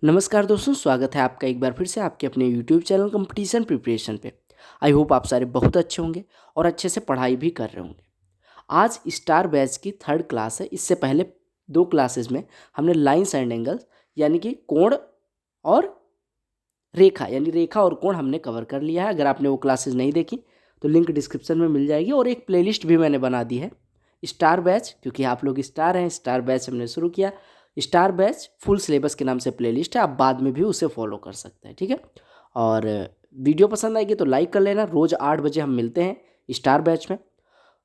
नमस्कार दोस्तों, स्वागत है आपका एक बार फिर से आपके अपने यूट्यूब चैनल कंपटीशन प्रिपरेशन पे। आई होप आप सारे बहुत अच्छे होंगे और अच्छे से पढ़ाई भी कर रहे होंगे। आज स्टार बैच की थर्ड क्लास है। इससे पहले दो क्लासेस में हमने लाइन्स एंड एंगल्स यानी कि कोण और रेखा यानी रेखा और कोण हमने कवर कर लिया है। अगर आपने वो क्लासेस नहीं देखी तो लिंक डिस्क्रिप्शन में मिल जाएगी, और एक प्लेलिस्ट भी मैंने बना दी है स्टार बैच, क्योंकि आप लोग स्टार हैं। स्टार बैच हमने शुरू किया। स्टार बैच फुल सिलेबस के नाम से प्लेलिस्ट है, आप बाद में भी उसे फॉलो कर सकते हैं, ठीक है। और वीडियो पसंद आएगी तो लाइक कर लेना। रोज़ 8 बजे हम मिलते हैं स्टार बैच में।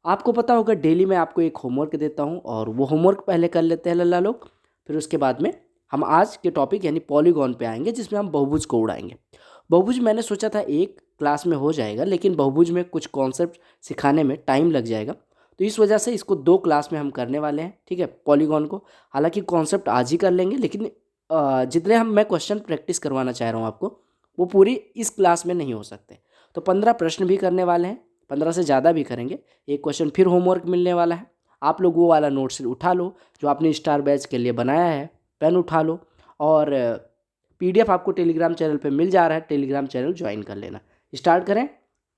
आपको पता होगा डेली मैं आपको एक होमवर्क देता हूँ, और वो होमवर्क पहले कर लेते हैं लल्ला लोग, फिर उसके बाद में हम आज के टॉपिक यानी पॉलीगॉन पे आएंगे, जिसमें हम बहुभुज को उड़ाएंगे। बहुभुज मैंने सोचा था एक क्लास में हो जाएगा, लेकिन बहुभुज में कुछ कॉन्सेप्ट सिखाने में टाइम लग जाएगा, तो इस वजह से इसको 2 क्लास में हम करने वाले हैं, ठीक है, पॉलीगॉन को। हालांकि कॉन्सेप्ट आज ही कर लेंगे, लेकिन जितने मैं क्वेश्चन प्रैक्टिस करवाना चाह रहा हूँ आपको, वो पूरी इस क्लास में नहीं हो सकते। तो 15 प्रश्न भी करने वाले हैं, 15 से ज़्यादा भी करेंगे। एक क्वेश्चन फिर होमवर्क मिलने वाला है। आप लोग वो वाला नोट्स उठा लो जो आपने स्टार बैच के लिए बनाया है, पेन उठा लो, और पीडीएफ आपको टेलीग्राम चैनल पे मिल जा रहा है, टेलीग्राम चैनल ज्वाइन कर लेना। स्टार्ट करें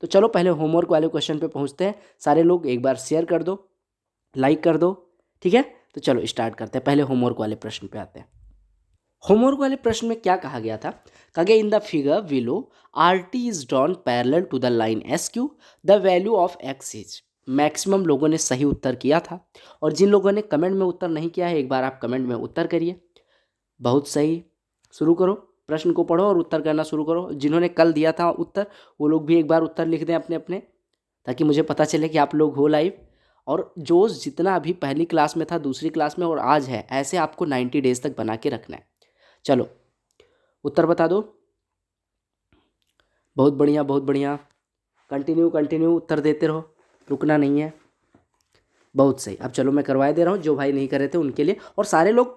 तो चलो पहले होमवर्क वाले क्वेश्चन पे पहुंचते हैं। सारे लोग एक बार शेयर कर दो, लाइक कर दो, ठीक है। तो चलो स्टार्ट करते हैं, पहले होमवर्क वाले प्रश्न पे आते हैं। होमवर्क वाले प्रश्न में क्या कहा गया था? कहा गया in the figure below R T is drawn parallel to the line S Q, the value of x is. Maximum लोगों ने सही उत्तर किया था, और जिन लोगों ने कमेंट में उत्तर नहीं किया है, एक बार आप कमेंट में उत्तर करिए। बहुत सही, शुरू करो, प्रश्न को पढ़ो और उत्तर करना शुरू करो। जिन्होंने कल दिया था उत्तर, वो लोग भी एक बार उत्तर लिख दें अपने अपने, ताकि मुझे पता चले कि आप लोग हो लाइव। और जो जितना अभी पहली क्लास में था, दूसरी क्लास में और आज है, ऐसे आपको 90 डेज तक बना के रखना है। चलो उत्तर बता दो। बहुत बढ़िया, बहुत बढ़िया, कंटिन्यू कंटिन्यू उत्तर देते रहो, रुकना नहीं है। बहुत सही। अब चलो मैं करवाए दे रहा हूँ, जो भाई नहीं कर रहे थे उनके लिए। और सारे लोग,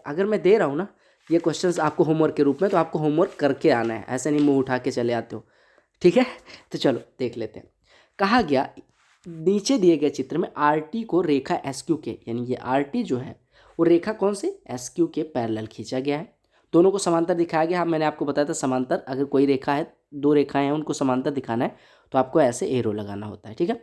अगर मैं दे रहा हूँ ना ये क्वेश्चंस आपको होमवर्क के रूप में, तो आपको होमवर्क करके आना है, ऐसे नहीं मुंह उठा के चले आते हो, ठीक है। तो चलो देख लेते हैं। कहा गया नीचे दिए गए चित्र में आर टी को रेखा एस क्यू के, यानी ये आर टी जो है वो रेखा कौन से, एस क्यू के पैरेलल खींचा गया है। दोनों को समांतर दिखाया गया। मैंने आपको बताया था समांतर, अगर कोई रेखा है, दो रेखाएं हैं, उनको समांतर दिखाना है तो आपको ऐसे एरो लगाना होता है, ठीक है।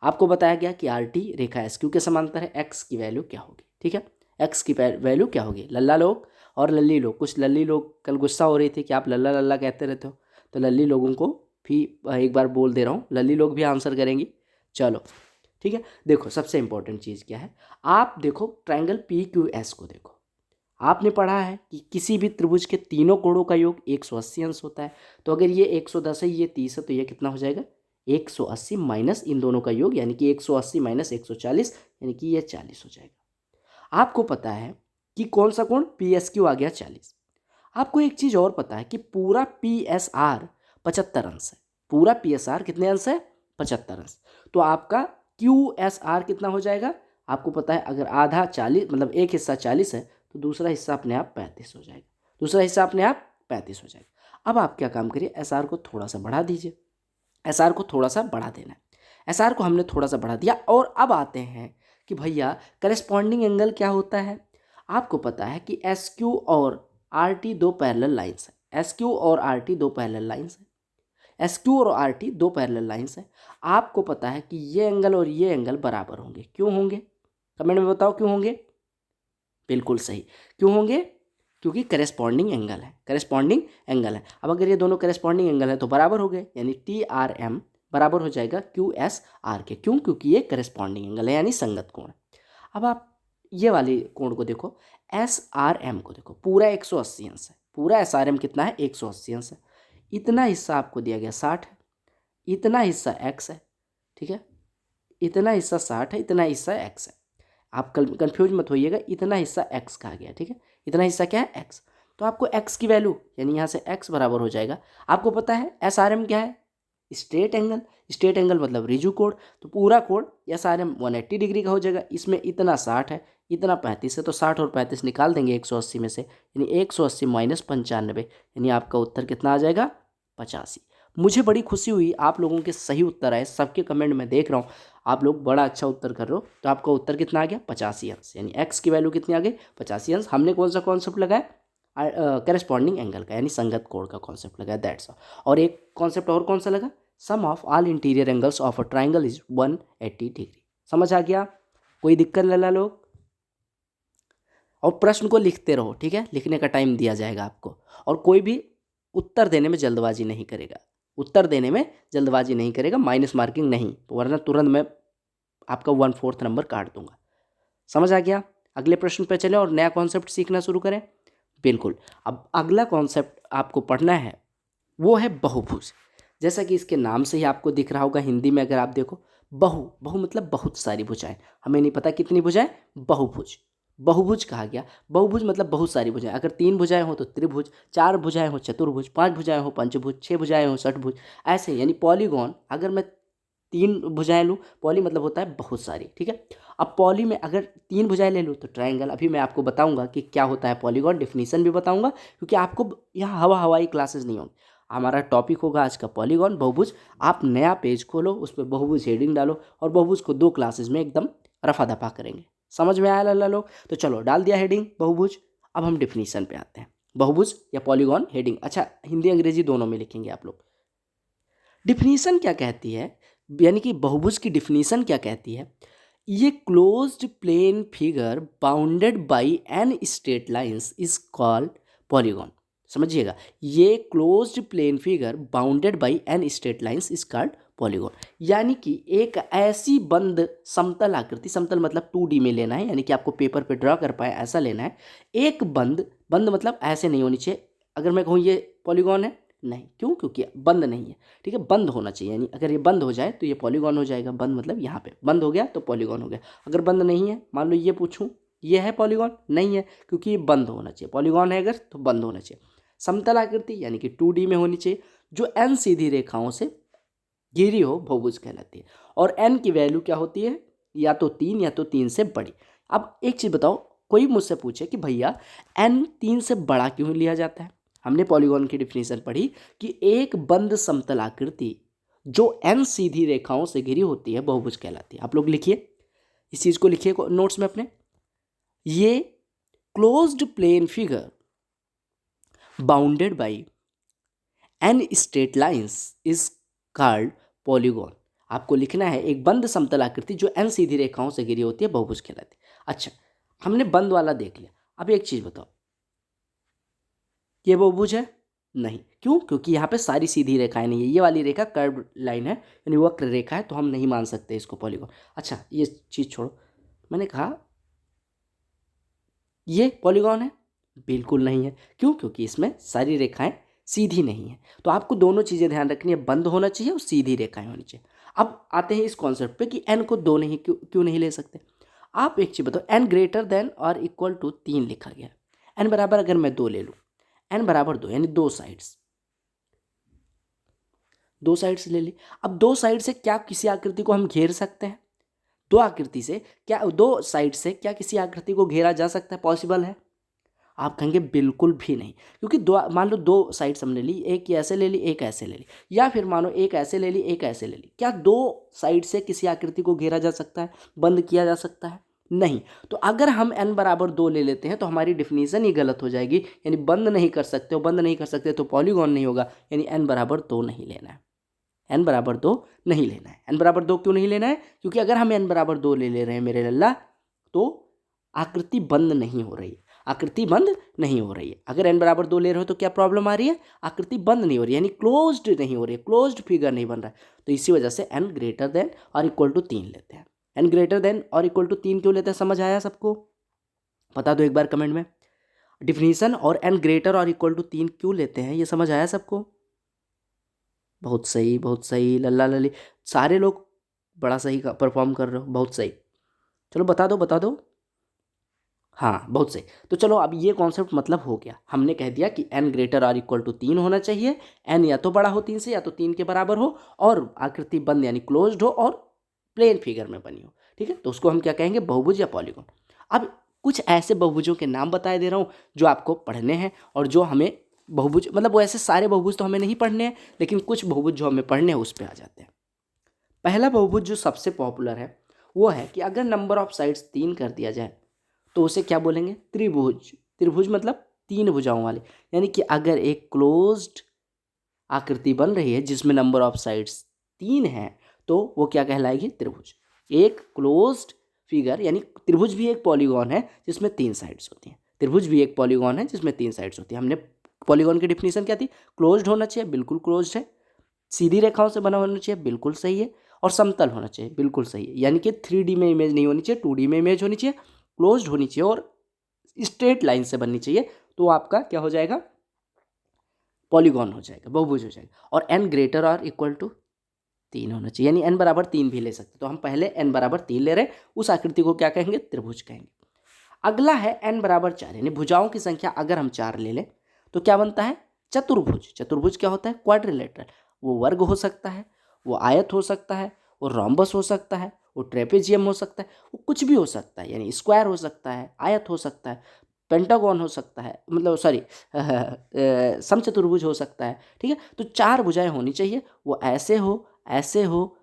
आपको बताया गया कि आर टी रेखा एस क्यू के समांतर है। एक्स की वैल्यू क्या होगी, ठीक है, एक्स की वैल्यू क्या होगी। लल्ला लोग और लल्ली लोग, कुछ लल्ली लोग कल गुस्सा हो रही थी कि आप लल्ला लल्ला कहते रहते हो, तो लल्ली लोगों को भी एक बार बोल दे रहा हूँ, लल्ली लोग भी आंसर करेंगी। चलो ठीक है। देखो सबसे इंपॉर्टेंट चीज़ क्या है, आप देखो ट्रायंगल पी क्यू एस को देखो। आपने पढ़ा है कि किसी भी त्रिभुज के तीनों कोणों का योग 180 अंश होता है। तो अगर ये 110 है, ये 30 है, तो ये कितना हो जाएगा, 180 माइनस इन दोनों का योग, यानी कि 180 माइनस 140, यानी कि ये 40 हो जाएगा। आपको पता है कि कौन सा कोण पी एस क्यू आ गया 40। आपको एक चीज़ और पता है कि पूरा पी एस आर 75 अंश है। पूरा पी एस आर कितने अंश है, 75 अंश। तो आपका क्यू एस आर कितना हो जाएगा, आपको पता है अगर आधा 40, मतलब एक हिस्सा 40 है, तो दूसरा हिस्सा अपने आप 35 हो जाएगा। दूसरा हिस्सा अपने आप 35 हो जाएगा। अब आप क्या काम करिए, एस आर को थोड़ा सा बढ़ा दीजिए। एस आर को थोड़ा सा बढ़ा देना है। एस आर को हमने थोड़ा सा बढ़ा दिया, और अब आते हैं कि भैया करेस्पॉन्डिंग एंगल क्या होता है। आपको पता है कि एस क्यू और आर टी दो पैरेलल लाइंस है। एस क्यू और आर टी दो पैरेलल लाइंस है। एस क्यू और आर टी दो पैरेलल लाइंस है। आपको पता है कि ये एंगल और ये एंगल बराबर होंगे। क्यों होंगे, कमेंट में बताओ क्यों होंगे। बिल्कुल सही, क्यों होंगे, क्योंकि करेस्पॉन्डिंग एंगल है, करेस्पॉन्डिंग एंगल है। अब अगर ये दोनों करेस्पॉन्डिंग एंगल है तो बराबर हो गए, यानी टी आर एम बराबर हो जाएगा क्यू एस आर के। क्यों, क्योंकि ये करेस्पॉन्डिंग एंगल है, यानी संगत कोण है। अब आप ये वाली कोण को देखो, एस आर एम को देखो, पूरा 180 अंश है। पूरा एस आर एम कितना है, 180 अंश है। इतना हिस्सा आपको दिया गया 60 है, इतना हिस्सा एक्स है, ठीक है, इतना हिस्सा 60 है, इतना हिस्सा एक्स है। आप कंफ्यूज मत होइएगा, इतना हिस्सा एक्स कहा गया, ठीक है, इतना हिस्सा क्या है, एक्स। तो आपको एक्स की वैल्यू, यानी यहाँ से एक्स बराबर हो जाएगा। आपको पता है एस आर एम क्या है, स्ट्रेट एंगल। स्ट्रेट एंगल मतलब रिजु कोण। तो पूरा कोण एस आर एम 180 डिग्री का हो जाएगा। इसमें इतना 60 है, इतना 35 है, तो 60 और 35 निकाल देंगे 180 में से, यानी 180 माइनस 95, यानी आपका उत्तर कितना आ जाएगा, 85। मुझे बड़ी खुशी हुई, आप लोगों के सही उत्तर आए, सबके कमेंट में देख रहा हूँ, आप लोग बड़ा अच्छा उत्तर कर रहे हो। तो आपका उत्तर कितना आ गया, 85 अंश, यानी एक्स की वैल्यू कितनी आ गई, 85 अंश। हमने कौन सा कॉन्सेप्ट लगाया, करेस्पॉन्डिंग एंगल का, यानी संगत कोण का कॉन्सेप्ट लगा, दैट्स ऑल। और एक कॉन्सेप्ट और कौन सा लगा, sum of all interior angles of a triangle is 180 degree. समझ आ गया, कोई दिक्कत लला लोग? और प्रश्न को लिखते रहो, ठीक है, लिखने का टाइम दिया जाएगा आपको, और कोई भी उत्तर देने में जल्दबाजी नहीं करेगा, उत्तर देने में जल्दबाजी नहीं करेगा, माइनस मार्किंग नहीं, वरना तुरंत मैं आपका 1/4 नंबर काट दूंगा। समझ आ गया? अगले प्रश्न पे चले और नया कॉन्सेप्ट सीखना शुरू करें। बिल्कुल, अब अगला कॉन्सेप्ट आपको पढ़ना है वो है बहुभुज। जैसा कि इसके नाम से ही आपको दिख रहा होगा, हिंदी में अगर आप देखो, बहु बहु मतलब बहुत सारी भुजाएं, हमें नहीं पता कितनी भुजाएं, बहुभुज, बहुभुज कहा गया। बहुभुज मतलब बहुत सारी भुजाएं, अगर 3 भुजाएं हो तो त्रिभुज, 4 भुजाएं हो चतुर्भुज, 5 भुजाएं हो पंचभुज, 6 भुजाएं हो षटभुज, ऐसे यानी पॉलीगॉन। अगर मैं 3 भुजाएं लूँ, पॉली मतलब होता है बहुत सारी, ठीक है। अब पॉली में अगर 3 भुजाएं ले लूँ तो ट्रायंगल। अभी मैं आपको बताऊंगा कि क्या होता है पॉलीगॉन, डेफिनेशन भी बताऊंगा, क्योंकि आपको यहाँ हवाई क्लासेस नहीं होंगी। हमारा टॉपिक होगा आज का पॉलीगॉन, बहुभुज। आप नया पेज खोलो, उस पर बहुभुज हेडिंग डालो, और बहुभुज को 2 क्लासेस में एकदम रफा दफा करेंगे। समझ में आया लल्ला लोग? तो चलो, डाल दिया हेडिंग बहुभुज। अब हम डिफिनीशन पे आते हैं, बहुभुज या पॉलीगॉन हेडिंग, अच्छा हिंदी अंग्रेजी दोनों में लिखेंगे आप लोग। डिफिनीशन क्या कहती है, यानी कि बहुभुज की डिफिनीशन क्या कहती है, ये closed plane figure bounded by n straight lines is called polygon. समझिएगा, ये closed plane figure bounded by n straight lines is called polygon, यानी कि एक ऐसी बंद समतल आकृति, समतल मतलब 2D में लेना है, यानी कि आपको पेपर पे ड्रा कर पाए ऐसा लेना है। एक बंद, बंद मतलब ऐसे नहीं होनी चाहिए। अगर मैं कहूँ ये पॉलीगॉन है, नहीं, क्यों? क्योंकि बंद नहीं है, ठीक है, बंद होना चाहिए, यानी अगर ये बंद हो जाए तो ये पॉलीगॉन हो जाएगा। बंद मतलब यहाँ पे बंद हो गया तो पॉलीगॉन हो गया। अगर बंद नहीं है, मान लो ये पूछूं, ये है पॉलीगॉन? नहीं है, क्योंकि ये बंद होना चाहिए। पॉलीगॉन है अगर तो बंद होना चाहिए। समतल आकृति यानी कि 2D में होनी चाहिए, जो n सीधी रेखाओं से घिरी हो, बहुभुज कहलाती है। और n की वैल्यू क्या होती है, या तो 3 या तो 3 से बड़ी। अब एक चीज़ बताओ, कोई मुझसे पूछे कि भैया n 3 से बड़ा क्यों लिया जाता है? हमने पॉलीगॉन की डिफिनीशन पढ़ी कि एक बंद समतल आकृति जो n सीधी रेखाओं से घिरी होती है बहुभुज कहलाती है। आप लोग लिखिए, इस चीज़ को लिखिए नोट्स में अपने, ये closed plane figure bounded by n straight lines is called polygon. आपको लिखना है एक बंद समतल आकृति जो n सीधी रेखाओं से घिरी होती है बहुभुज कहलाती है। अच्छा, हमने बंद वाला देख लिया। अब एक चीज़ बताओ, ये बहुभुज है? नहीं, क्यों? क्योंकि यहाँ पे सारी सीधी रेखाएं नहीं है, ये वाली रेखा कर्व लाइन है, यानी वक्र रेखा है, तो हम नहीं मान सकते इसको पॉलीगॉन। अच्छा, ये चीज़ छोड़ो, मैंने कहा ये पॉलीगॉन है? बिल्कुल नहीं है, क्यों? क्योंकि इसमें सारी रेखाएं सीधी नहीं है। तो आपको दोनों चीज़ें ध्यान रखनी है, बंद होना चाहिए और सीधी रेखाएं होनी चाहिए। अब आते हैं इस कॉन्सेप्ट पे कि n को 2 नहीं, क्यों नहीं ले सकते? आप एक चीज़ बताओ, n ग्रेटर देन और इक्वल टू 3 लिखा गया, n बराबर अगर मैं 2 ले लूँ, n बराबर 2 यानी 2 साइड्स, 2 साइड्स ले ली। अब 2 साइड से क्या किसी आकृति को हम घेर सकते हैं? 2 आकृति से क्या, 2 साइड से क्या किसी आकृति को घेरा जा सकता है? पॉसिबल है? आप कहेंगे बिल्कुल भी नहीं, क्योंकि मान लो 2 साइड्स हमने ली, एक ऐसे ले ली, एक ऐसे ले ली, या फिर मानो एक ऐसे ले ली, एक ऐसे ले ली। क्या 2 साइड से किसी आकृति को घेरा जा सकता है, बंद किया जा सकता है? नहीं। तो अगर हम n बराबर 2 ले लेते हैं तो हमारी डिफिनीशन ही गलत हो जाएगी, यानी बंद नहीं कर सकते हो, बंद नहीं कर सकते तो पॉलीगॉन नहीं होगा, यानी n बराबर 2 नहीं लेना है, n बराबर 2 नहीं लेना है। n बराबर 2 क्यों नहीं लेना है? क्योंकि अगर हम n बराबर 2 ले रहे हैं मेरे लल्ला, तो आकृति बंद नहीं हो रही है, आकृति बंद नहीं हो रही है। अगर n बराबर 2 ले रहे हो तो क्या प्रॉब्लम आ रही है? आकृति बंद नहीं हो रही है, यानी क्लोज्ड नहीं हो रही है, क्लोज्ड फिगर नहीं बन रहा है। तो इसी वजह से n ग्रेटर देन और इक्वल टू 3 लेते हैं। n ग्रेटर देन और इक्वल टू 3 क्यों लेते हैं? समझ आया सबको? बता दो एक बार कमेंट में, डिफिनीशन और n ग्रेटर और इक्वल टू 3 क्यों लेते हैं, ये समझ आया सबको? बहुत सही, बहुत सही लल्ला लली, सारे लोग बड़ा सही परफॉर्म कर रहे हो, बहुत सही। चलो बता दो, बता दो। हाँ, बहुत सही। तो चलो, अब ये कॉन्सेप्ट मतलब हो गया, हमने कह दिया कि n ग्रेटर और इक्वल टू 3 होना चाहिए, n या तो बड़ा हो 3 से या तो 3 के बराबर हो, और आकृति बंद यानी क्लोज्ड हो और प्लेन फिगर में बनी हो, ठीक है। तो उसको हम क्या कहेंगे? बहुभुज या पॉलीगॉन। अब कुछ ऐसे बहुभुजों के नाम बताए दे रहा हूँ जो आपको पढ़ने हैं, और जो हमें बहुभुज मतलब वो ऐसे सारे बहुभुज तो हमें नहीं पढ़ने हैं, लेकिन कुछ बहुभुज जो हमें पढ़ने हैं उस पर आ जाते हैं। पहला बहुभुज जो सबसे पॉपुलर है वो है कि अगर नंबर ऑफ साइड्स 3 कर दिया जाए तो उसे क्या बोलेंगे? त्रिभुज। त्रिभुज मतलब 3 भुजाओं वाले, यानी कि अगर एक क्लोज्ड आकृति बन रही है जिसमें नंबर ऑफ साइड्स 3 हैं तो वो क्या कहलाएगी? त्रिभुज। एक क्लोज्ड फिगर यानी त्रिभुज भी एक पॉलीगॉन है जिसमें 3 साइड्स होती हैं। त्रिभुज भी एक पॉलीगॉन है जिसमें 3 साइड्स होती हैं। हमने पॉलीगॉन की डिफिनीशन क्या थी? क्लोज्ड होना चाहिए, बिल्कुल क्लोज्ड है। सीधी रेखाओं से बना होना चाहिए, बिल्कुल सही है। और समतल होना चाहिए, बिल्कुल सही है। यानी कि 3D में इमेज नहीं होनी चाहिए, 2D में इमेज होनी चाहिए, क्लोज्ड होनी चाहिए और स्ट्रेट लाइन से बननी चाहिए। तो आपका क्या हो जाएगा? पॉलीगॉन हो जाएगा, बहुभुज हो जाएगा। और n ग्रेटर और इक्वल टू 3 होना चाहिए, यानी n बराबर 3 भी ले सकते। तो हम पहले n बराबर 3 ले रहे हैं, उस आकृति को क्या कहेंगे? त्रिभुज कहेंगे। अगला है n बराबर 4, यानी भुजाओं की संख्या अगर हम 4 ले लें तो क्या बनता है? चतुर्भुज। चतुर्भुज क्या होता है? क्वाड्रिलेटरल। वो वर्ग हो सकता है, वो आयत हो सकता है, वो रोम्बस हो सकता है, वो ट्रेपेजियम हो सकता है, वो कुछ भी हो सकता है। यानी स्क्वायर हो सकता है, आयत हो सकता है, पेंटागन हो सकता है, मतलब सॉरी समचतुर्भुज हो सकता है। ठीक है, तो 4 भुजाएं होनी चाहिए। वो ऐसे हो, ऐसे हो,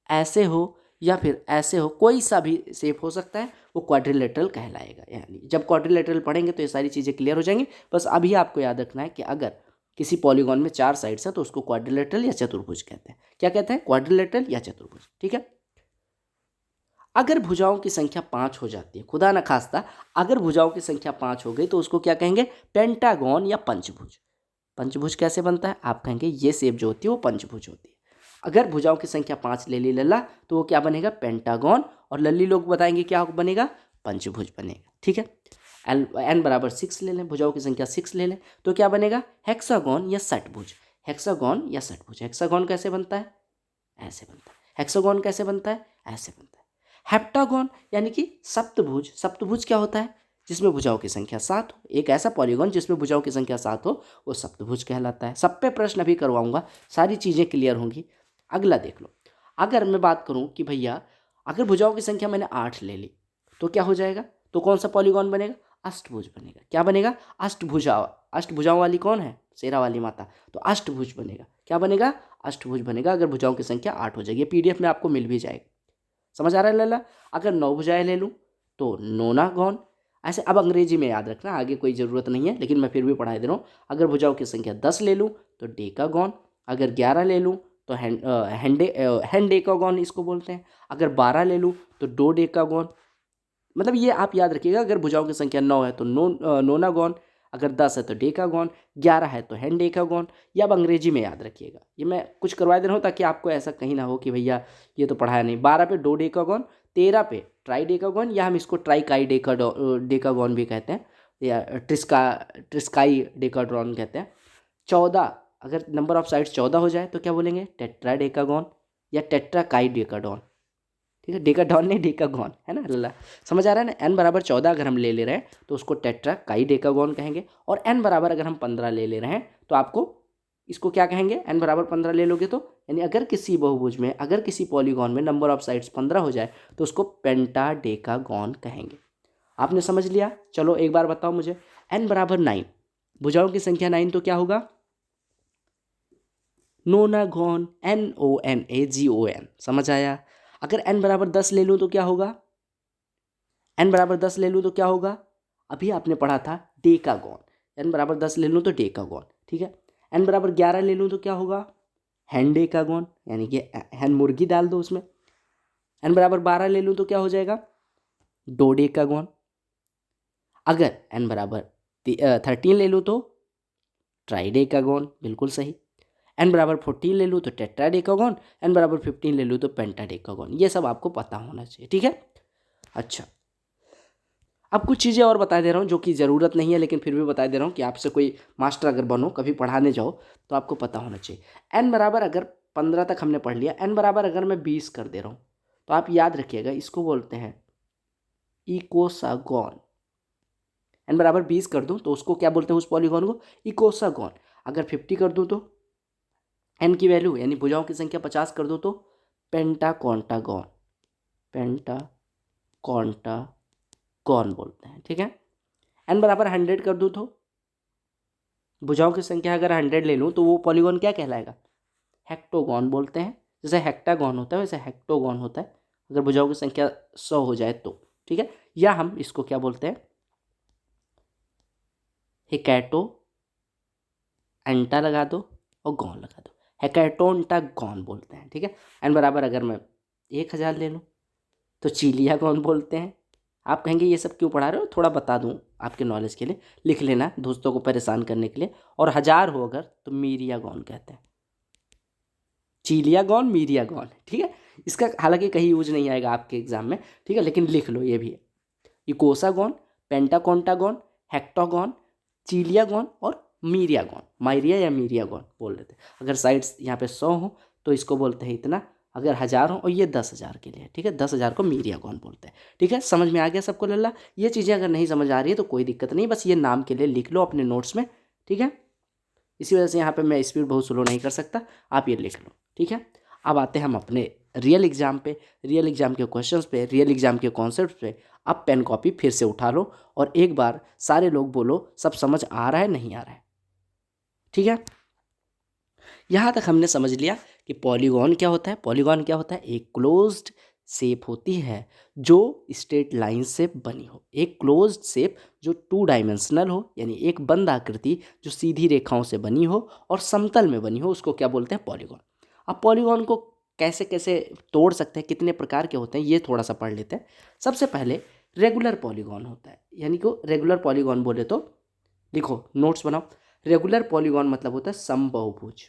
ऐसे हो या फिर ऐसे हो, कोई सा भी शेप हो सकता है, वो क्वाड्रिलेटरल कहलाएगा। यानी जब क्वाड्रिलेटरल पढ़ेंगे तो ये सारी चीज़ें क्लियर हो जाएंगी। बस अभी आपको याद रखना है कि अगर किसी पॉलीगॉन में 4 साइड्स हैं तो उसको क्वाड्रिलेटरल या चतुर्भुज कहते हैं। क्या कहते हैं? क्वाड्रिलेटरल या चतुर्भुज। ठीक है। अगर भुजाओं की संख्या 5 हो जाती है, खुदा न खास्ता अगर भुजाओं की संख्या 5 हो गई तो उसको क्या कहेंगे? पेंटागन या पंचभुज। पंचभुज कैसे बनता है? आप कहेंगे ये शेप जो होती है वो पंचभुज होती है। अगर भुजाओं की संख्या 5 ले ली लल्ला तो वो क्या बनेगा? पेंटागन। और लल्ली लोग बताएंगे क्या बनेगा? पंचभुज बनेगा। ठीक है। n बराबर 6 ले लें, भुजाओं की संख्या 6 ले लें तो क्या बनेगा? हेक्सागन या षटभुज। हेक्सागन या षटभुज। हेक्सागन कैसे बनता है? ऐसे बनता है। हेक्सागन कैसे बनता है? ऐसे बनता है। हेप्टागन यानी कि सप्तभुज। सप्तभुज क्या होता है? जिसमें भुजाओं की संख्या 7 हो। एक ऐसा पॉलीगॉन जिसमें भुजाओं की संख्या 7 हो वो सप्तभुज कहलाता है। सब पे प्रश्न अभी करवाऊंगा, सारी चीज़ें क्लियर होंगी। अगला देख लो। अगर मैं बात करूं कि भैया अगर भुजाओं की संख्या मैंने 8 ले ली तो क्या हो जाएगा? तो कौन सा पॉलीगॉन बनेगा? अष्टभुज बनेगा। क्या बनेगा? अष्टभुजा। अष्टभुजाओं वाली कौन है? शेरा वाली माता। तो अष्टभुज बनेगा। क्या बनेगा? अष्टभुज बनेगा अगर भुजाओं की संख्या 8 हो जाएगी। PDF में आपको मिल भी जाएगा। समझ आ रहा है लल्ला? अगर 9 भुजाएं ले लूँ तो नोनागॉन। ऐसे अब अंग्रेजी में याद रखना, आगे कोई ज़रूरत नहीं है लेकिन मैं फिर भी पढ़ा दे रहा हूँ। अगर भुजाओं की संख्या 10 ले लूँ तो डेकागॉन। अगर 11 ले लूँ तो हैंडेकागॉन इसको बोलते हैं। अगर 12 ले लूँ तो डोडेकागॉन। मतलब ये आप याद रखिएगा, अगर भुजाओं की संख्या 9 है तो नोनागॉन, अगर 10 है तो डेकागॉन, 11 है तो हैंडेकागॉन। ये अब अंग्रेजी में याद रखिएगा। ये मैं कुछ करवा दे रहा हूँ ताकि आपको ऐसा कहीं ना हो कि भैया ये तो पढ़ाया नहीं। 12 पे डोडेकागॉन, 13 पे ट्राईडेकागॉन या हम इसको ट्राइकाई डेकागॉन भी कहते हैं या ट्रिस्काई डेकाड्रॉन कहते हैं। 14 अगर नंबर ऑफ साइड्स 14 हो जाए तो क्या बोलेंगे? टेट्राडेकागॉन या टेट्राकाई डेकाडॉन। ठीक है, डेकाडॉन नहीं डेकागॉन, है ना लल्ला? समझ आ रहा है ना? n बराबर 14 अगर हम ले रहे हैं तो उसको टेट्राकाई डेकागॉन कहेंगे। और n बराबर अगर हम 15 ले रहे हैं तो आपको इसको क्या कहेंगे? n बराबर 15 ले लोगे तो यानी अगर किसी बहुभुज में, अगर किसी पॉलीगॉन में नंबर ऑफ साइड्स 15 हो जाए तो उसको पेंटाडेकागॉन कहेंगे। आपने समझ लिया? चलो एक बार बताओ मुझे। n बराबर 9, भुजाओं की संख्या 9 तो क्या होगा? नोनागॉन। NONAGON। समझ आया? अगर n बराबर 10 ले लूँ तो क्या होगा? n बराबर 10 ले लूँ तो क्या होगा? अभी आपने पढ़ा था डेकागॉन। n बराबर 10 ले लूँ तो डेकागॉन। ठीक है। n बराबर 11 ले लूँ तो क्या होगा? हैंडेकागॉन, यानी कि हैन मुर्गी डाल दो उसमें। n बराबर 12 ले लूँ तो क्या हो जाएगा? डोडेकागॉन। अगर n बराबर 13 ले लूँ तो ट्राइडेकागॉन, बिल्कुल सही। n बराबर 14 ले लूँ तो टेट्राडेकागॉन, n बराबर 15 ले लूँ तो पेंटाडेकागॉन। ये सब आपको पता होना चाहिए। ठीक है। अच्छा, अब कुछ चीज़ें और बता दे रहा हूँ जो कि ज़रूरत नहीं है लेकिन फिर भी बता दे रहा हूँ कि आपसे कोई मास्टर अगर बनो, कभी पढ़ाने जाओ तो आपको पता होना चाहिए। n बराबर अगर 15 तक हमने पढ़ लिया, n बराबर अगर मैं 20 कर दे रहा हूँ तो आप याद रखिएगा इसको बोलते हैं इकोसागॉन। n बराबर 20 कर दूँ तो उसको क्या बोलते हैं? उस पॉलीगॉन को इकोसागॉन। अगर 50 कर दूँ तो n की वैल्यू यानी भुजाओं की संख्या 50 कर दूँ तो पेंटाकॉन्टागॉन। पेंटाकॉन्टागॉन बोलते हैं। ठीक है। n बराबर 100 कर दूँ तो भुजाओं की संख्या अगर 100 ले लूँ तो वो पॉलीगॉन क्या कहलाएगा? हेक्टोगॉन बोलते हैं। जैसे हेक्टागॉन होता है वैसे हेक्टोगॉन होता है अगर भुजाओं की संख्या 100 हो जाए तो। ठीक है। या हम इसको क्या बोलते हैं? हेकेटो एंटा लगा दो और गॉन लगा दो, हेकेटोन्टा गॉन बोलते हैं। ठीक है, एन बराबर अगर मैं 1000 ले लूँ तो चीलिया गॉन बोलते हैं। आप कहेंगे ये सब क्यों पढ़ा रहे हो, थोड़ा बता दूं आपके नॉलेज के लिए, लिख लेना दोस्तों को परेशान करने के लिए। और 1000 हो अगर तो मीरिया गॉन कहते हैं, चीलिया गॉन मीरिया गॉन। ठीक है, इसका हालांकि कहीं यूज नहीं आएगा आपके एग्जाम में, ठीक है, लेकिन लिख लो ये भी है। इकोसागॉन, पेंटाकोंटागॉन, हेक्टागॉन, चीलियागॉन और मीरियागॉन, माइरिया या मीरियागॉन बोल रहे थे। अगर साइड्स यहाँ पे 100 हो तो इसको बोलते हैं इतना, अगर 1000 हो, और ये 10,000 के लिए। ठीक है, 10,000 को मीरियागॉन बोलते हैं। ठीक है, समझ में आ गया सबको लल्ला। ये चीज़ें अगर नहीं समझ आ रही है तो कोई दिक्कत नहीं, बस ये नाम के लिए लिख लो अपने नोट्स में। ठीक है, इसी वजह से यहाँ पे मैं स्पीड बहुत स्लो नहीं कर सकता, आप ये लिख लो। ठीक है, अब आते हैं हम अपने रियल एग्जाम पे, रियल एग्जाम के क्वेश्चंस पे, रियल एग्जाम के कॉन्सेप्ट पे। अब पेन कॉपी फिर से उठा लो और एक बार सारे लोग बोलो सब समझ आ रहा है नहीं आ रहा है। ठीक है, यहाँ तक हमने समझ लिया कि पॉलीगॉन क्या होता है। पॉलीगॉन क्या होता है, एक क्लोज्ड शेप होती है जो स्ट्रेट लाइन से बनी हो, एक क्लोज्ड शेप जो 2 डायमेंशनल हो, यानी एक बंद आकृति जो सीधी रेखाओं से बनी हो और समतल में बनी हो, उसको क्या बोलते हैं, पॉलीगॉन। अब पॉलीगॉन को कैसे कैसे तोड़ सकते हैं, कितने प्रकार के होते हैं, ये थोड़ा सा पढ़ लेते हैं। सबसे पहले रेगुलर पॉलीगॉन होता है, यानी कि रेगुलर पॉलीगॉन बोले तो लिखो, नोट्स बनाओ। रेगुलर पॉलीगॉन मतलब होता है समबाहुभुज।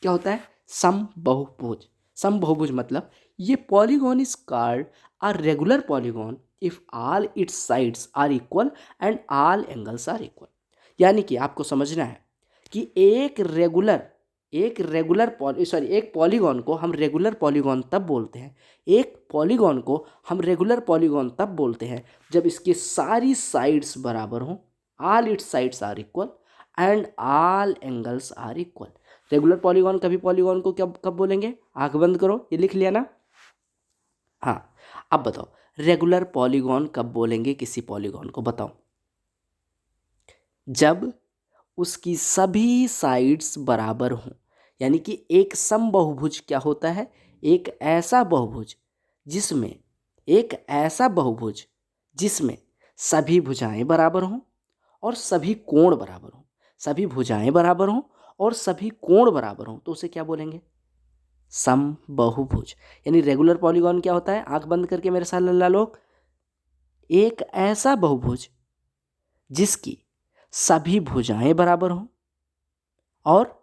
क्या होता है, समबाहुभुज। समबाहुभुज मतलब ये polygon is called a regular polygon if all its sides are equal and all angles are equal. यानी कि आपको समझना है कि एक पॉलीगॉन को हम रेगुलर पॉलीगॉन तब बोलते हैं, एक पॉलीगॉन को हम रेगुलर पॉलीगॉन तब बोलते हैं जब इसकी सारी साइड्स बराबर हों, all its sides are equal and all angles are equal. Regular polygon कभी पॉलीगॉन को कब बोलेंगे, आंख बंद करो, ये लिख लिया ना। हाँ, अब बताओ रेगुलर पॉलीगॉन कब बोलेंगे किसी पॉलीगॉन को, बताओ। जब उसकी सभी साइड्स बराबर हों, यानी कि एक समबाहुभुज क्या होता है, एक ऐसा बहुभुज जिसमें सभी भुजाएं बराबर हों और सभी कोण बराबर हों, सभी भुजाएं बराबर हों और सभी कोण बराबर हों, तो उसे क्या बोलेंगे, समबाहुभुज। यानी रेगुलर पॉलीगॉन क्या होता है, आंख बंद करके मेरे साथ लल्ला लोग, एक ऐसा बहुभुज जिसकी सभी भुजाएं बराबर हों और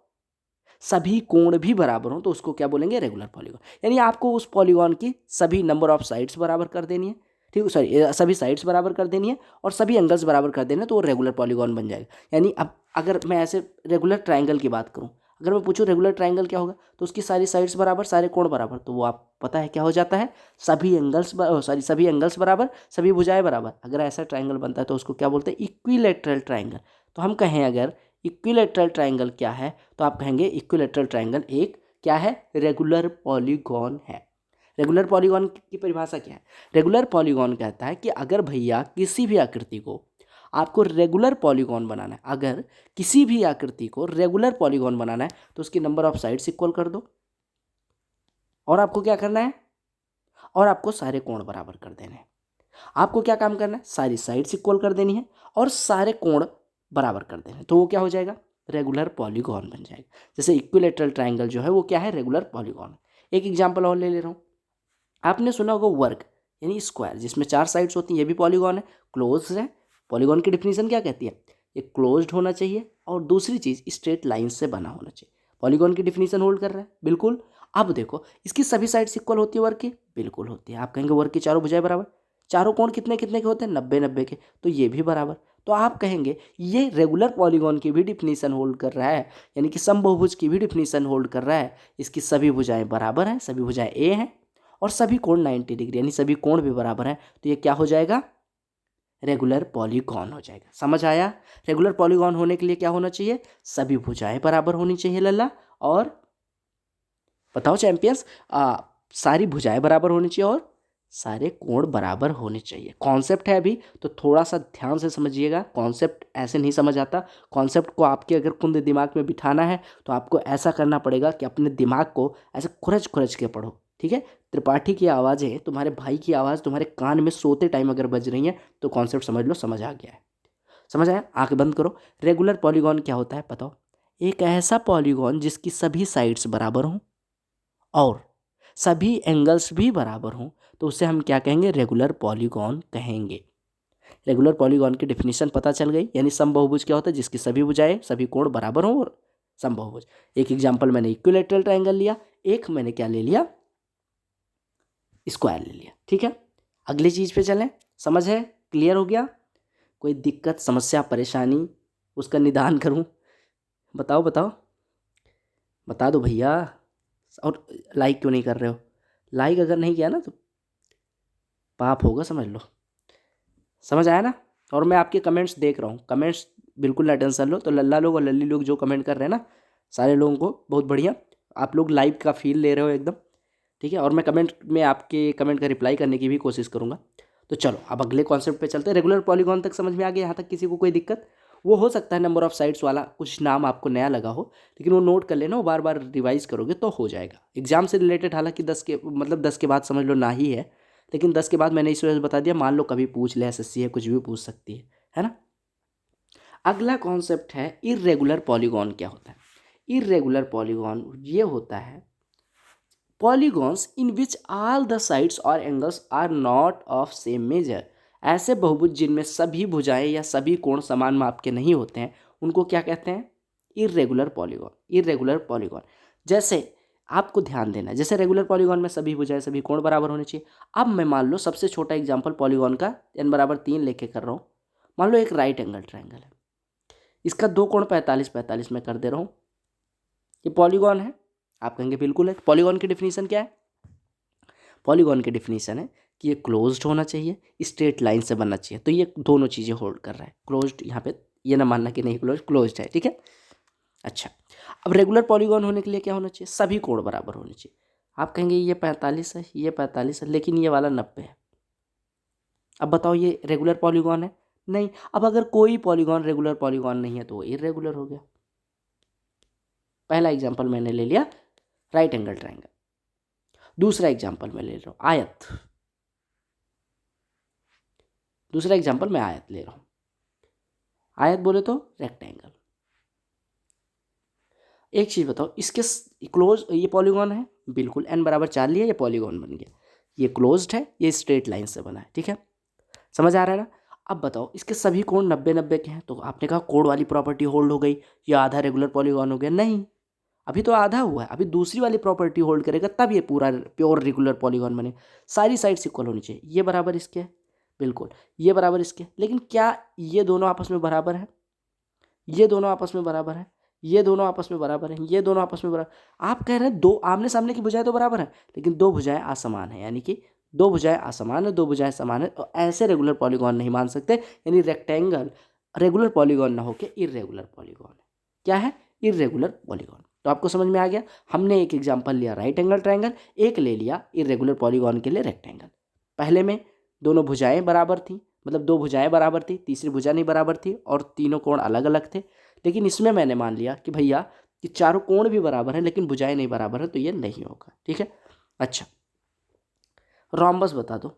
सभी कोण भी बराबर हों, तो उसको क्या बोलेंगे, रेगुलर पॉलीगॉन। यानी आपको उस पॉलीगॉन की सभी नंबर ऑफ साइड्स बराबर कर देनी है, ठीक, सॉरी, सभी साइड्स बराबर कर देनी है और सभी एंगल्स बराबर कर देना है, तो वो रेगुलर पॉलीगॉन बन जाएगा। यानी अब अगर मैं ऐसे रेगुलर ट्राइंगल की बात करूँ, अगर मैं पूछूँ रेगुलर ट्राइंगल क्या होगा, तो उसकी सारी साइड्स बराबर, सारे कोण बराबर, तो वो आप पता है क्या हो जाता है, सभी एंगल्स बराबर, सभी भुजाएं बराबर। अगर ऐसा ट्राइंगल बनता है तो उसको क्या बोलते हैं, इक्विलैटरल ट्राइंगल। तो हम कहें अगर इक्विलैटरल ट्राइंगल क्या है, तो आप कहेंगे इक्विलैटरल ट्राइंगल एक क्या है, रेगुलर पॉलीगॉन है। रेगुलर पॉलीगॉन की परिभाषा क्या है, रेगुलर पॉलीगॉन कहता है कि अगर भैया किसी भी आकृति को आपको रेगुलर पॉलीगॉन बनाना है, अगर किसी भी आकृति को रेगुलर पॉलीगॉन बनाना है तो उसकी नंबर ऑफ साइड्स इक्वल कर दो और आपको क्या करना है, और आपको सारे कोण बराबर कर देने हैं। आपको क्या काम करना है, सारी साइड्स इक्वल कर देनी है और सारे कोण बराबर कर देने हैं, तो वो क्या हो जाएगा, रेगुलर पॉलीगॉन बन जाएगा। जैसे इक्विलैटरल ट्राइंगल जो है वो क्या है, रेगुलर पॉलीगॉन। एक एग्जांपल और ले रहा हूँ, आपने सुना होगा वर्ग यानी स्क्वायर, जिसमें 4 साइड्स होती हैं, ये भी पॉलीगॉन है, क्लोज है। पॉलीगॉन की डिफिनीशन क्या कहती है, ये क्लोज्ड होना चाहिए और दूसरी चीज़ स्ट्रेट लाइन से बना होना चाहिए। पॉलीगॉन की डिफिनीशन होल्ड कर रहा है, बिल्कुल। अब देखो इसकी सभी साइड्स इक्वल होती है वर्ग की, बिल्कुल होती है। आप कहेंगे वर्ग की चारों भुजाएं बराबर, चारों कोण कितने कितने के होते हैं, 90-90 के, तो ये भी बराबर। तो आप कहेंगे ये रेगुलर पॉलीगॉन की भी डिफिनीशन होल्ड कर रहा है, यानी कि समबाहुभुज की भी डिफिनीशन होल्ड कर रहा है। इसकी सभी भुजाएं बराबर हैं, सभी भुजाएं ए हैं और सभी कोण 90 डिग्री, यानी सभी कोण भी बराबर हैं, तो ये क्या हो जाएगा, रेगुलर पॉलीगॉन हो जाएगा। समझ आया, रेगुलर पॉलीगॉन होने के लिए क्या होना चाहिए, सभी भुजाएं बराबर होनी चाहिए लल्ला, और बताओ चैंपियंस, सारी भुजाएं बराबर होनी चाहिए और सारे कोण बराबर होने चाहिए। कॉन्सेप्ट है अभी, तो थोड़ा सा ध्यान से समझिएगा, कॉन्सेप्ट ऐसे नहीं समझ आता। कॉन्सेप्ट को आपके अगर कुंद दिमाग में बिठाना है तो आपको ऐसा करना पड़ेगा कि अपने दिमाग को ऐसे खुरच खुरच के पढ़ो, ठीक है। त्रिपाठी की आवाज़ें, तुम्हारे भाई की आवाज़ तुम्हारे कान में सोते टाइम अगर बज रही हैं तो कॉन्सेप्ट समझ लो, समझ आ गया है। समझ आया? आंखें बंद करो। रेगुलर पॉलीगॉन क्या होता है बताओ? एक ऐसा पॉलीगॉन जिसकी सभी साइड्स बराबर हों और सभी एंगल्स भी बराबर हों, तो उसे हम क्या कहेंगे? रेगुलर पॉलीगॉन कहेंगे। रेगुलर पॉलीगॉन की डेफिनेशन पता चल गई। यानी समबाहुभुज क्या होता है? जिसकी सभी भुजाएं सभी कोण बराबर हों और समबाहुभुज। एक एग्जांपल मैंने इक्विलैटरल ट्रायंगल लिया, एक मैंने क्या ले लिया? स्क्वायर ले लिया। ठीक है, अगली चीज पे चलें। समझ है? क्लियर हो गया? कोई दिक्कत, समस्या, परेशानी, उसका निदान करूं? बताओ बताओ, बता दो भैया। और लाइक क्यों नहीं कर रहे हो? लाइक अगर नहीं किया ना तो पाप होगा, समझ लो। समझ आया ना? और मैं आपके कमेंट्स देख रहा हूँ, कमेंट्स बिल्कुल ना टेंशन लो। तो लल्ला लोग और लल्ली लोग जो कमेंट कर रहे हैं ना, सारे लोगों को बहुत बढ़िया, आप लोग लाइव का फील ले रहे हो एकदम। ठीक है, और मैं कमेंट में आपके कमेंट का रिप्लाई करने की भी कोशिश करूँगा। तो चलो अब अगले कॉन्सेप्ट पे चलते हैं। रेगुलर पॉलीगॉन तक समझ में आ गया? यहाँ तक किसी को कोई दिक्कत? वो हो सकता है नंबर ऑफ साइड्स वाला कुछ नाम आपको नया लगा हो, लेकिन वो नोट कर लेना, वो बार बार रिवाइज करोगे तो हो जाएगा। एग्जाम से रिलेटेड हालांकि 10 के बाद समझ लो ना ही है, लेकिन 10 के बाद मैंने इस वजह से बता दिया, मान लो कभी पूछ ले, एसएससी है, कुछ भी पूछ सकती है ना। अगला कॉन्सेप्ट है इर्रेगुलर पॉलीगॉन। क्या होता है इर्रेगुलर पॉलीगॉन? ये होता है polygons in which all the sides और angles are not of same measure. ऐसे बहुभुज जिनमें सभी भुजाएं या सभी कोण समान माप के नहीं होते हैं, उनको क्या कहते हैं? Irregular polygon. इर्रेगुलर पॉलीगॉन, जैसे आपको ध्यान देना है, जैसे रेगुलर पॉलीगॉन में सभी भुजाएं सभी कोण बराबर होने चाहिए। अब मैं मान लो सबसे छोटा एग्जांपल पॉलीगॉन का n=3 लेके कर रहा हूँ। मान लो एक राइट एंगल ट्रायंगल है, इसका दो कोण 45-45 में कर दे रहा हूँ। ये पॉलीगॉन है? आप कहेंगे बिल्कुल है। पॉलीगॉन की डिफिनीशन क्या है? पॉलीगॉन की डिफिनीशन है कि ये क्लोज्ड होना चाहिए, स्ट्रेट लाइन से बनना चाहिए। तो ये दोनों चीज़ें होल्ड कर रहा है। क्लोज्ड, यहाँ पे ये ना मानना कि नहीं क्लोज्ड है। ठीक है, अच्छा। अब रेगुलर पॉलीगॉन होने के लिए क्या होना चाहिए? सभी कोण बराबर होने चाहिए। आप कहेंगे ये 45 है, ये 45 है, लेकिन ये वाला 90 है। अब बताओ ये रेगुलर पॉलीगॉन है? नहीं। अब अगर कोई पॉलीगॉन रेगुलर पॉलीगॉन नहीं है तो वो इर्रेगुलर हो गया। पहला एग्जांपल मैंने ले लिया राइट एंगल ट्रायंगल। दूसरा एग्जांपल मैं ले रहा हूँ आयत। दूसरा एग्जांपल मैं आयत ले रहा हूँ। आयत बोले तो रेक्टेंगल। एक चीज़ बताओ, इसके क्लोज ये पॉलीगॉन है? बिल्कुल। n=4 लिया, ये पॉलीगॉन बन गया। ये क्लोज्ड है, ये स्ट्रेट लाइन से बना है। ठीक है, समझ आ रहा है ना? अब बताओ इसके सभी कोण 90-90 के हैं, तो आपने कहा कोण वाली प्रॉपर्टी होल्ड हो गई, ये आधा रेगुलर पॉलीगॉन हो गया। नहीं, अभी तो आधा हुआ है, अभी दूसरी वाली प्रॉपर्टी होल्ड करेगा तब ये पूरा प्योर रेगुलर पॉलीगॉन बने। सारी साइड्स इक्वल होनी चाहिए। ये बराबर इसके है, बिल्कुल, ये बराबर इसके। लेकिन क्या ये दोनों आपस में बराबर है? ये दोनों आपस में बराबर है, ये दोनों आपस में बराबर है, ये दोनों आपस में बराबर। आप कह रहे हैं दो आमने सामने की भुजाएं तो बराबर है, लेकिन दो भुजाएं असमान है, यानी कि दो भुजाएं असमान है, दो भुजाएं समान है। और ऐसे रेगुलर पॉलीगॉन नहीं मान सकते। यानी रेक्टेंगल रेगुलर पॉलीगॉन ना होकर इर्रेगुलर पॉलीगॉन है। क्या है? Irregular polygon. तो आपको समझ में आ गया। हमने एक एग्जांपल लिया राइट एंगल ट्रायंगल, एक ले लिया इर्रेगुलर पॉलीगॉन के लिए रेक्टेंगल। पहले में दोनों भुजाएं बराबर थी, मतलब दो भुजाएं बराबर थी, तीसरी भुजा नहीं बराबर थी और तीनों कोण अलग अलग थे। लेकिन इसमें मैंने मान लिया कि भैया कि चारों कोण भी बराबर है लेकिन भुजाएं नहीं बराबर है, तो ये नहीं होगा। ठीक है, अच्छा। रोम्बस बता दो।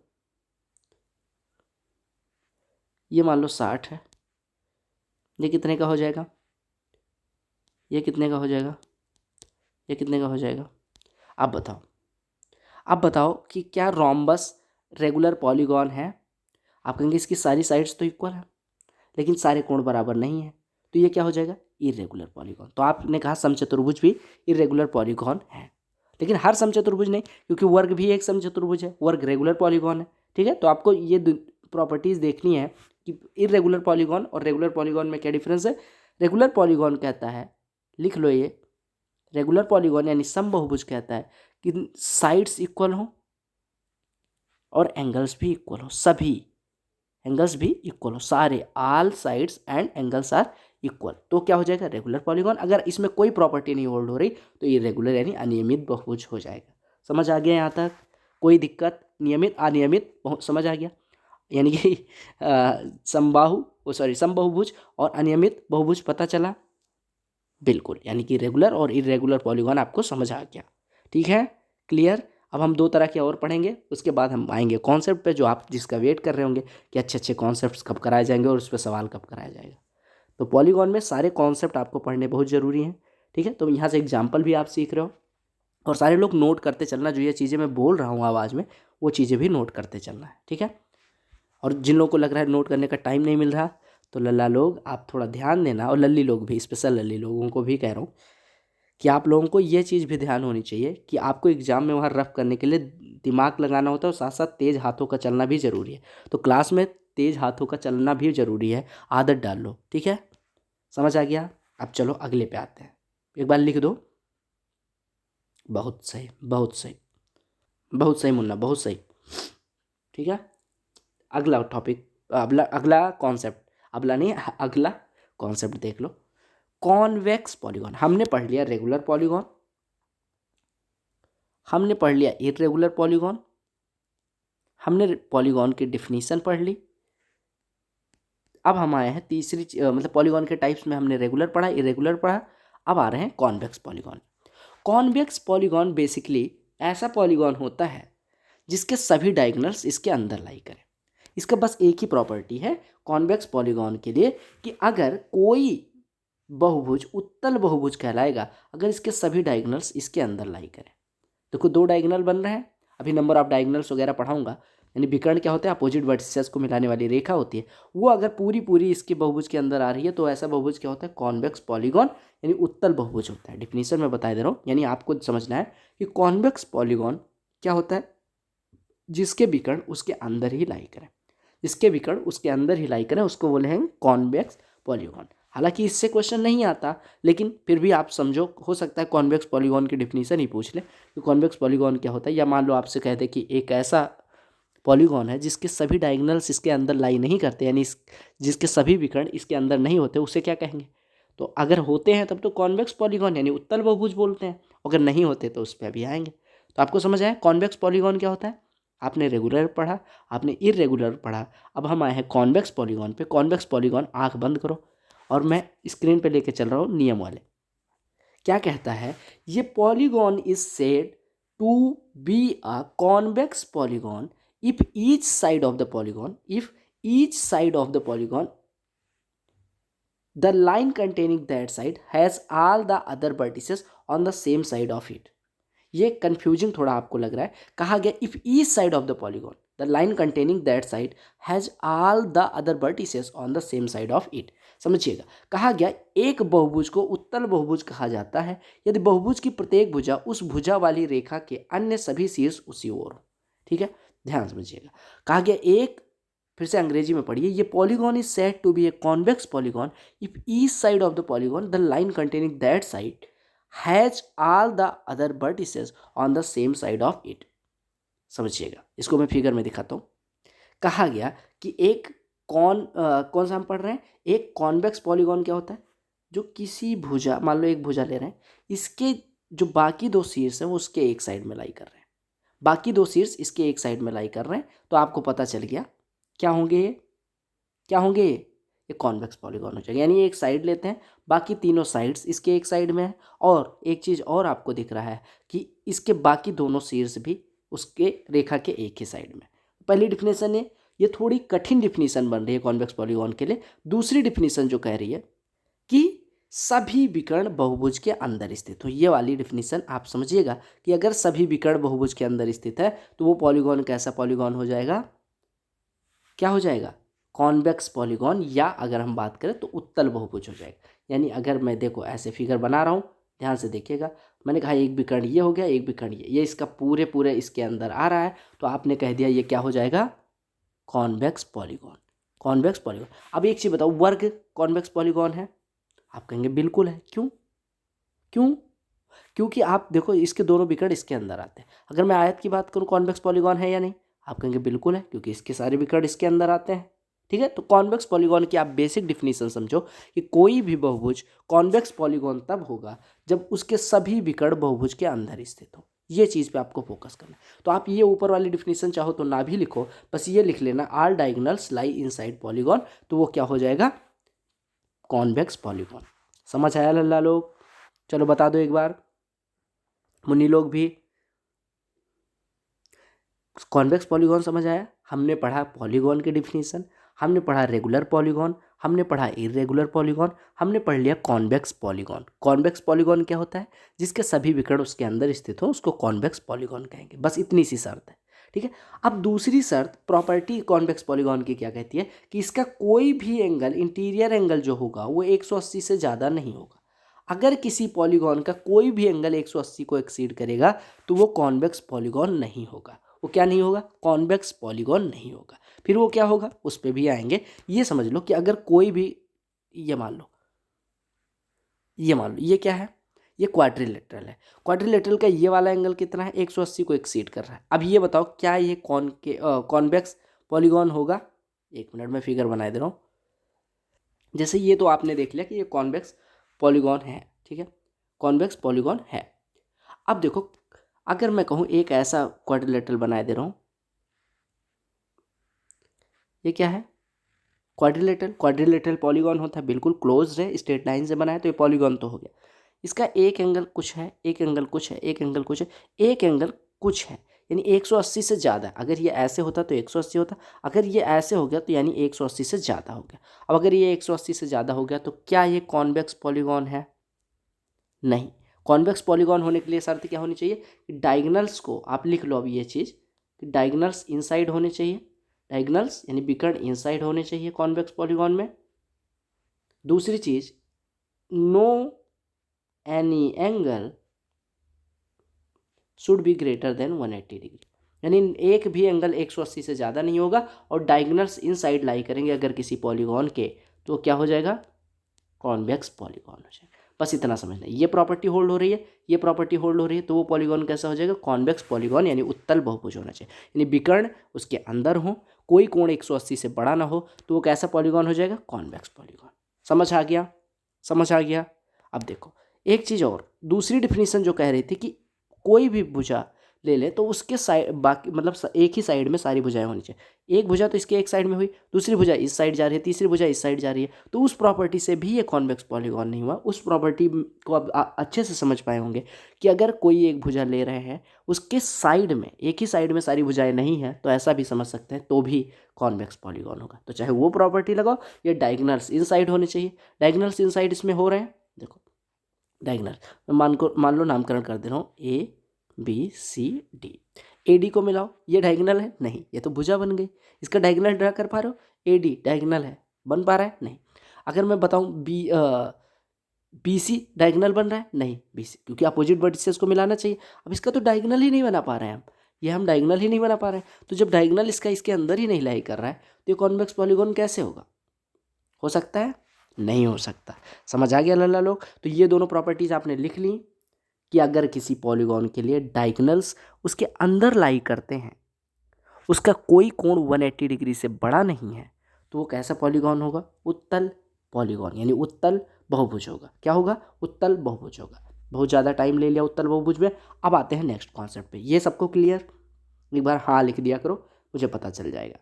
ये मान लो 60 है, ये कितने का हो जाएगा? ये कितने का हो जाएगा? ये कितने का हो जाएगा? आप बताओ, आप बताओ कि क्या रोम्बस रेगुलर पॉलीगॉन है? आप कहेंगे इसकी सारी साइड्स तो इक्वल है, लेकिन सारे कोण बराबर नहीं है, तो ये क्या हो जाएगा? Irregular polygon. तो आपने कहा समचतुर्भुज भी इर्रेगुलर पॉलीगॉन है, लेकिन हर समचतुर्भुज नहीं, क्योंकि वर्ग भी एक समचतुर्भुज है, वर्ग रेगुलर पॉलीगॉन है। ठीक है, तो आपको ये प्रॉपर्टीज देखनी है कि इर्रेगुलर पॉलीगॉन और रेगुलर पॉलीगॉन में क्या डिफरेंस है। रेगुलर पॉलीगॉन कहता है, लिख लो ये, रेगुलर पॉलीगॉन यानी समबहुभुज कहता है कि साइड्स इक्वल हो और एंगल्स भी इक्वल हो, सभी एंगल्स भी इक्वल हो, सारे all sides and angles are equal, तो क्या हो जाएगा? Regular polygon. अगर इसमें कोई प्रॉपर्टी नहीं होल्ड हो रही तो ये रेगुलर यानी अनियमित बहुभुज हो जाएगा। समझ आ गया यहाँ तक? कोई दिक्कत? नियमित अनियमित समझ आ गया? यानी कि समबाहुभुज और अनियमित बहुभुज पता चला? बिल्कुल, यानी कि रेगुलर और इर्रेगुलर पॉलीगॉन आपको समझ आ गया। ठीक है, क्लियर? अब हम 2 तरह के और पढ़ेंगे, उसके बाद हम आएंगे कॉन्सेप्ट पे, जो आप जिसका वेट कर रहे होंगे कि अच्छे अच्छे कॉन्सेप्ट्स कब कराए जाएंगे और उस पर सवाल कब कराया जाएगा। तो पॉलीगॉन में सारे कॉन्सेप्ट आपको पढ़ने बहुत ज़रूरी हैं, ठीक है। तो यहाँ से एग्जाम्पल भी आप सीख रहे हो, और सारे लोग नोट करते चलना, जो ये चीज़ें मैं बोल रहा हूँ आवाज़ में, वो चीज़ें भी नोट करते चलना है, ठीक है। और जिन लोगों को लग रहा है नोट करने का टाइम नहीं मिल रहा, तो लल्ला लोग आप थोड़ा ध्यान देना, और लल्ली लोग भी, स्पेशल लल्ली लोगों को भी कह रहा हूँ कि आप लोगों को ये चीज़ भी ध्यान होनी चाहिए कि आपको एग्ज़ाम में वहाँ रफ करने के लिए दिमाग लगाना होता है, और साथ साथ तेज़ हाथों का चलना भी ज़रूरी है। तो क्लास में तेज़ हाथों का चलना भी ज़रूरी है, आदत डाल लो, ठीक है। समझ आ गया। अब चलो अगले पे आते हैं, एक बार लिख दो। बहुत सही, बहुत सही, बहुत सही मुन्ना, बहुत सही, ठीक है। अगला टॉपिक, अगला अगला कॉन्सेप्ट, अगला नहीं, अगला कॉन्सेप्ट देख लो। कॉन्वेक्स पॉलीगॉन हमने पढ़ लिया, रेगुलर पॉलीगॉन हमने पढ़ लिया, इर्रेगुलर पॉलीगॉन हमने पॉलीगॉन की डिफिनीशन पढ़ ली। अब हम आए हैं तीसरी मतलब पॉलीगॉन के टाइप्स में हमने रेगुलर पढ़ा, इरेगुलर पढ़ा। अब आ रहे हैं convex polygon. Convex polygon basically ऐसा पॉलीगॉन होता है जिसके सभी डायगोनल्स इसके अंदर लाई करें। इसका बस एक ही प्रॉपर्टी है कॉन्वेक्स पॉलीगॉन के लिए कि अगर कोई बहुभुज उत्तल बहुभुज कहलाएगा अगर इसके सभी डायगोनल्स इसके अंदर लाई करें। देखो 2 डायगोनल बन रहे हैं, अभी नंबर ऑफ डायगोनल्स वगैरह पढ़ाऊंगा। यानी विकर्ण क्या होता है, अपोजिट वर्टिसेस को मिलाने वाली रेखा होती है, वो अगर पूरी पूरी इसके बहुभुज के अंदर आ रही है तो ऐसा बहुभुज क्या होता है, कॉन्वेक्स पॉलीगॉन, यानी उत्तल बहुभुज होता है। डिफिनीशन में बता दे रहा हूँ, यानी आपको समझना है कि कॉन्वेक्स पॉलीगॉन क्या होता है, जिसके विकर्ण उसके अंदर ही लाई करें, जिसके विकर्ण उसके अंदर ही लाई करें उसको बोले हैं कॉन्वेक्स पॉलीगॉन। हालांकि इससे क्वेश्चन नहीं आता, लेकिन फिर भी आप समझो, हो सकता है कॉन्वेक्स पॉलीगॉन की डिफिनीशन ही पूछ ले कि कॉन्वेक्स पॉलीगॉन क्या होता है, या मान लो आपसे कह दे कि एक ऐसा पॉलीगॉन है जिसके सभी डायगोनल्स इसके अंदर लाई नहीं करते, यानी जिसके सभी विकर्ण इसके अंदर नहीं होते, उसे क्या कहेंगे। तो अगर होते हैं तब तो कॉन्वेक्स पॉलीगॉन यानी उत्तल बहुभुज बोलते हैं, अगर नहीं होते तो उस पर अभी आएंगे। तो आपको समझ आया कॉन्वेक्स पॉलीगॉन क्या होता है। आपने रेगुलर पढ़ा, आपने इरेगुलर पढ़ा, अब हम आए हैं कॉन्वेक्स पॉलीगॉन पे। कॉन्वेक्स पॉलीगॉन, आंख बंद करो और मैं स्क्रीन पे लेके चल रहा हूँ नियम वाले। क्या कहता है, ये polygon is said to be a convex polygon if each side of the polygon if each side of the polygon the line containing that side has all the other vertices on the same side of it। ये confusing थोड़ा आपको लग रहा है। कहा गया if each side of the polygon the line containing that side has all the other vertices on the same side of it. समझिएगा, कहा गया एक बहुभुज को उत्तल बहुभुज कहा जाता है यदि बहुभुज की प्रत्येक भुजा उस भुजा वाली रेखा के अन्य सभी शीर्ष उसी ओर हो। ठीक है, ध्यान समझिएगा। कहा गया एक, फिर से अंग्रेजी में पढ़िए, ये polygon is said to be a convex polygon if each side of the polygon the line containing that side has all the other vertices on the same side of it. समझिएगा, इसको मैं फिगर में दिखाता हूँ। कहा गया कि एक कौन सा हम पढ़ रहे हैं, एक कॉन्वेक्स पॉलीगॉन क्या होता है, जो किसी भुजा, मान लो एक भुजा ले रहे हैं, इसके जो बाकी 2 शीर्ष हैं वो उसके एक साइड में लाई कर रहे हैं, बाकी 2 शीर्ष इसके एक साइड में लाई कर रहे हैं। तो आपको पता चल गया क्या होंगे ये, क्या होंगे ये कॉन्वेक्स पॉलीगॉन हो जाएगा। यानी एक साइड लेते हैं, बाकी तीनों साइड्स इसके एक साइड में है, और एक चीज़ और आपको दिख रहा है कि इसके बाकी दोनों शीर्ष भी उसके रेखा के एक ही साइड में। पहली डिफिनेशन है, ये थोड़ी कठिन डिफिनेशन बन रही है कॉन्वेक्स पॉलीगॉन के लिए। दूसरी डिफिनेशन जो कह रही है कि सभी विकर्ण बहुभुज के अंदर स्थित हो, ये वाली डिफिनेशन आप समझिएगा कि अगर सभी विकर्ण बहुभुज के अंदर स्थित है तो वो पॉलीगॉन कैसा पॉलीगॉन हो जाएगा, क्या हो जाएगा, कॉन्वेक्स पॉलीगॉन, या अगर हम बात करें तो उत्तल बहुभुज हो जाएगा। यानी अगर मैं देखो ऐसे फिगर बना रहा हूँ, ध्यान से देखिएगा, मैंने कहा एक विकर्ण ये हो गया, एक विकर्ण ये इसका पूरे पूरे इसके अंदर आ रहा है, तो आपने कह दिया ये क्या हो जाएगा, कॉन्वेक्स पॉलीगॉन, कॉन्वेक्स पॉलीगॉन। अब एक चीज़ बताओ, वर्ग कॉन्वेक्स पॉलीगॉन है, आप कहेंगे बिल्कुल है। क्यों, क्यों, क्योंकि आप देखो इसके दोनों विकर्ण इसके अंदर आते हैं। अगर मैं आयत की बात करूँ कॉन्वेक्स पॉलीगॉन है या नहीं, आप कहेंगे बिल्कुल है, क्योंकि इसके सारे विकर्ण इसके अंदर आते हैं। ठीक है, तो कॉन्वेक्स पॉलीगॉन की आप बेसिक डिफिनीशन समझो कि कोई भी बहुभुज कॉन्वेक्स पॉलीगॉन तब होगा जब उसके सभी विकर्ण बहुभुज के अंदर स्थित हो। ये चीज़ पे आपको फोकस करना है। तो आप ये ऊपर वाली डिफिनीशन चाहो तो ना भी लिखो, बस ये लिख लेना, ऑल डायगोनल्स लाई इनसाइड पॉलीगॉन, तो वो क्या हो जाएगा, कॉन्वेक्स पॉलीगॉन। समझ आया लल्ला लोग, चलो बता दो एक बार, मुन्नी लोग भी। कॉन्वेक्स पॉलीगॉन समझ आया। हमने पढ़ा पॉलीगॉन की डिफिनीशन, हमने पढ़ा रेगुलर पॉलीगॉन, हमने पढ़ा इरेगुलर पॉलीगॉन, हमने पढ़ लिया कॉन्वेक्स पॉलीगॉन। कॉन्वेक्स पॉलीगॉन क्या होता है? जिसके सभी विकर्ण उसके अंदर स्थित हो उसको कॉन्वेक्स पॉलीगॉन कहेंगे। बस इतनी सी शर्त है, ठीक है। अब दूसरी शर्त प्रॉपर्टी कॉन्वेक्स पॉलीगॉन की क्या कहती है कि इसका कोई भी एंगल, इंटीरियर एंगल जो होगा वो 180 से ज़्यादा नहीं होगा। अगर किसी पॉलीगॉन का कोई भी एंगल 180 को एक्सीड करेगा तो वो कॉन्वेक्स पॉलीगॉन नहीं होगा। वो क्या नहीं होगा? कॉन्वेक्स पॉलीगॉन नहीं होगा। फिर वो क्या होगा उस पर भी आएंगे। ये समझ लो कि अगर कोई भी, ये मान लो ये क्या है, ये क्वाड्रिलेटरल है। क्वाड्रिलेटरल का ये वाला एंगल कितना है? 180 को एक्सीड कर रहा है। अब ये बताओ क्या ये कॉन्वेक्स पॉलीगॉन होगा? एक मिनट में फिगर बना दे रहा हूँ। जैसे ये तो आपने देख लिया कि ये कॉन्वेक्स पॉलीगॉन है, ठीक है, कॉन्वेक्स पॉलीगॉन है। अब देखो अगर मैं कहूँ एक ऐसा क्वाड्रिलेटरल बना दे रहा हूँ, ये क्या है? क्वाड्रिलेटरल पॉलीगॉन होता है, बिल्कुल क्लोज है, स्ट्रेट लाइन से बना है, तो ये पॉलीगॉन तो हो गया। इसका एक एंगल कुछ है, एक एंगल कुछ है, एक एंगल कुछ है, एक एंगल कुछ है, यानी 180 से ज़्यादा। अगर ये ऐसे होता तो 180 होता, अगर ये ऐसे हो गया तो यानी 180 से ज़्यादा हो गया। अब अगर ये 180 से ज़्यादा हो गया तो क्या ये कॉन्वेक्स पॉलीगॉन है? नहीं। कॉन्वेक्स पॉलीगॉन होने के लिए शर्त क्या होनी चाहिए कि डायगोनल्स को, आप लिख लो अब ये चीज़, कि डायगोनल्स इनसाइड होने चाहिए। डायगोनल्स यानी विकर्ण इनसाइड होने चाहिए कॉन्वेक्स पॉलीगॉन में। दूसरी चीज़, no any angle should be greater than 180 degree, यानी एक भी एंगल 180 से ज़्यादा नहीं होगा और डायगोनल्स इनसाइड लाई करेंगे अगर किसी पॉलीगॉन के, तो क्या हो जाएगा? कॉन्वेक्स पॉलीगॉन हो जाएगा। बस इतना समझना है। ये प्रॉपर्टी होल्ड हो रही है, ये प्रॉपर्टी होल्ड हो रही है, तो वो पॉलीगॉन कैसा हो जाएगा? कॉन्वेक्स पॉलीगॉन, यानी उत्तल बहुभुज होना चाहिए, यानी विकर्ण उसके अंदर हो, कोई कोण 180 से बड़ा ना हो, तो वो कैसा पॉलीगॉन हो जाएगा? Convex polygon. समझ आ गया? समझ आ गया। अब देखो एक चीज़ और, दूसरी डिफिनीशन जो कह रही थी कि कोई भी भुजा ले ले तो उसके साइड, बाकी मतलब एक ही साइड में सारी भुजाएं होनी चाहिए। एक भुजा तो इसके एक साइड में हुई, दूसरी भुजा इस साइड जा रही है, तीसरी भुजा इस साइड जा रही है, तो उस प्रॉपर्टी से भी ये कॉन्वेक्स पॉलीगॉन नहीं हुआ। उस प्रॉपर्टी को अब अच्छे से समझ पाए होंगे कि अगर कोई एक भुजा ले रहे हैं, उसके साइड में, एक ही साइड में सारी भुजाएं नहीं है, तो ऐसा भी समझ सकते हैं, तो भी कॉन्वेक्स पॉलीगॉन होगा। तो चाहे वो प्रॉपर्टी लगाओ, या डायगोनल्स इनसाइड होने चाहिए। डायगोनल्स इनसाइड इसमें हो रहे हैं, देखो डायगोनल, मान लो नामकरण कर दे रहा हूँ ABCD। AD को मिलाओ, ये डायगोनल है? नहीं, ये तो भुजा बन गई। इसका डायगोनल ड्रा कर पा रहे हो? AD डायगोनल है, बन पा रहा है? नहीं। अगर मैं बताऊं BC डायगोनल बन रहा है? नहीं, BC क्योंकि अपोजिट वर्टिसेस को मिलाना चाहिए। अब इसका तो डायगोनल ही नहीं बना पा रहे हैं हम, ये हम डायगोनल ही नहीं बना पा रहे हैं। तो जब डायगोनल इसका इसके अंदर ही नहीं लाई कर रहा है, तो ये कॉन्वेक्स पॉलीगॉन कैसे होगा? हो सकता है? नहीं हो सकता। समझ आ गया लल्ला लोग? तो ये दोनों प्रॉपर्टीज आपने लिख ली कि अगर किसी पॉलीगॉन के लिए डायगोनल्स उसके अंदर लाई करते हैं, उसका कोई कोण 180 डिग्री से बड़ा नहीं है, तो वो कैसा पॉलीगॉन होगा? उत्तल पॉलीगॉन, यानी उत्तल बहुभुज होगा। क्या होगा? उत्तल बहुभुज होगा। बहुत ज़्यादा टाइम ले लिया उत्तल बहुभुज में। अब आते हैं नेक्स्ट कॉन्सेप्ट पे। ये सबको क्लियर? एक बार हाँ लिख दिया करो, मुझे पता चल जाएगा।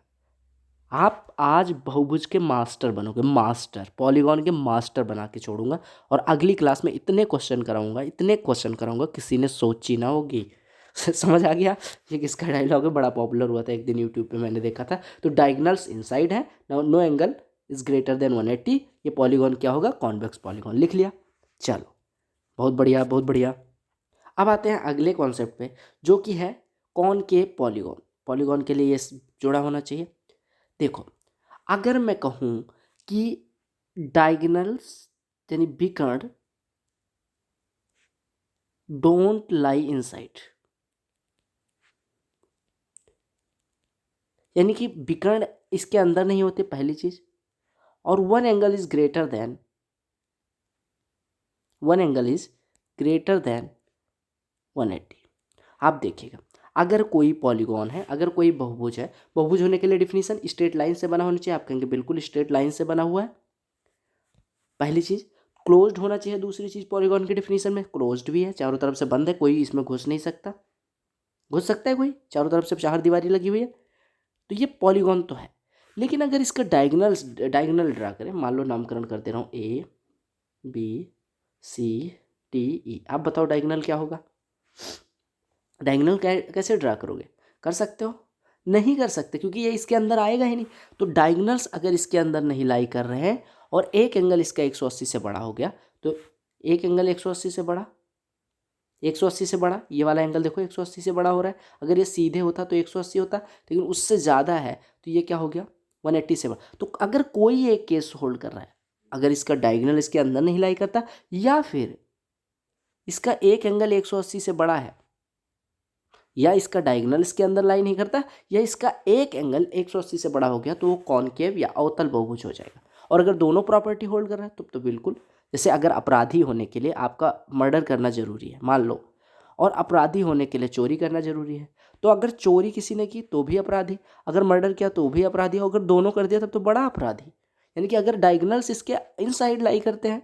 आप आज बहुभुज के मास्टर बनोगे, मास्टर, पॉलीगॉन के मास्टर बना के छोड़ूंगा। और अगली क्लास में इतने क्वेश्चन कराऊंगा, इतने क्वेश्चन कराऊंगा, किसी ने सोची ना होगी। समझ आ गया? ये किसका डायलॉग है? बड़ा पॉपुलर हुआ था एक दिन यूट्यूब पे, मैंने देखा था। तो डायगोनल्स इनसाइड है, no angle is greater than 180, ये पॉलीगॉन क्या होगा? Convex polygon. लिख लिया? चलो, बहुत बढ़िया, बहुत बढ़िया। अब आते हैं अगले कॉन्सेप्ट पे, जो कि है कॉनकेव पॉलीगॉन। पॉलीगॉन के लिए ये जोड़ा होना चाहिए। देखो अगर मैं कहूँ कि डायगोनल्स यानी विकर्ण डोंट लाई इनसाइड, यानी कि विकर्ण इसके अंदर नहीं होते, पहली चीज, और one angle is greater than 180। आप देखिएगा, अगर कोई पॉलीगॉन है, अगर कोई बहुभुज है, बहुभुज होने के लिए डिफिनीशन स्ट्रेट लाइन से बना होना चाहिए। आप कहेंगे बिल्कुल स्ट्रेट लाइन से बना हुआ है, पहली चीज। क्लोज्ड होना चाहिए, दूसरी चीज पॉलीगॉन की डिफिनीशन में क्लोज्ड भी है, चारों तरफ से बंद है, कोई इसमें घुस नहीं सकता। घुस सकता है कोई? चारों तरफ से चार दीवारी लगी हुई है, तो ये पॉलीगॉन तो है। लेकिन अगर इसका डायगोनल ड्रा करें, मान लो नामकरण कर दे रहा हूँ ABCDE, आप बताओ डायगोनल क्या होगा? डायगोनल कैसे ड्रा करोगे? कर सकते हो? नहीं कर सकते क्योंकि ये इसके अंदर आएगा ही नहीं। तो डायगोनल्स अगर इसके अंदर नहीं लाई कर रहे हैं और एक एंगल इसका 180 से बड़ा हो गया, तो एक एंगल 180 से बड़ा, 180 से बड़ा, ये वाला एंगल देखो 180 से बड़ा हो रहा है। अगर ये सीधे होता तो 180 होता, लेकिन उससे ज़्यादा है तो ये क्या हो गया 180 से बड़ा। तो अगर कोई एक केस होल्ड कर रहा है, अगर इसका डायगोनल इसके अंदर नहीं लाई करता या फिर इसका एक एंगल 180 से बड़ा है, या इसका डायगोनल इसके अंदर लाई नहीं करता, या इसका एक एंगल 180 से बड़ा हो गया, तो वो कॉनकेव या अवतल बहुभुज हो जाएगा। और अगर दोनों प्रॉपर्टी होल्ड कर रहा है तो बिल्कुल, जैसे अगर अपराधी होने के लिए आपका मर्डर करना जरूरी है मान लो, और अपराधी होने के लिए चोरी करना जरूरी है, तो अगर चोरी किसी ने की तो भी अपराधी, अगर मर्डर किया तो भी अपराधी, अगर दोनों कर दिया तब तो बड़ा अपराधी। यानी कि अगर डायगोनल्स इसके इनसाइड लाई करते हैं,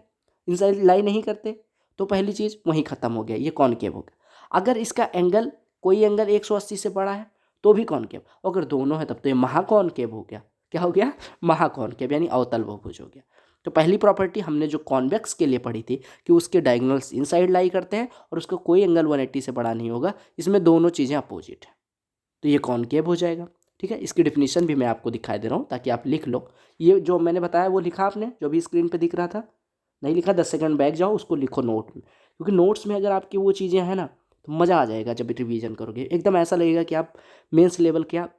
इनसाइड लाई नहीं करते, तो पहली चीज़ वहीं ख़त्म हो गया, ये कॉनकेव हो गया। अगर इसका एंगल कोई एंगल 180 से बड़ा है तो भी कॉनकेव, अगर दोनों है तब तो ये महाकॉनकेव हो गया। क्या हो गया? महाकॉनकेव, यानी अवतल बहुभुज हो गया। तो पहली प्रॉपर्टी हमने जो कॉन्वेक्स के लिए पढ़ी थी कि उसके डायगोनल्स इनसाइड लाई करते हैं और उसका कोई एंगल 180 से बड़ा नहीं होगा, इसमें दोनों चीज़ें अपोजिट हैं, तो ये कॉनकेव हो जाएगा। ठीक है, इसकी डिफिनीशन भी मैं आपको दिखाई दे रहा हूँ ताकि आप लिख लो। ये जो मैंने बताया वो लिखा आपने, जो भी स्क्रीन पे दिख रहा था? नहीं लिखा? 10 सेकंड बैक जाओ, उसको लिखो नोट में, क्योंकि नोट्स में अगर आपकी वो चीज़ें हैं ना तो मज़ा आ जाएगा। जब रिवीजन करोगे एकदम ऐसा लगेगा कि आप मेंस लेवल क्या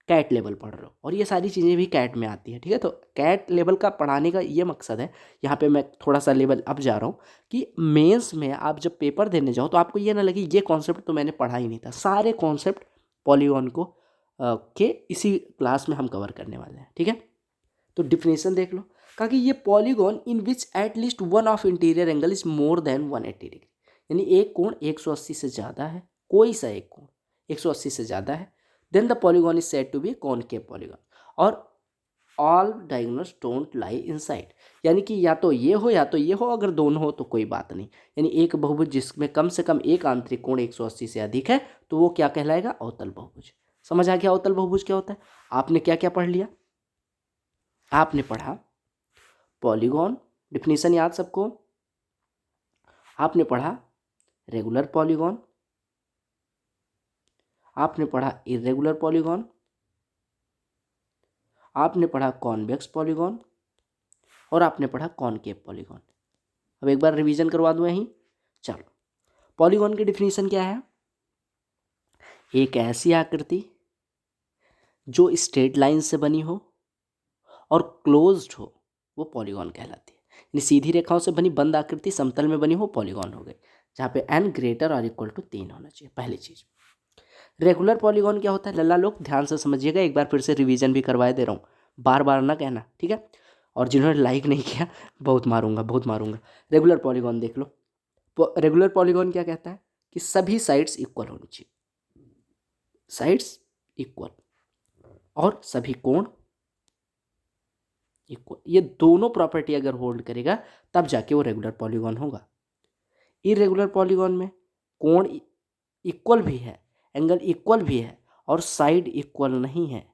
कैट लेवल पढ़ रहे हो, और ये सारी चीज़ें भी कैट में आती है। ठीक है, तो कैट लेवल का पढ़ाने का ये मकसद है। यहाँ पे मैं थोड़ा सा लेवल अब जा रहा हूँ कि मेंस में आप जब पेपर देने जाओ तो आपको ये ना लगे ये कॉन्सेप्ट तो मैंने पढ़ा ही नहीं था। सारे कॉन्सेप्ट पॉलीगॉन को के इसी क्लास में हम कवर करने वाले हैं। ठीक है, तो डिफिनेशन देख लो। कहा कि ये polygon in which at least one of interior angle is more than 180 degree, यानी एक कोण 180 से ज़्यादा है, कोई सा एक कोण 180 से ज़्यादा है, then the polygon is said to be concave polygon, और all diagonals don't lie inside, यानी कि या तो ये हो या तो ये हो, अगर दोनों हो तो कोई बात नहीं। यानी एक बहुभुज जिसमें कम से कम एक आंतरिक कोण 180 से अधिक है तो वो क्या कहलाएगा? अवतल बहुभुज। समझ आ गया अवतल बहुभुज क्या होता है? आपने क्या क्या पढ़ लिया? आपने पढ़ा पॉलीगॉन, डिफिनीशन याद सबको? आपने पढ़ा रेगुलर पॉलीगॉन, आपने पढ़ा इर्रेगुलर पॉलीगॉन, आपने पढ़ा कॉन्वेक्स पॉलीगॉन, और आपने पढ़ा कॉनकेव पॉलीगॉन। अब एक बार रिवीजन करवा दूं यहीं। चलो, पॉलीगॉन की डिफिनीशन क्या है? एक ऐसी आकृति जो स्ट्रेट लाइन से बनी हो और क्लोज्ड हो, वो पॉलीगॉन कहलाती है। यानी सीधी रेखाओं से बनी बंद आकृति समतल में बनी हो, पॉलीगॉन हो गई, जहाँ पे n ग्रेटर और इक्वल टू 3 होना चाहिए। पहली चीज। रेगुलर पॉलीगॉन क्या होता है? लल्ला लोग ध्यान से समझिएगा, एक बार फिर से रिवीजन भी करवाए दे रहा हूँ, बार बार ना कहना, ठीक है? और जिन्होंने लाइक नहीं किया बहुत मारूंगा, बहुत मारूंगा। रेगुलर पॉलीगॉन देख लो। रेगुलर पॉलीगॉन क्या कहता है? कि सभी साइड्स इक्वल होनी चाहिए, साइड्स इक्वल, और सभी कोण इक्वल। ये दोनों प्रॉपर्टी अगर होल्ड करेगा तब जाके वो रेगुलर पॉलीगॉन होगा। इरेगुलर पॉलीगॉन में कोण इक्वल भी है, एंगल इक्वल भी है, और साइड इक्वल नहीं है,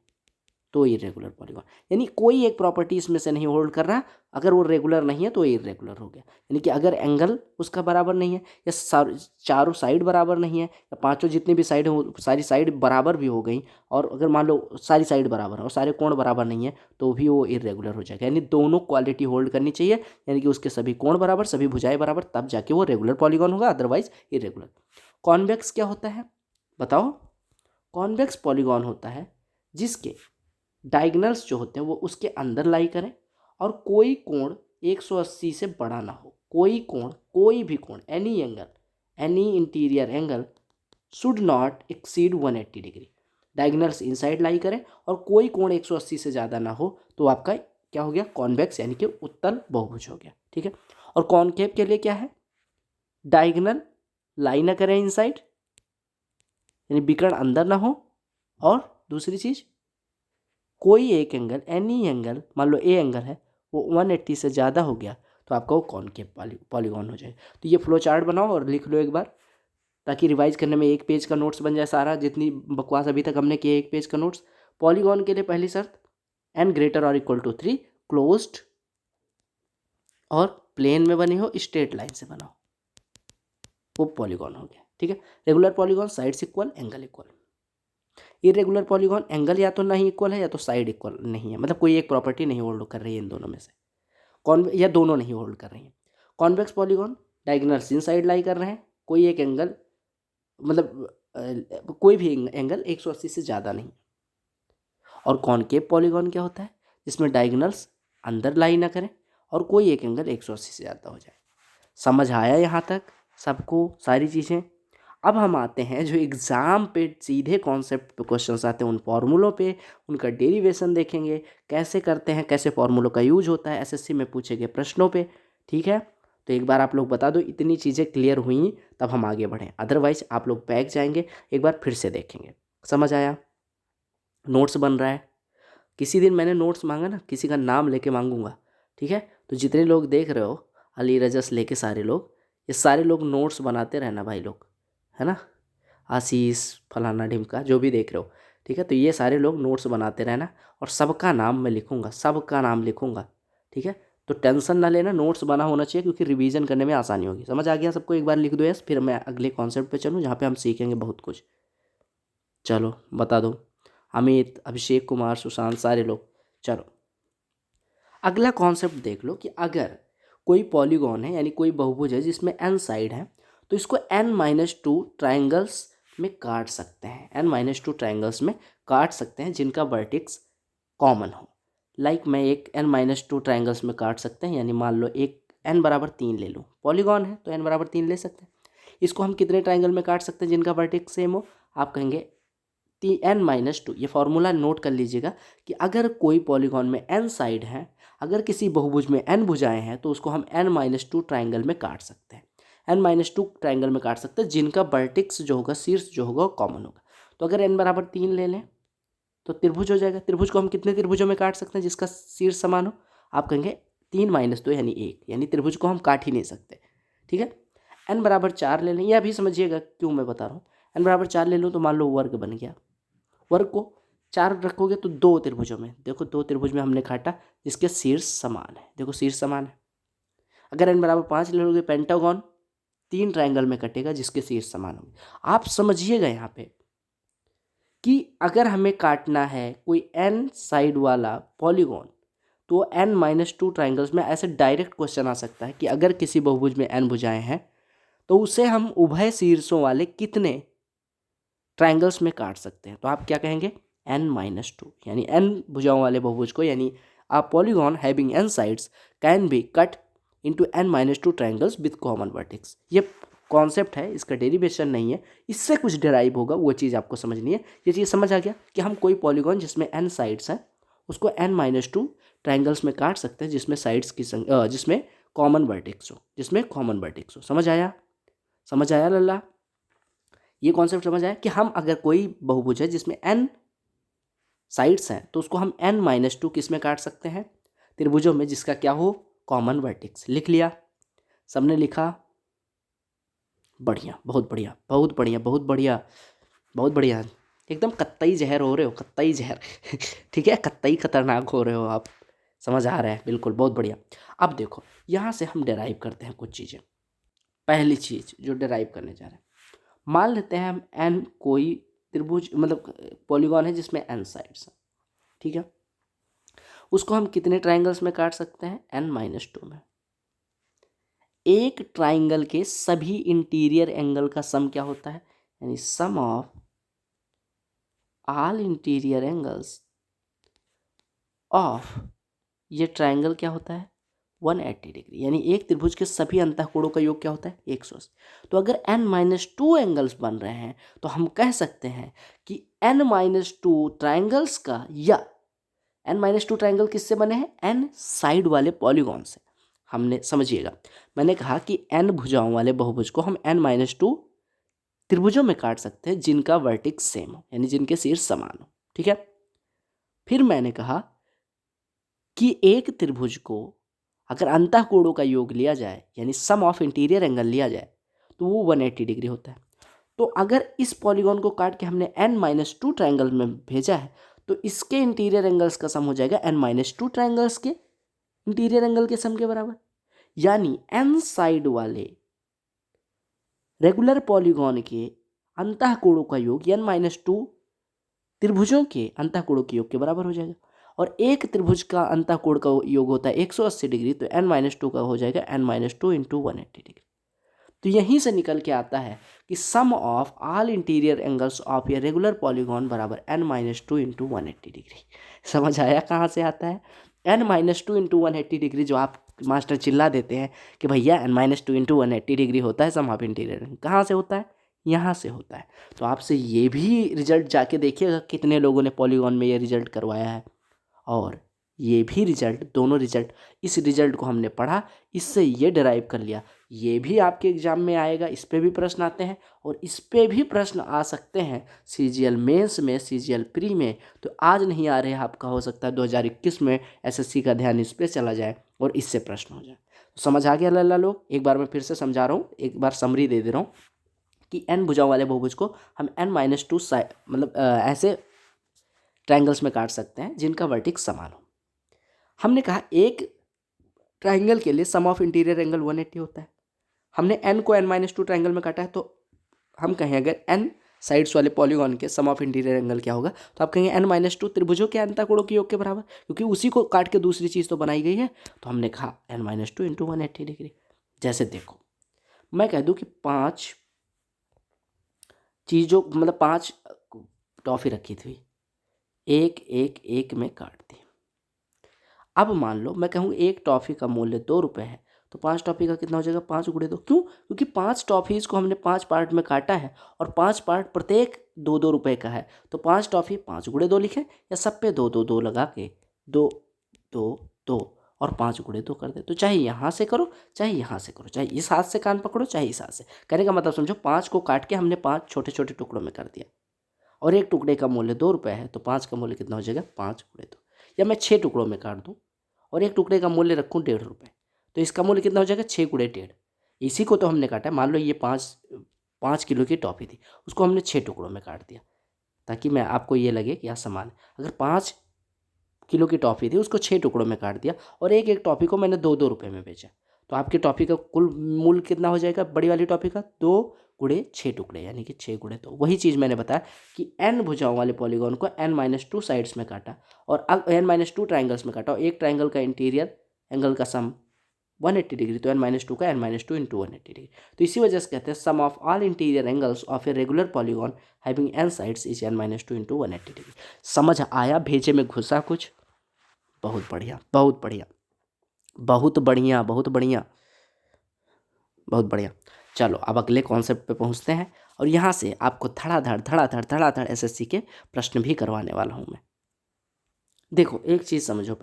तो इरेगुलर पॉलीगॉन। यानी कोई एक प्रॉपर्टी इसमें से नहीं होल्ड कर रहा, अगर वो रेगुलर नहीं है तो इरेगुलर हो गया। यानी कि अगर एंगल उसका बराबर नहीं है, या चारों साइड बराबर नहीं है, या पांचों जितनी भी साइड हो सारी साइड बराबर भी हो गई, और अगर मान लो सारी साइड बराबर है और सारे कोण बराबर नहीं है, तो भी वो इरेगुलर हो जाएगा। यानी दोनों क्वालिटी होल्ड करनी चाहिए, यानी कि उसके सभी कोण बराबर, सभी भुजाएं बराबर, तब जाके वो रेगुलर पॉलीगॉन होगा, अदरवाइज इरेगुलर। कॉन्वेक्स क्या होता है बताओ? कॉन्वेक्स पॉलीगॉन होता है जिसके डायगोनल्स जो होते हैं वो उसके अंदर लाई करें, और कोई कोण 180 से बड़ा ना हो। कोई कोण, कोई भी कोण, any angle, any interior angle should not exceed 180 degree. Diagonals inside lie करें और कोई कोण 180 से ज़्यादा ना हो, तो आपका क्या हो गया? कॉन्वेक्स, यानी कि उत्तल बहुभुज हो गया। ठीक है, और कॉनकेव के लिए क्या है? डायगोनल लाई ना करें इनसाइड, यानी विकर्ण अंदर ना हो, और दूसरी चीज़ कोई एक एंगल, एनी एंगल, मान लो ए एंगल है वो 180 से ज़्यादा हो गया तो आपका वो कॉनकेव पॉलीगॉन हो जाए। तो ये फ्लो चार्ट बनाओ और लिख लो एक बार, ताकि रिवाइज करने में एक पेज का नोट्स बन जाए सारा, जितनी बकवास अभी तक हमने किया एक पेज का नोट्स। पॉलीगॉन के लिए पहली शर्त n ग्रेटर और इक्वल टू 3, क्लोज्ड और प्लेन में बनी हो, स्ट्रेट लाइन से बना हो, वो पॉलीगॉन हो गया। ठीक है, regular polygon sides equal, angle equal. Irregular polygon angle या तो नहीं इक्वल है या तो साइड इक्वल नहीं है, मतलब कोई एक प्रॉपर्टी नहीं होल्ड कर रही है इन दोनों में से, या दोनों नहीं होल्ड कर रही हैं। कॉन्वेक्स पॉलीगॉन डायगोनल्स इन साइड लाई कर रहे हैं, कोई एक एंगल मतलब कोई भी एंगल 180 से ज़्यादा नहीं। और कॉनकेव पॉलीगॉन क्या होता है, जिसमें डायगोनल्स अंदर लाई ना करें और कोई एक एंगल 180 से ज़्यादा हो जाए। समझ आया यहाँ तक सबको सारी चीज़ें? अब हम आते हैं जो एग्ज़ाम पे सीधे कॉन्सेप्ट पे क्वेश्चंस आते हैं, उन फॉर्मूलों पे, उनका डेरिवेशन देखेंगे, कैसे करते हैं, कैसे फॉर्मूलों का यूज होता है एसएससी में पूछे गए प्रश्नों पे। ठीक है, तो एक बार आप लोग बता दो, इतनी चीज़ें क्लियर हुई तब हम आगे बढ़ें, अदरवाइज आप लोग बैक जाएंगे। एक बार फिर से देखेंगे। समझ आया? नोट्स बन रहा है। किसी दिन मैंने नोट्स मांगा ना, किसी का नाम लेके मांगूंगा, ठीक है? तो जितने लोग देख रहे हो, अली रजस लेके सारे लोग, ये सारे लोग नोट्स बनाते रहना भाई लोग, है ना? आशीष फलाना ढिमका जो भी देख रहे हो, ठीक है? तो ये सारे लोग नोट्स बनाते रहना और सबका नाम मैं लिखूंगा, सबका नाम लिखूंगा, ठीक है? तो टेंशन ना लेना, नोट्स बना होना चाहिए क्योंकि रिवीजन करने में आसानी होगी। समझ आ गया सबको? एक बार लिख दो यस, फिर मैं अगले कॉन्सेप्ट पे चलूँ जहाँ पे हम सीखेंगे बहुत कुछ। चलो बता दो, अमित, अभिषेक कुमार, सुशांत, सारे लोग। चलो अगला कॉन्सेप्ट देख लो कि अगर कोई पॉलीगॉन है यानी कोई बहुभुज है जिसमें n साइड है, तो इसको n-2 ट्राइंगल्स में काट सकते हैं, n-2 ट्राइंगल्स में काट सकते हैं जिनका वर्टेक्स कॉमन हो। लाइक मैं एक n-2 ट्राइंगल्स में काट सकते हैं, यानी मान लो एक n=3 ले लूँ, पॉलीगॉन है तो n=3 ले सकते हैं। इसको हम कितने ट्राइंगल में काट सकते हैं जिनका वर्टेक्स सेम हो? आप कहेंगे n-2। ये फॉर्मूला नोट कर लीजिएगा कि अगर कोई पॉलीगॉन में n साइड है, अगर किसी बहुभुज में n भुजाएं हैं, तो उसको हम n-2 ट्राइंगल में काट सकते हैं। n-2 ट्राइंगल में काट सकते हैं जिनका वर्टेक्स जो होगा, शीर्ष जो होगा, कॉमन होगा। तो अगर n=3 ले लें तो त्रिभुज हो जाएगा। त्रिभुज को हम कितने त्रिभुजों में काट सकते हैं जिसका शीर्ष समान हो? आप कहेंगे 3-2 यानी 1, यानी त्रिभुज को हम काट ही नहीं सकते। ठीक है, n=4 ले लें, यह भी समझिएगा क्यों मैं बता रहा हूँ। n=4 ले लो तो मान लो वर्ग बन गया, वर्ग को 4 रखोगे तो 2 त्रिभुजों में, देखो 2 त्रिभुज में हमने काटा जिसके शीर्ष समान है, देखो शीर्ष समान है। अगर n=5 ले लोगे, पेंटागन 3 ट्राइंगल में कटेगा जिसके शीर्ष समान होंगे। आप समझिएगा यहाँ पे कि अगर हमें काटना है कोई n साइड वाला पॉलीगॉन, तो n-2 ट्राइंगल्स में ऐसे डायरेक्ट क्वेश्चन आ सकता है कि अगर किसी बहुभुज में n भुजाएं हैं तो उसे हम उभय शीर्षों वाले कितने ट्राइंगल्स में काट सकते हैं? तो आप क्या कहेंगे? n-2, यानी n भुजाओं वाले बहुभुज को, यानी a polygon having n sides can be cut into n-2 triangles with common vertex। ये कॉन्सेप्ट है, इसका डेरिवेशन नहीं है, इससे कुछ डिराइव होगा, वो चीज़ आपको समझनी है। ये चीज़ समझ आ गया कि हम कोई पॉलीगॉन जिसमें n साइड्स हैं उसको n-2 ट्राइंगल्स में काट सकते हैं जिसमें साइड्स की संख्या, जिसमें कॉमन वर्टेक्स हो, जिसमें कॉमन वर्टेक्स हो। समझ आया? समझ आया लल्ला? ये कॉन्सेप्ट समझ आया कि हम अगर कोई बहुभुज है जिसमें n साइड्स हैं तो उसको हम n-2 किस में काट सकते हैं? त्रिभुजों में जिसका क्या हो? Common vertex. लिख लिया? सबने लिखा? बढ़िया, बहुत बढ़िया, बहुत बढ़िया, बहुत बढ़िया, बहुत बढ़िया। एकदम कत्तई जहर हो रहे हो, कत्तई जहर ठीक है, कत्तई खतरनाक हो रहे हो आप। समझ आ रहा है? बिल्कुल, बहुत बढ़िया। अब देखो यहाँ से हम डिराइव करते हैं कुछ चीज़ें। पहली चीज़ जो डिराइव करने जा रहे हैं, मान लेते हैं हम n कोई त्रिभुज मतलब पॉलीगॉन है जिसमें n साइड्स हैं, ठीक है? उसको हम कितने ट्राइंगल्स में काट सकते हैं? n-2 में। एक ट्राइंगल के सभी इंटीरियर एंगल का सम क्या होता है? यानी sum of all interior angles of ये ट्राइंगल क्या होता है? 180 डिग्री। यानी एक त्रिभुज के सभी अंतःकोणों का योग क्या होता है? 180। तो अगर n-2 एंगल्स बन रहे हैं तो हम कह सकते हैं कि n-2 ट्राइंगल्स का, या n-2 ट्राइंगल किससे बने हैं? n साइड वाले पॉलीगॉन से। हमने, समझिएगा, मैंने कहा कि n भुजाओं वाले बहुभुज को हम n-2 त्रिभुजों में काट सकते हैं जिनका वर्टेक्स सेम हो, यानी जिनके शीर्ष समान हो, ठीक है? फिर मैंने कहा कि एक त्रिभुज को अगर अंतःकोणों का योग लिया जाए, यानी सम ऑफ इंटीरियर एंगल लिया जाए, तो वो 180 डिग्री होता है। तो अगर इस पॉलीगॉन को काट के हमने n-2 ट्राइंगल में भेजा है तो इसके इंटीरियर एंगल्स का सम हो जाएगा n-2 ट्राइंगल्स के इंटीरियर एंगल के सम के बराबर। यानी n साइड वाले रेगुलर पॉलीगॉन के अंतःकोणों का योग n-2 त्रिभुजों के अंतःकोणों के योग के बराबर हो जाएगा। और एक त्रिभुज का अंतःकोण का योग होता है 180 डिग्री, तो n-2 का हो जाएगा n-2 इंटू 180 डिग्री। तो यहीं से निकल के आता है कि sum of all interior angles of a regular polygon बराबर n-2 इंटू 180 डिग्री। समझ आया कहाँ से आता है? n-2 इंटू 180 डिग्री जो आप मास्टर चिल्ला देते हैं कि भैया n-2 इंटू 180 डिग्री होता है सम ऑफ इंटीरियर, कहाँ से होता है? यहाँ से होता है। तो आपसे ये भी रिजल्ट जाके देखिएगा कितने लोगों ने पॉलीगॉन में ये रिजल्ट करवाया है, और ये भी रिजल्ट, दोनों रिजल्ट, इस रिजल्ट को हमने पढ़ा, इससे ये डिराइव कर लिया। ये भी आपके एग्जाम में आएगा, इस पे भी प्रश्न आते हैं, और इस पे भी प्रश्न आ सकते हैं सीजीएल मेंस में, सीजीएल प्री में। तो आज नहीं आ रहे, आपका हो सकता है 2021 में एसएससी का ध्यान इस पे चला जाए और इससे प्रश्न हो जाए। तो समझ आ गया लल्ला लोग? एक बार मैं फिर से समझा रहा हूँ, एक बार समरी दे रहा हूँ कि n भुजाओं वाले बहुभुज को हम n-2 साइड मतलब ऐसे ट्रायंगल्स में काट सकते हैं जिनका वर्टेक्स समान हो। हमने कहा एक ट्रायंगल के लिए सम ऑफ इंटीरियर एंगल 180 होता है। हमने n को n-2 ट्रायंगल में काटा है, तो हम कहें अगर n साइड्स वाले पॉलीगॉन के सम ऑफ इंटीरियर एंगल क्या होगा, तो आप कहेंगे n-2 त्रिभुजों के अंतःकोणों के योग के बराबर, क्योंकि उसी को काट के दूसरी चीज़ तो बनाई गई है। तो हमने कहा n-2 इंटू 180 डिग्री। जैसे देखो, मैं कह दूँ कि 5 चीज़ों मतलब 5 टॉफ़ी रखी थी, एक एक एक में काट दी। अब मान लो मैं कहूँ एक टॉफ़ी का मूल्य 2 रुपये है, तो 5 टॉफ़ी का कितना हो जाएगा? 5 गुणे 2। क्यों? क्योंकि 5 टॉफ़ीज़ को हमने 5 पार्ट में काटा है, और 5 पार्ट प्रत्येक 2-2 रुपये का है। तो 5 टॉफ़ी 5 गुणे 2 लिखें, या सब पे 2-2-2 लगा के 2-2-2 और 5 गुणे 2 कर दे। तो चाहे यहाँ से करो, चाहे यहाँ से करो, चाहे इस हाथ से कान पकड़ो, चाहे इस हाथ से। कहने का मतलब समझो, 5 को काट के हमने 5 छोटे छोटे टुकड़ों में कर दिया, और एक टुकड़े का मूल्य 2 रुपये है, तो 5 का मूल्य कितना हो जाएगा? 5 गुणे 2। या मैं 6 टुकड़ों में काट दूँ और एक टुकड़े का मूल्य रखूँ 1.5 रुपये, तो इसका मूल्य कितना हो जाएगा? 6 गुणे 1.5। इसी को तो हमने काटा है। मान लो ये 5 किलो की टॉफ़ी थी, उसको हमने 6 टुकड़ों में काट दिया, ताकि मैं आपको ये लगे कि यहाँ समान है। अगर 5 किलो की टॉफ़ी थी, उसको 6 टुकड़ों में काट दिया, और एक एक टॉफ़ी को मैंने 2-2 रुपये में बेचा, तो आपकी टॉफ़ी का कुल मूल्य कितना हो जाएगा बड़ी वाली टॉफ़ी का? 2 गुणे 6 टुकड़े, यानी कि 6 गुणे 2। वही चीज़ मैंने बताया कि n भुजाओं वाले पॉलीगॉन को n-2 साइड्स में काटा, और n-2 ट्राइंगल्स में काटा, और एक ट्राइंगल का इंटीरियर एंगल का सम 180 डिग्री, तो n-2 का n-2 इंटू 180 डिग्री। तो इसी वजह से कहते हैं sum of all interior angles of a regular polygon having n sides is n-2 into 180 degree. समझ आया? भेजे में घुसा कुछ? बहुत बढ़िया, बहुत बढ़िया, बहुत बढ़िया, बहुत बढ़िया, बहुत बढ़िया। चलो अब अगले कॉन्सेप्ट पे पहुंचते हैं, और यहाँ से आपको धड़ाधड़ एसएससी के प्रश्न भी करवाने वाला हूँ मैं। देखो एक चीज़ समझो,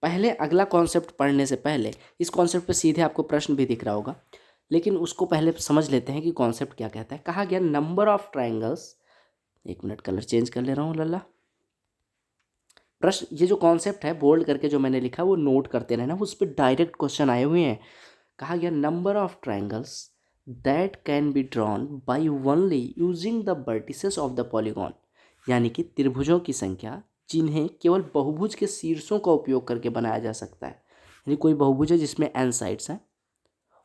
पहले अगला कॉन्सेप्ट पढ़ने से पहले इस कॉन्सेप्ट पे सीधे आपको प्रश्न भी दिख रहा होगा, लेकिन उसको पहले समझ लेते हैं कि कॉन्सेप्ट क्या कहता है। कहा गया नंबर ऑफ ट्राइंगल्स, एक मिनट कलर चेंज कर ले रहा हूँ लल्ला। प्रश्न, ये जो कॉन्सेप्ट है बोल्ड करके जो मैंने लिखा वो नोट करते रहना, उस पर डायरेक्ट क्वेश्चन आए हुए हैं। कहा गया number of triangles that can be drawn by only using the vertices of the polygon, यानी कि त्रिभुजों की संख्या जिन्हें केवल बहुभुज के शीर्षों का उपयोग करके बनाया जा सकता है। यानी कोई बहुभुज है जिसमें n साइड्स हैं,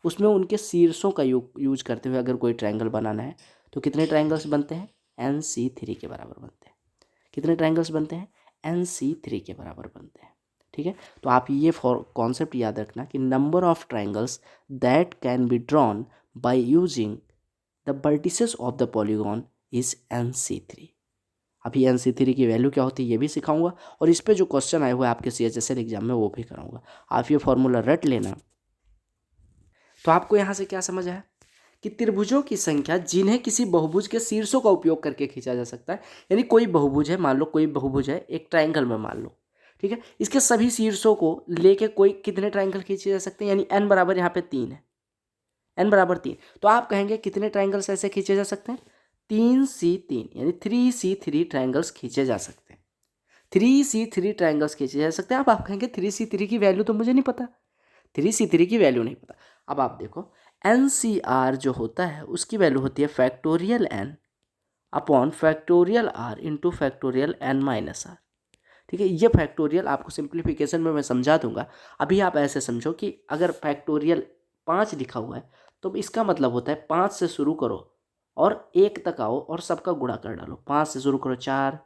उसमें उनके शीर्षों का यूज करते हुए अगर कोई ट्राइंगल बनाना है, तो कितने ट्राइंगल्स बनते हैं? NC3 के बराबर बनते हैं। कितने ट्राइंगल्स बनते हैं? NC3 के बराबर बनते हैं। ठीक है, तो आप ये कॉन्सेप्ट याद रखना कि number of triangles that can be drawn by using the vertices of the polygon is NC3। अभी NC3 की वैल्यू क्या होती है ये भी सिखाऊंगा, और इस पे जो क्वेश्चन आए हुए आपके CHSL एग्जाम में वो भी कराऊंगा। आप ये फॉर्मूला रट लेना। तो आपको यहाँ से क्या समझ आया कि त्रिभुजों की संख्या जिन्हें किसी बहुभुज के शीर्षों का उपयोग करके खींचा जा सकता है। यानी कोई बहुभुज है, मान लो कोई बहुभुज है एक ट्राइंगल में, मान लो, ठीक है, इसके सभी शीर्षों को लेके कोई कितने ट्राइंगल खींचे जा सकते हैं? यानी n बराबर यहाँ पे 3 है, n बराबर 3, तो आप कहेंगे कितने ट्राइंगल्स ऐसे खींचे जा सकते हैं? 3C3, यानी 3C3 ट्राइंगल्स खींचे जा सकते हैं। 3C3 ट्राइंगल्स खींचे जा सकते हैं। अब आप कहेंगे 3C3 की वैल्यू तो मुझे नहीं पता, 3C3 की वैल्यू नहीं पता। अब आप देखो NCR जो होता है उसकी वैल्यू होती है factorial n upon factorial r into factorial n-r। ठीक है, ये फैक्टोरियल आपको सिंप्लीफिकेशन में मैं समझा दूंगा। अभी आप ऐसे समझो कि अगर फैक्टोरियल 5 लिखा हुआ है, तो इसका मतलब होता है 5 से शुरू करो और 1 तक आओ और सबका गुणा कर डालो। 5 से शुरू करो, 4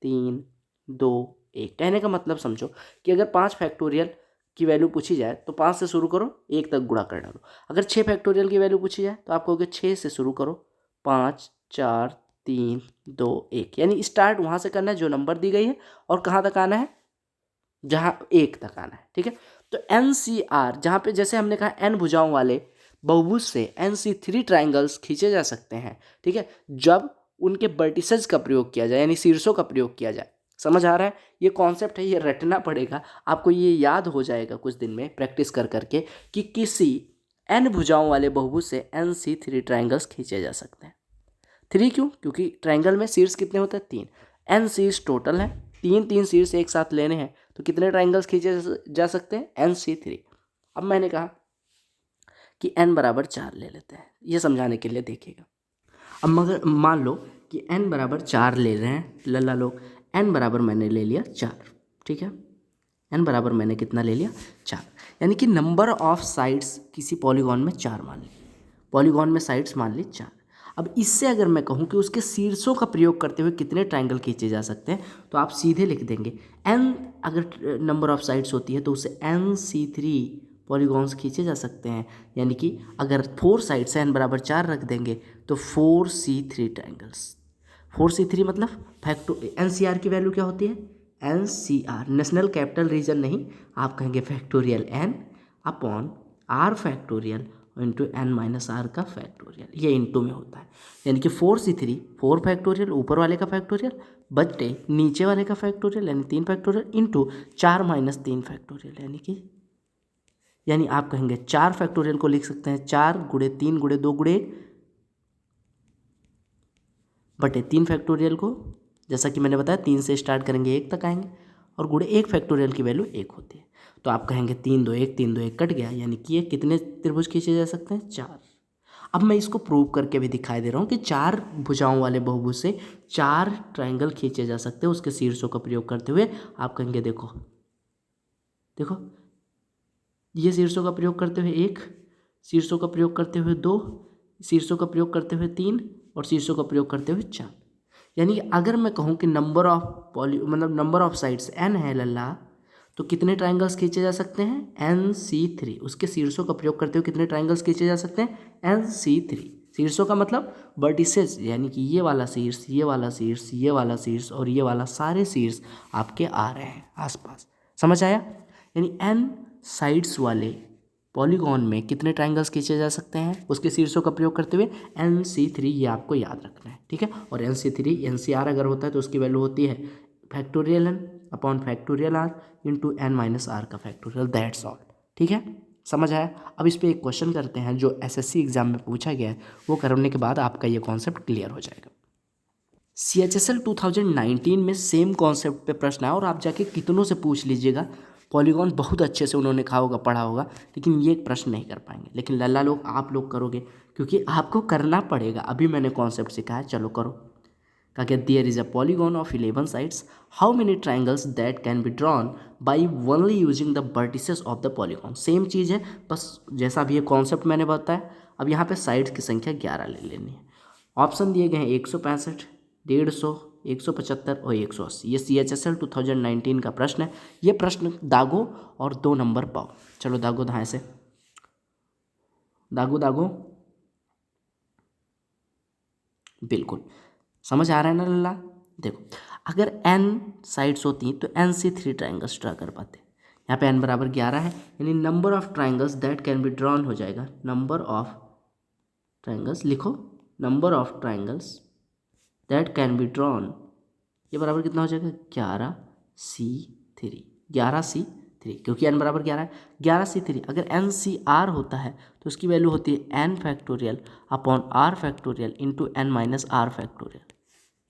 3 2 1। कहने का मतलब समझो कि अगर 5 फैक्टोरियल की वैल्यू पूछी जाए तो 5 से शुरू करो, 1 तक गुणा कर डालो। अगर 6 फैक्टोरियल की वैल्यू पूछी जाए तो आप कहोगे 6 से शुरू करो, 5 4 3 2 1। यानी स्टार्ट वहाँ से करना है जो नंबर दी गई है और कहाँ तक आना है, जहाँ 1 तक आना है। ठीक है, तो NCR जहाँ पे जैसे हमने कहा n भुजाओं वाले बहुभुज से NC3 ट्राइंगल्स खींचे जा सकते हैं। ठीक है, जब उनके वर्टिसेस का प्रयोग किया जाए, यानी शीर्षों का प्रयोग किया जाए। समझ आ रहा है? ये कॉन्सेप्ट है, ये रटना पड़ेगा आपको, ये याद हो जाएगा कुछ दिन में प्रैक्टिस कर करके कि किसी n भुजाओं वाले बहुभुज से NC3 ट्राइंगल्स खींचे जा सकते हैं। 3 क्यों? क्योंकि ट्राइंगल में शीर्ष कितने होते हैं? 3। n शीर्ष टोटल है, 3 शीर्ष एक साथ लेने हैं तो कितने ट्राइंगल्स खींचे जा सकते हैं? NC3। अब मैंने कहा कि n बराबर 4 ले लेते हैं, ये समझाने के लिए देखिएगा। अब मगर मान लो कि n बराबर 4 ले रहे हैं लल्ला लोग, n बराबर मैंने ले लिया 4। ठीक है, n बराबर मैंने कितना ले लिया? 4। यानी कि नंबर ऑफ साइड्स किसी पॉलीगॉन में 4 मान ली, पॉलीगॉन में साइड्स मान ली 4। अब इससे अगर मैं कहूँ कि उसके शीर्षों का प्रयोग करते हुए कितने ट्राइंगल खींचे जा सकते हैं, तो आप सीधे लिख देंगे n, अगर नंबर ऑफ साइड्स होती है तो उससे NC3 पॉलीगॉन्स खींचे जा सकते हैं। यानी कि अगर 4 साइड से n बराबर 4 रख देंगे तो 4C3 ट्राइंगल्स। 4C3 मतलब फैक्टो NCR की वैल्यू क्या होती है? NCR नेशनल कैपिटल रीजन नहीं, आप कहेंगे factorial n upon r factorial into n-r का फैक्टोरियल, ये इंटू में होता है। यानी कि 4C3 4 फैक्टोरियल ऊपर वाले का फैक्टोरियल बटे नीचे वाले का फैक्टोरियल यानी 3 फैक्टोरियल इंटू 4 - 3 फैक्टोरियल, यानी आप कहेंगे 4 फैक्टोरियल को लिख सकते हैं 4 गुणे 3 गुणे 2 गुणे 1 बटे 3 फैक्टोरियल को, जैसा कि मैंने बताया 3 से स्टार्ट करेंगे 1 तक आएंगे और गुणे 1 फैक्टोरियल की वैल्यू 1 होती है। तो आप कहेंगे 3 2 1 3 2 1 कट गया, यानी कि ये कितने त्रिभुज खींचे जा सकते हैं? 4। अब मैं इसको प्रूव करके भी दिखाई दे रहा हूँ कि 4 भुजाओं वाले बहुभुज से 4 ट्राइंगल खींचे जा सकते हैं उसके शीर्षों का प्रयोग करते हुए। आप कहेंगे देखो देखो, ये शीर्षों का प्रयोग करते हुए 1, शीर्षों का प्रयोग करते हुए 2, शीर्षों का प्रयोग करते हुए 3 और शीर्षों का प्रयोग करते हुए 4। यानी अगर मैं कहूँ कि number of number of sides n है लल्ला, तो कितने ट्राइंगल्स खींचे जा सकते हैं? NC3। उसके शीर्षों का प्रयोग करते हुए कितने ट्राइंगल्स खींचे जा सकते हैं? NC3। शीर्षों का मतलब वर्टिसेस, यानी कि ये वाला शीर्ष, ये वाला शीर्ष, ये वाला शीर्ष और ये वाला, सारे शीर्ष आपके आ रहे हैं आसपास। समझ आया? यानी n साइड्स वाले पॉलीगॉन में कितने ट्राइंगल्स खींचे जा सकते हैं उसके शीर्षों का प्रयोग करते हुए? NC3, ये आपको याद रखना है। ठीक है, और NC3 NCR अगर होता है तो उसकी वैल्यू होती है factorial n upon factorial r into n-r का फैक्टोरियल, दैट्स ऑल। ठीक है, समझ आया? अब इस पर एक क्वेश्चन करते हैं जो SSC एग्जाम में पूछा गया है, वो करने के बाद आपका ये कॉन्सेप्ट क्लियर हो जाएगा। CHSL 2019 में सेम कॉन्सेप्ट पे प्रश्न आया और आप जाके कितनों से पूछ लीजिएगा, पॉलीगॉन बहुत अच्छे से उन्होंने कहा होगा, पढ़ा होगा, लेकिन ये प्रश्न नहीं कर पाएंगे। लेकिन लल्ला लोग आप लोग करोगे, क्योंकि आपको करना पड़ेगा। अभी मैंने कॉन्सेप्ट सिखाया, चलो करो। कहा कि there is a polygon of 11 sides, how many triangles that can be drawn by only using the vertices of the polygon. Same चीज़ है, बस जैसा भी ये कॉन्सेप्ट मैंने बताया। अब यहाँ पे साइड्स की संख्या 11 ले लेनी है। ऑप्शन दिए गए हैं 165, 150, 175 और 180। ये CHSL 2019 का प्रश्न है। ये प्रश्न दागो और 2 नंबर पाओ। चलो दागो, धाए से दागो दागो, बिल्कुल समझ आ रहा है ना लल्ला? देखो, अगर n साइड्स होती तो NC3 ट्राइंगल्स ड्रा कर पाते। यहाँ पे n बराबर 11 है, यानी number of triangles that can be drawn हो जाएगा, नंबर ऑफ ट्राइंगल्स लिखो, number of triangles that can be drawn, ये बराबर कितना हो जाएगा? 11C3, 11C3, क्योंकि n बराबर 11 है। 11C3 अगर NCR होता है तो उसकी वैल्यू होती है n factorial upon r factorial into n-r factorial.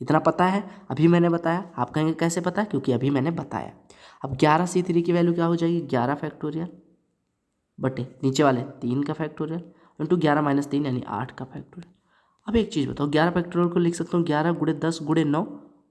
इतना पता है, अभी मैंने बताया। आप कहेंगे कैसे पता है? क्योंकि अभी मैंने बताया। अब 11C3 की वैल्यू क्या हो जाएगी? 11 फैक्टोरियल बटे नीचे वाले 3 का फैक्टोरियल इंटू 11 - 3 यानी 8 का फैक्टोरियल। अब एक चीज़ बताओ, 11 फैक्टोरियल को लिख सकता हूँ 11 गुणे 10 गुणे 9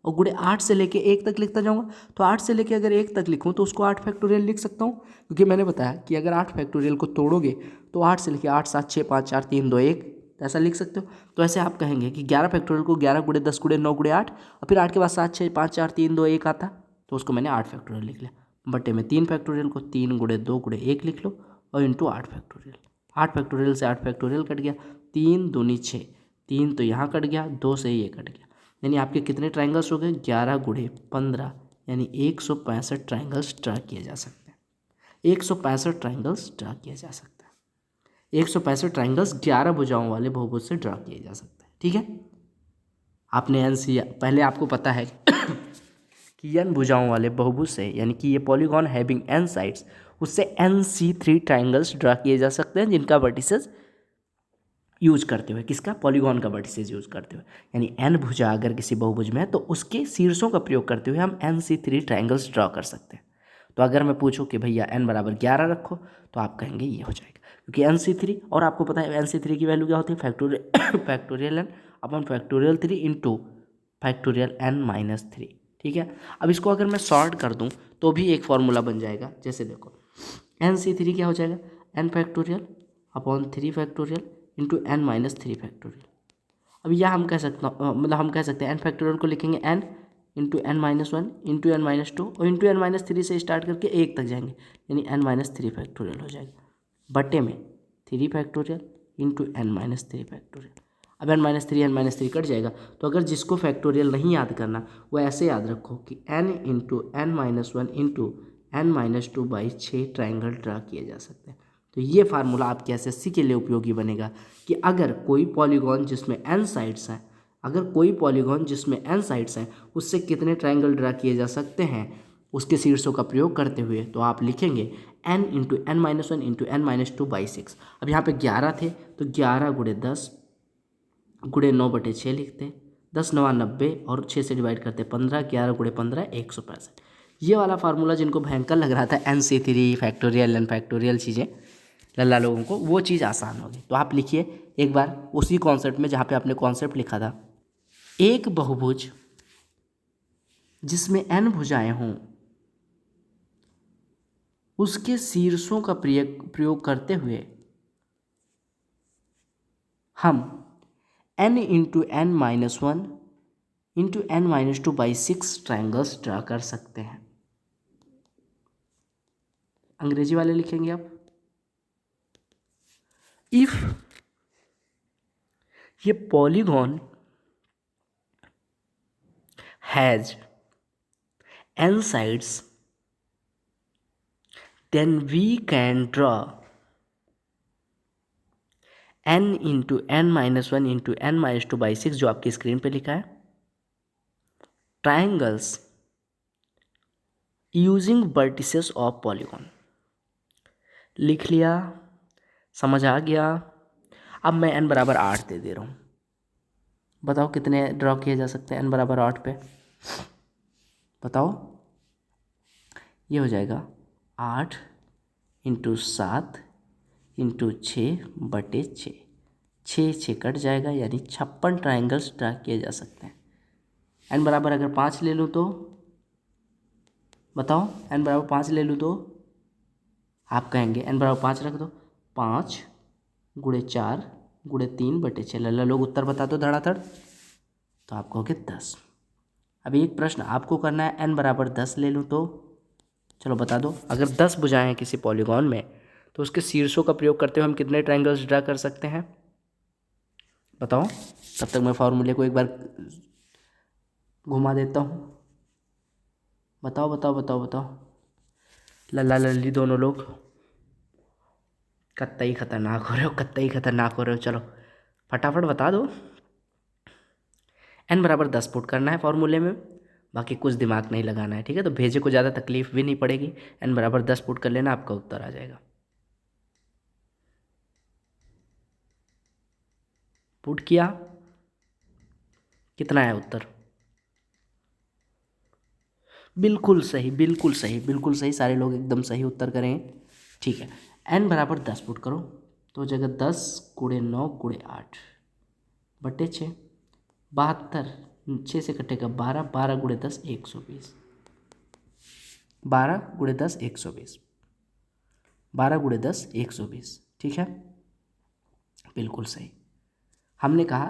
और गुणे 8 से लेके 1 तक लिखता जाऊँगा। तो 8 से लेके अगर 1 तक लिखूँ तो उसको 8 फैक्टोरियल लिख सकता हूँ, क्योंकि मैंने बताया कि अगर 8 फैक्टोरियल को तोड़ोगे तो 8 से लेके 8 7 6 5 4 3 2 1 तो ऐसा लिख सकते हो। तो ऐसे आप कहेंगे कि 11 फैक्टोरियल को 11 गुणे 10 गुणे 9 गुणे 8 और फिर 8 के बाद 7 6 5 4 3 2 1 आता, तो उसको मैंने 8 फैक्टोरियल लिख लिया। बटे में 3 फैक्टोरियल को 3 गुणे 2 गुणे 1 लिख लो और इंटू 8 फैक्टोरियल। 8 फैक्टोरियल से 8 फैक्टोरियल कट गया, 3 दूनी 6, 3 तो यहाँ कट गया, 2 से ये कट गया, यानी आपके कितने ट्राइंगल्स हो गए 11 गुणे 15, यानी 165 ट्राइंगल्स ड्रा किए जा सकते हैं। 165 ट्राइंगल्स ड्रा किया जा सकता है। 165 ट्राइंगल्स 11 भुजाओं वाले बहुभुज से ड्रा किए जा सकते हैं। ठीक है, आपने एन सी पहले आपको पता है कि एन भुजाओं वाले बहुभुज से, यानी कि ये पॉलीगॉन हैविंग एन साइड्स, उससे NC3 ट्राइंगल्स ड्रा किए जा सकते हैं जिनका वर्टिसेस यूज करते हुए, किसका, पॉलीगॉन का वर्टिसेस यूज करते हुए, यानी एन भुजा अगर किसी बहुभुज में है तो उसके शीर्षों का प्रयोग करते हुए हम NC3 ट्राइंगल्स ड्रा कर सकते हैं। तो अगर मैं पूछूं कि भैया n बराबर 11 रखो, तो आप कहेंगे ये हो जाएगा, क्योंकि NC3, और आपको पता है NC3 की वैल्यू क्या होती है, फैक्टोरियल n अपन फैक्टोरियल 3 इंटू फैक्टोरियल n-3। ठीक है, अब इसको अगर मैं सॉर्ट कर दूं तो भी एक फॉर्मूला बन जाएगा। जैसे देखो NC3 क्या हो जाएगा, n factorial upon 3 factorial into n-3 factorial. अब यह हम कह सकते हैं, मतलब हम कह सकते हैं n फैक्टोरियल को लिखेंगे n into n-1 into n-2 और इंटू n-3 से स्टार्ट करके 1 तक जाएंगे, यानी n-3 फैक्टोरियल हो जाएगा, बटे में 3 फैक्टोरियल इंटू n-3 फैक्टोरियल। अब n-3 कट जाएगा, तो अगर जिसको फैक्टोरियल नहीं याद करना वो ऐसे याद रखो कि n into n-1 into n-2 by 6 triangle draw किए जा सकते हैं। तो ये फार्मूला आपके SSC के लिए उपयोगी बनेगा कि अगर कोई पॉलीगॉन जिसमें n साइड्स हैं, अगर कोई पॉलीगॉन जिसमें n साइड्स हैं उससे कितने ट्राइंगल ड्रा किए जा सकते हैं उसके शीर्षों का प्रयोग करते हुए, तो आप लिखेंगे n into n-1 into n-2 by 6। अब यहाँ पे 11 थे तो 11 गुणे 10 गुणे 9 बटे 6 लिखते, 10 9 90 और 6 से डिवाइड करते 15, 11 गुणे 15 165। ये वाला फार्मूला जिनको भयंकर लग रहा था NC3 फैक्टोरियल एन फैक्टोरियल चीज़ें लल्ला लोगों को, वो चीज़ आसान होगी। तो आप लिखिए एक बार उसी कॉन्सेप्ट में जहाँ पे आपने कॉन्सेप्ट लिखा था, एक बहुभुज जिसमें n भुजाएं हों उसके शीर्षों का प्रयोग करते हुए हम n into n-1 into n-2 by 6 triangles draw कर सकते हैं। अंग्रेजी वाले लिखेंगे आप, इफ ये polygon has n sides then we can draw n into n-1 into n-2 by 6, जो आपकी स्क्रीन पे लिखा है, triangles using vertices of polygon. लिख लिया, समझ आ गया। अब मैं n बराबर 8 दे दे रहा हूँ, बताओ कितने ड्रॉ किए जा सकते हैं n बराबर 8 पे, बताओ। ये हो जाएगा 8 इंटू 7 इंटू 6 बटे 6, 6 कट जाएगा, यानी 56 ट्राइंगल्स ड्रा किए जा सकते हैं। n बराबर अगर 5 ले लूँ तो बताओ, n बराबर 5 ले लूँ तो आप कहेंगे n बराबर 5 रख दो, 5 गुणे 4 गुणे 3 बटे 6, लल्ला लोग उत्तर बता दो धड़ाधड़, तो आप कहोगे 10। अब एक प्रश्न आपको करना है, n बराबर 10 ले लूँ तो, चलो बता दो, अगर 10 भुजाएं हैं किसी पॉलीगॉन में तो उसके शीर्षों का प्रयोग करते हुए हम कितने ट्राइंगल्स ड्रा कर सकते हैं, बताओ। तब तक मैं फॉर्मूले को एक बार घुमा देता हूँ, बताओ बताओ बताओ बताओ, लल्ला लल्ली दोनों लोग कत्तई खतरनाक हो रहे हो, कत्तई खतरनाक हो रहे हो। चलो फटाफट बता दो। n बराबर 10 पुट करना है फॉर्मूले में, बाकी कुछ दिमाग नहीं लगाना है, ठीक है। तो भेजे को ज़्यादा तकलीफ भी नहीं पड़ेगी, n बराबर 10 पुट कर लेना, आपका उत्तर आ जाएगा। पुट किया, कितना है उत्तर, बिल्कुल सही बिल्कुल सही बिल्कुल सही, सारे लोग एकदम सही उत्तर करें। ठीक है, n बराबर 10 पुट करो तो हो जाएगा 10 गुणे 9 गुणे 8 बटे 6, 72, 6 से कटेगा 12, 12 गुणे 10 120, 12 गुणे 10 120, 12 गुणे 10 120, ठीक है, बिल्कुल सही। हमने कहा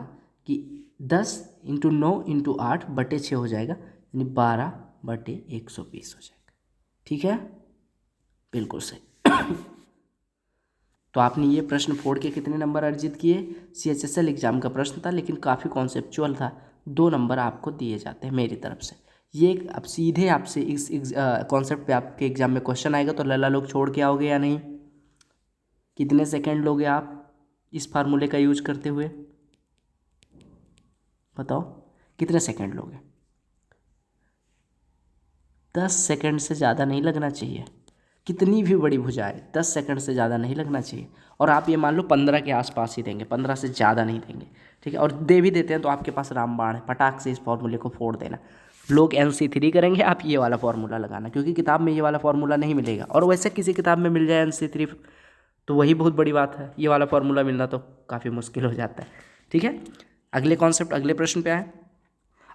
कि 10 × 9 × 8 बटे 6 हो जाएगा, यानी 12 बटे 120 हो जाएगा। ठीक है, बिल्कुल सही। तो आपने ये प्रश्न फोड़ के कितने नंबर अर्जित किए? CHSL एग्जाम का प्रश्न था, लेकिन काफ़ी कॉन्सेप्चुअल था, 2 नंबर आपको दिए जाते हैं मेरी तरफ से। ये अब सीधे आपसे इस कॉन्सेप्ट पे आपके एग्जाम में क्वेश्चन आएगा तो लल्ला लोग छोड़ के आओगे या नहीं? कितने सेकंड लोगे आप इस फार्मूले का यूज करते हुए? बताओ कितने सेकंड लोगे? 10 सेकंड से ज़्यादा नहीं लगना चाहिए। कितनी भी बड़ी भुजा है, 10 सेकंड से ज़्यादा नहीं लगना चाहिए। और आप ये मान लो 15 के आसपास ही देंगे, 15 से ज़्यादा नहीं देंगे। ठीक है, और दे भी देते हैं तो आपके पास रामबाण है, पटाख से इस फॉर्मूले को फोड़ देना। लोग NC3 करेंगे, आप ये वाला फार्मूला लगाना, क्योंकि किताब में ये वाला फार्मूला नहीं मिलेगा। और वैसे किसी किताब में मिल जाए NC3 तो वही बहुत बड़ी बात है, ये वाला फार्मूला मिलना तो काफ़ी मुश्किल हो जाता है। ठीक है, अगले कॉन्सेप्ट, अगले प्रश्न पे आए।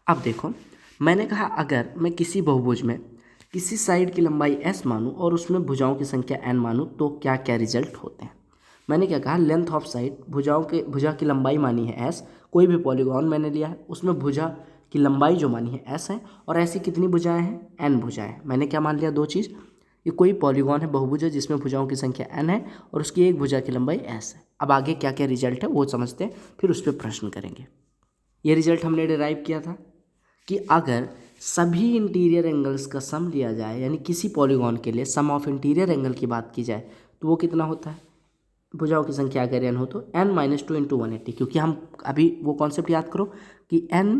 अब देखो, मैंने कहा अगर मैं किसी बहुभुज में किसी साइड की लंबाई s मानूं और उसमें भुजाओं की संख्या n मानूं तो क्या क्या रिजल्ट होते हैं। मैंने क्या कहा, लेंथ ऑफ साइड, भुजा की लंबाई मानी है s, कोई भी पॉलीगॉन मैंने लिया है, उसमें भुजा की लंबाई जो मानी है s है, और ऐसी कितनी भुजाएं हैं? n भुजाएं। मैंने क्या मान लिया? 2 चीज़, ये कोई पॉलीगॉन है बहुभुज है जिसमें भुजाओं की संख्या n है और उसकी एक भुजा की लंबाई s है। अब आगे क्या क्या रिजल्ट है वो समझते हैं, फिर उस पर प्रश्न करेंगे। ये रिजल्ट हमने डिराइव किया था कि अगर सभी इंटीरियर एंगल्स का सम लिया जाए, यानी किसी पॉलीगॉन के लिए सम ऑफ इंटीरियर एंगल की बात की जाए, तो वो कितना होता है? भुजाओं की संख्या अगर n हो तो n - 2 × 180, क्योंकि हम अभी वो कॉन्सेप्ट याद करो कि n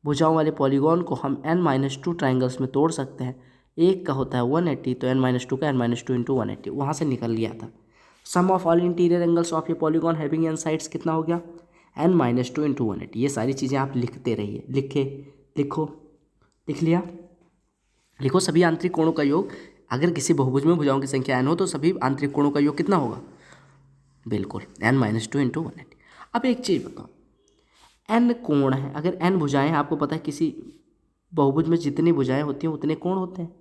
भुजाओं वाले पॉलीगॉन को हम n - 2 ट्राइंगल्स में तोड़ सकते हैं। एक का होता है 180, तो n - 2 का n - 2 × 180 वहाँ से निकल गया था। Sum of all interior angles of a polygon having n sides कितना हो गया? n - 2 × 180। ये सारी चीज़ें आप लिखते रहिए, लिखो, लिख लिया? लिखो सभी आंतरिक कोणों का योग, अगर किसी बहुभुज में भुजाओं की संख्या n हो तो सभी आंतरिक कोणों का योग कितना होगा? बिल्कुल n - 2 × 180। अब एक चीज़ बताओ, n कोण है, अगर n भुजाएं, आपको पता है किसी बहुभुज में जितनी भुजाएं होती हैं उतने कोण होते हैं,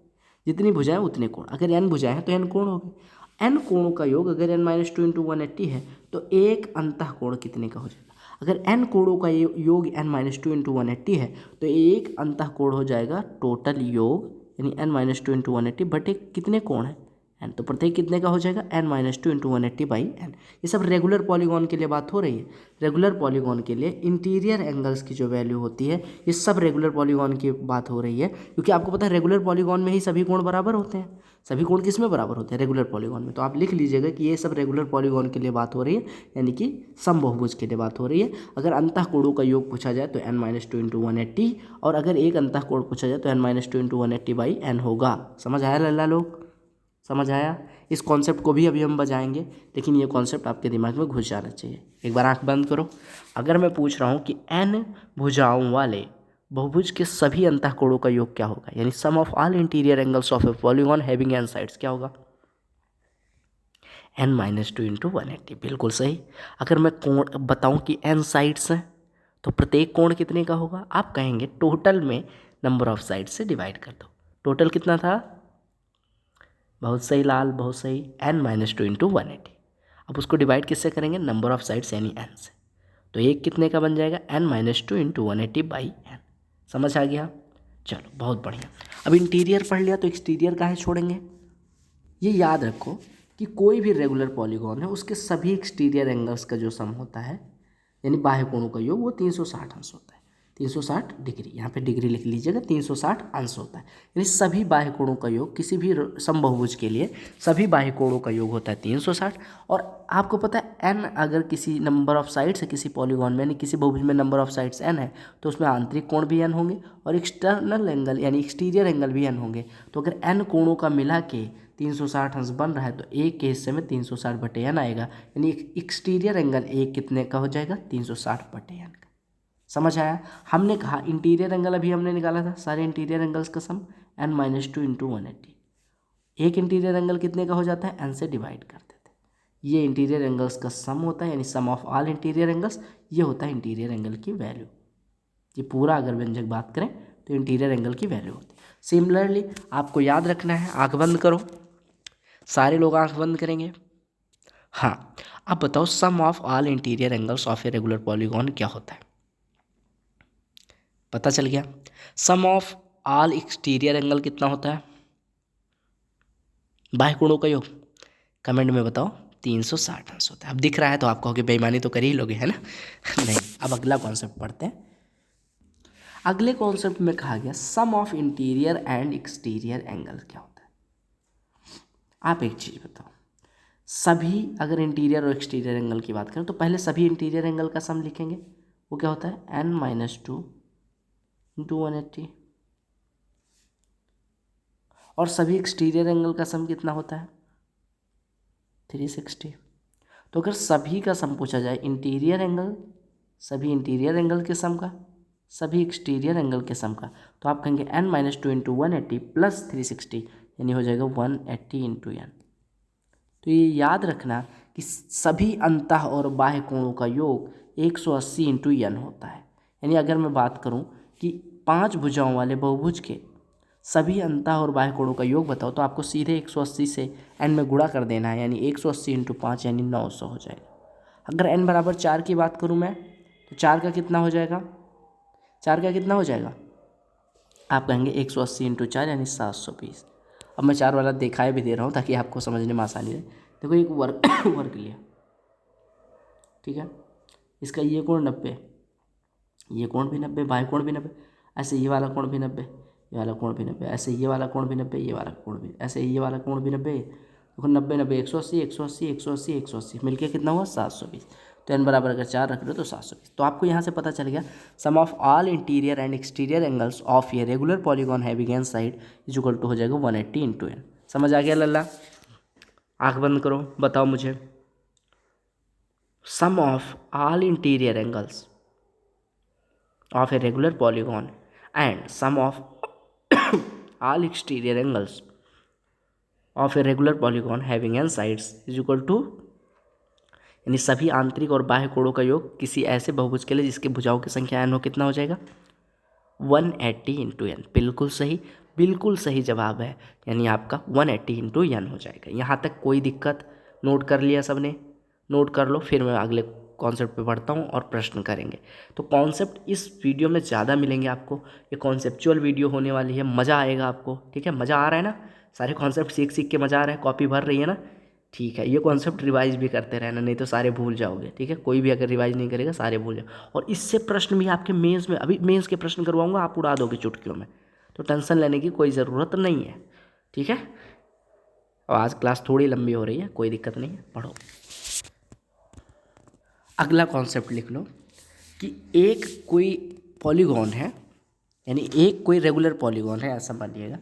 जितनी भुजाएं उतने कोण। अगर n भुजाएं हैं तो n कोण हो गए। n कोणों का योग अगर n - 2 × 180 है तो एक अंतः कोण कितने का हो जाएगा? अगर n कोणों का योग n - 2 × 180 है तो एक अंतः कोण हो जाएगा टोटल योग, यानी n - 2 × 180 बटे कितने कोण है? n। तो प्रत्येक कितने का हो जाएगा? n - 2 × 180/n। ये सब रेगुलर पॉलीगॉन के लिए बात हो रही है। रेगुलर पॉलीगॉन के लिए इंटीरियर एंगल्स की जो वैल्यू होती है, ये सब रेगुलर पॉलीगॉन की बात हो रही है, क्योंकि आपको पता है रेगुलर पॉलीगॉन में ही सभी कोण बराबर होते हैं। सभी कोण किस में बराबर होते हैं? रेगुलर पॉलीगॉन में। तो आप लिख लीजिएगा कि ये सब रेगुलर पॉलीगॉन के लिए बात हो रही है, यानी कि समबहुभुज के लिए बात हो रही है। अगर अंतः कोणों का योग पूछा जाए तो n - 2 × 180, और अगर एक अंतः कोण पूछा जाए तो n - 2 × 180/n होगा। समझ आया लल्ला लोग? समझ आया? इस कॉन्सेप्ट को भी अभी हम बजाएंगे, लेकिन ये कॉन्सेप्ट आपके दिमाग में घुस जाना चाहिए। एक बार आंख बंद करो। अगर मैं पूछ रहा हूँ कि n भुजाओं वाले बहुभुज के सभी अंतःकोणों का योग क्या होगा, यानी sum of all interior angles of a polygon having n sides, क्या होगा? n - 2 × 180। बिल्कुल सही। अगर मैं कोण बताऊं कि n साइड्स हैं तो प्रत्येक कोण कितने का होगा? आप कहेंगे टोटल में नंबर ऑफ साइड्स से डिवाइड कर दो। टोटल कितना था? बहुत सही लाल, बहुत सही, n - 2 × 180। अब उसको डिवाइड किससे करेंगे? नंबर ऑफ साइड्स यानी n से। तो एक कितने का बन जाएगा? n - 2 × 180/n। समझ आ गया? चलो बहुत बढ़िया। अब इंटीरियर पढ़ लिया तो एक्सटीरियर काहे छोड़ेंगे? ये याद रखो कि कोई भी रेगुलर पॉलीगॉन है उसके सभी एक्सटीरियर एंगल्स का जो सम होता है, यानी बाह्य कोणों का योग, वो 360 अंश होता है। 360 डिग्री, यहाँ पे डिग्री लिख लीजिएगा, 360 अंश होता है। यानी सभी बाह्य कोणों का योग किसी भी समबहुभुज के लिए सभी बाह्य कोणों का योग होता है 360। और आपको पता है n अगर किसी नंबर ऑफ साइड्स है किसी पॉलीगॉन में, यानी किसी बहुभुज में नंबर ऑफ साइड्स n है, तो उसमें आंतरिक कोण भी n होंगे और एक्सटर्नल एंगल यानी एक्सटीरियर एंगल भी n होंगे। तो अगर n कोणों का मिला के 360 अंश बन रहा है तो एक के हिस्से में 360/n आएगा, यानी एक्सटीरियर एंगल एक कितने का हो जाएगा? 360/n का। समझ आया? हमने कहा इंटीरियर एंगल अभी हमने निकाला था, सारे इंटीरियर एंगल्स का सम n - 2 × 180। एक इंटीरियर एंगल कितने का हो जाता है? n से डिवाइड कर देते हैं। ये इंटीरियर एंगल्स का सम होता है, यानी sum of all interior angles. ये होता है इंटीरियर एंगल की वैल्यू। ये पूरा अगर व्यंजक बात करें तो इंटीरियर एंगल की वैल्यू होती है। सिमिलरली आपको याद रखना है, आंख बंद करो, सारे लोग आंख बंद करेंगे। हाँ, अब बताओ sum of all interior angles of a regular polygon क्या होता है। पता चल गया। Sum of all exterior angle कितना होता है, बाह्य कोणों का योग, कमेंट में बताओ। 360 अंश होता है। अब दिख रहा है तो आप कहोगे बेईमानी तो कर ही लोगे, है ना। नहीं, अब अगला कॉन्सेप्ट पढ़ते हैं। अगले कॉन्सेप्ट में कहा गया sum of interior and exterior angle क्या होता है। आप एक चीज़ बताओ, सभी अगर इंटीरियर और एक्सटीरियर एंगल की बात करें तो पहले सभी इंटीरियर एंगल का सम लिखेंगे, वो क्या होता है n-2 इंटू 180, और सभी एक्सटीरियर एंगल का सम कितना होता है 360। तो अगर सभी का सम पूछा जाए, इंटीरियर एंगल, सभी इंटीरियर एंगल के सम का, सभी एक्सटीरियर एंगल के सम का, तो आप कहेंगे n-2 इंटू 180 प्लस 360, यानी हो जाएगा 180 इंटू n। तो ये याद रखना कि सभी अंतः और बाह्य कोणों का योग 180 इंटू n होता है। यानी अगर मैं बात करूं कि 5 भुजाओं वाले बहुभुज के सभी अंतः और बाह्य कोणों का योग बताओ, तो आपको सीधे 180 से n में गुणा कर देना है, यानी 180 इंटू 5 यानी 900 हो जाएगा। अगर n बराबर 4 की बात करूं मैं, तो 4 का कितना हो जाएगा, 4 का कितना हो जाएगा, आप कहेंगे 180 इंटू 4 यानी 720। अब मैं 4 वाला दिखाए भी दे रहा हूँ ताकि आपको समझने में आसानी रहे। देखो एक वर्ग लिया, ठीक है, इसका ये कोण 90, ये कोण भी 90, बाह्य कोण भी 90, ऐसे ये वाला कोण भी 90, ये वाला कोण भी 90, ऐसे ये वाला कोण भी 90, ये वाला कोण भी, ऐसे ये वाला कोण भी 90। देखो 90 90 180 180 180 180 मिलके कितना हुआ 720। तो n बराबर अगर 4 रख लो तो 720। तो आपको यहाँ से पता चल गया sum of all interior and exterior angles of a regular polygon having N side is equal to हो जाएगा 180 इंटू n। समझ आ गया लल्ला। आँख बंद करो, बताओ मुझे sum of all interior angles of a regular polygon and sum of all exterior angles of a regular polygon having n sides is equal to, यानी सभी आंतरिक और बाह्य कोणों का योग किसी ऐसे बहुभुज के लिए जिसके भुजाओं की संख्या n हो, कितना हो जाएगा 180 इंटू n। बिल्कुल सही जवाब है, यानी आपका 180 इंटू n हो जाएगा। यहाँ तक कोई दिक्कत, नोट कर लिया सबने, नोट कर लो, फिर मैं अगले कॉन्सेप्ट पे बढ़ता हूँ और प्रश्न करेंगे। तो कॉन्सेप्ट इस वीडियो में ज़्यादा मिलेंगे आपको, ये कॉन्सेप्चुअल वीडियो होने वाली है, मज़ा आएगा आपको, ठीक है। मज़ा आ रहा है ना, सारे कॉन्सेप्ट सीख सीख के मज़ा आ रहा है, कॉपी भर रही है ना, ठीक है। ये कॉन्सेप्ट रिवाइज भी करते रहना, नहीं तो सारे भूल जाओगे, ठीक है। कोई भी अगर रिवाइज नहीं करेगा सारे भूल जाओ। और इससे प्रश्न भी आपके मेंस में, अभी मेंस के प्रश्न करवाऊंगा, आप उड़ा दोगे चुटकियों में, तो टेंशन लेने की कोई ज़रूरत नहीं है, ठीक है। और आज क्लास थोड़ी लंबी हो रही है, कोई दिक्कत नहीं है, पढ़ो। अगला कॉन्सेप्ट लिख लो कि एक कोई पॉलीगॉन है, यानी एक कोई रेगुलर पॉलीगॉन है, ऐसा मानिएगा,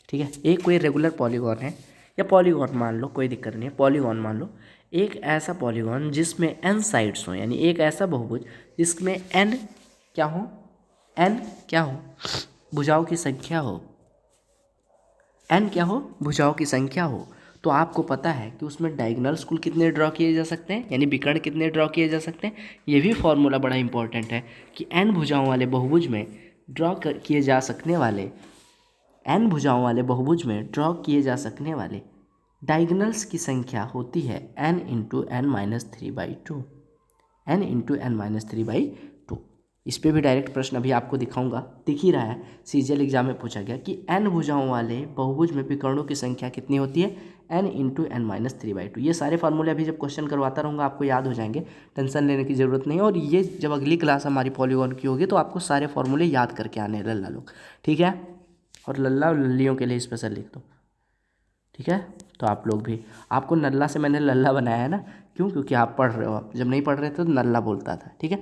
ठीक है। एक कोई रेगुलर पॉलीगॉन है, या पॉलीगॉन मान लो, कोई दिक्कत नहीं है, पॉलीगॉन मान लो। एक ऐसा पॉलीगॉन जिसमें n साइड्स हो, यानी एक ऐसा बहुभुज जिसमें n क्या हो, n क्या हो, भुजाओं की संख्या हो, n क्या हो, भुजाओं की संख्या हो। तो आपको पता है कि उसमें डायगोनल्स कुल कितने ड्रॉ किए जा सकते हैं, यानी विकर्ण कितने ड्रॉ किए जा सकते हैं। ये भी फॉर्मूला बड़ा इंपॉर्टेंट है कि n भुजाओं वाले बहुभुज में ड्रॉ किए जा सकने वाले, n भुजाओं वाले बहुभुज में ड्रॉ किए जा सकने वाले डायगोनल्स की संख्या होती है n into n-3/2, n into n-3/2। इस पर भी डायरेक्ट प्रश्न अभी आपको दिखाऊंगा, दिख ही रहा है, सीजीएल एग्जाम में पूछा गया कि n भुजाओं वाले बहुभुज में विकर्णों की संख्या कितनी होती है, n इंटू n-3/2। ये सारे फार्मूले अभी जब क्वेश्चन करवाता रहूँगा आपको याद हो जाएंगे, टेंशन लेने की ज़रूरत नहीं है। और ये जब अगली क्लास हमारी पॉलीगॉन की होगी तो आपको सारे फार्मूले याद करके आने लल्ला लोग, ठीक है। और लल्ला और लल्लियों के लिए स्पेशल लिख दो, ठीक है। तो आप लोग भी, आपको नल्ला से मैंने लल्ला बनाया है ना, क्यों, क्योंकि आप पढ़ रहे हो, आप जब नहीं पढ़ रहे थे तो नल्ला बोलता था, ठीक है।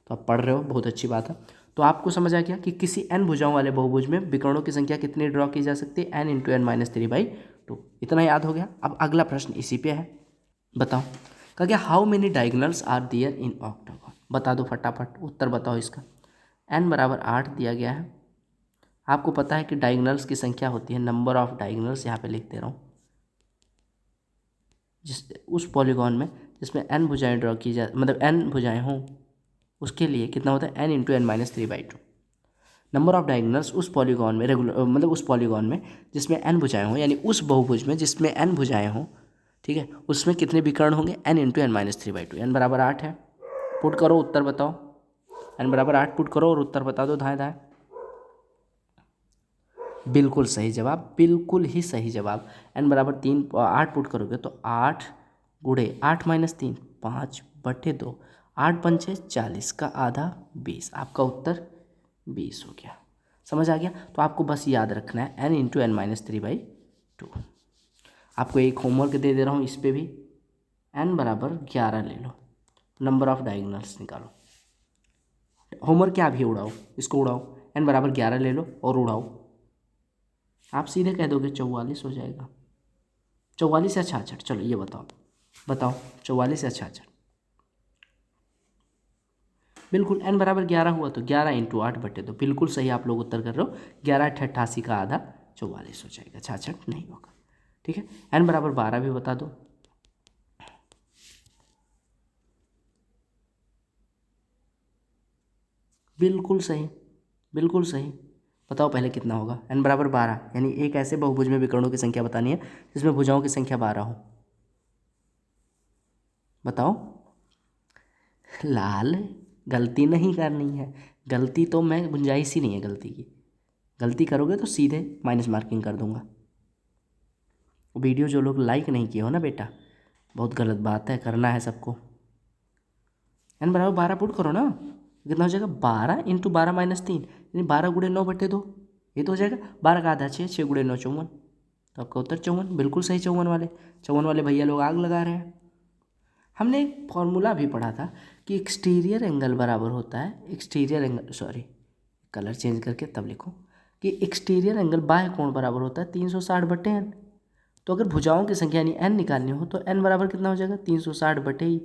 तो आप पढ़ रहे हो, बहुत अच्छी बात है। तो आपको समझ आ गया कि किसी n भुजाओं वाले बहुभुज में विकर्णों की संख्या कितनी ड्रॉ की जा सकती है, n इंटू n-3/2। इतना याद हो गया। अब अगला प्रश्न इसी पे है, बताओ। कहा गया how many diagonals are there in octagon. बता दो फटाफट, उत्तर बताओ इसका। n बराबर 8 दिया गया है। आपको पता है कि डायगोनल्स की संख्या होती है, नंबर ऑफ डायगोनल्स यहाँ पे लिख दे रहा हूँ, जिस उस पॉलीगॉन में जिसमें n भुजाएं ड्रॉ की जा, मतलब n भुजाएं हों, उसके लिए कितना होता है n into n-3/2। Number of diagonals उस पॉलीगॉन में, रेगुलर मतलब उस पॉलीगॉन में जिसमें n भुजाएं हों, यानी उस बहुभुज में जिसमें n भुजाएं हों, ठीक है, उसमें कितने विकर्ण होंगे, n into n minus 3/2, n बराबर 8 है। पुट करो, उत्तर बताओ, n बराबर 8 पुट करो और उत्तर बता दो दाएं दाएं। बिल्कुल सही जवाब, बिल्कुल ही सही जवाब। n बराबर 8 पुट करोगे तो 8 गुणे 8 माइनस 3 5/2, 8 पंचे 40 का आधा 20, आपका उत्तर 20 हो गया। समझ आ गया? तो आपको बस याद रखना है n इंटू एन माइनस 3/2। आपको एक होमवर्क दे दे रहा हूँ, इस पर भी n बराबर 11 ले लो, नंबर ऑफ डायगोनल्स निकालो। होमवर्क क्या भी उड़ाओ, इसको उड़ाओ, n बराबर 11 ले लो और उड़ाओ। आप सीधे कह दोगे 44 हो जाएगा। 44 या 66, चलो ये बताओ, बताओ 44 या 66। बिल्कुल, n बराबर 11 हुआ तो 11 इंटू 8/2, बिल्कुल सही आप लोग उत्तर कर रहे हो। 11/88 का आधा 44 हो जाएगा, 66 नहीं होगा। ठीक है, n बराबर 12 भी बता दो। बिल्कुल सही, बिल्कुल सही। बताओ पहले कितना होगा, n बराबर 12, यानी एक ऐसे बहुभुज में विकर्णों की संख्या बतानी है जिसमें भुजाओं की संख्या 12 हो। बताओ। लाल, गलती नहीं करनी है, गलती तो मैं गुंजाइश ही नहीं है गलती की। गलती करोगे तो सीधे माइनस मार्किंग कर दूंगा। वीडियो जो लोग लाइक नहीं किए हो ना बेटा, बहुत गलत बात है, करना है सबको। n बराबर 12 पुट करो ना, कितना हो जाएगा, 12 इंटू 12 माइनस 3, यानी 12 गुणे 9/2, ये तो हो जाएगा। 12 का आधा 6, 6 गुणे 9 54, तो आपका उत्तर 54, बिल्कुल सही। 54 वाले भैया लोग आग लगा रहे हैं। हमने एक फॉर्मूला भी पढ़ा था कि एक्सटीरियर एंगल बराबर होता है, exterior angle, sorry colour change करके तब लिखो, कि एक्सटीरियर एंगल बाह्य कोण बराबर होता है 360/n। तो अगर भुजाओं की संख्या यानी n निकालनी हो तो n बराबर कितना हो जाएगा, 360/e।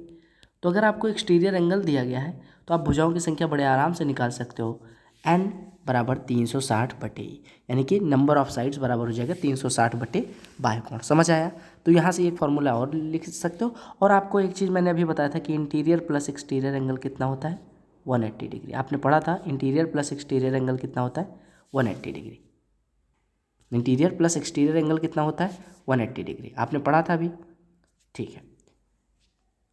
तो अगर आपको एक्सटीरियर एंगल दिया गया है तो आप भुजाओं की संख्या बड़े आराम से निकाल सकते हो, n बराबर 360/e, यानी कि नंबर ऑफ साइड्स बराबर हो जाएगा 360/बाह्य कोण। समझ आया? तो यहाँ से एक फॉर्मूला और लिख सकते हो। और आपको एक चीज़ मैंने अभी बताया था कि इंटीरियर प्लस एक्सटीरियर एंगल कितना होता है, 180 डिग्री। आपने पढ़ा था इंटीरियर प्लस एक्सटीरियर एंगल कितना होता है, 180 degree. Interior plus exterior angle कितना होता है, 180 डिग्री। आपने पढ़ा था अभी? ठीक है,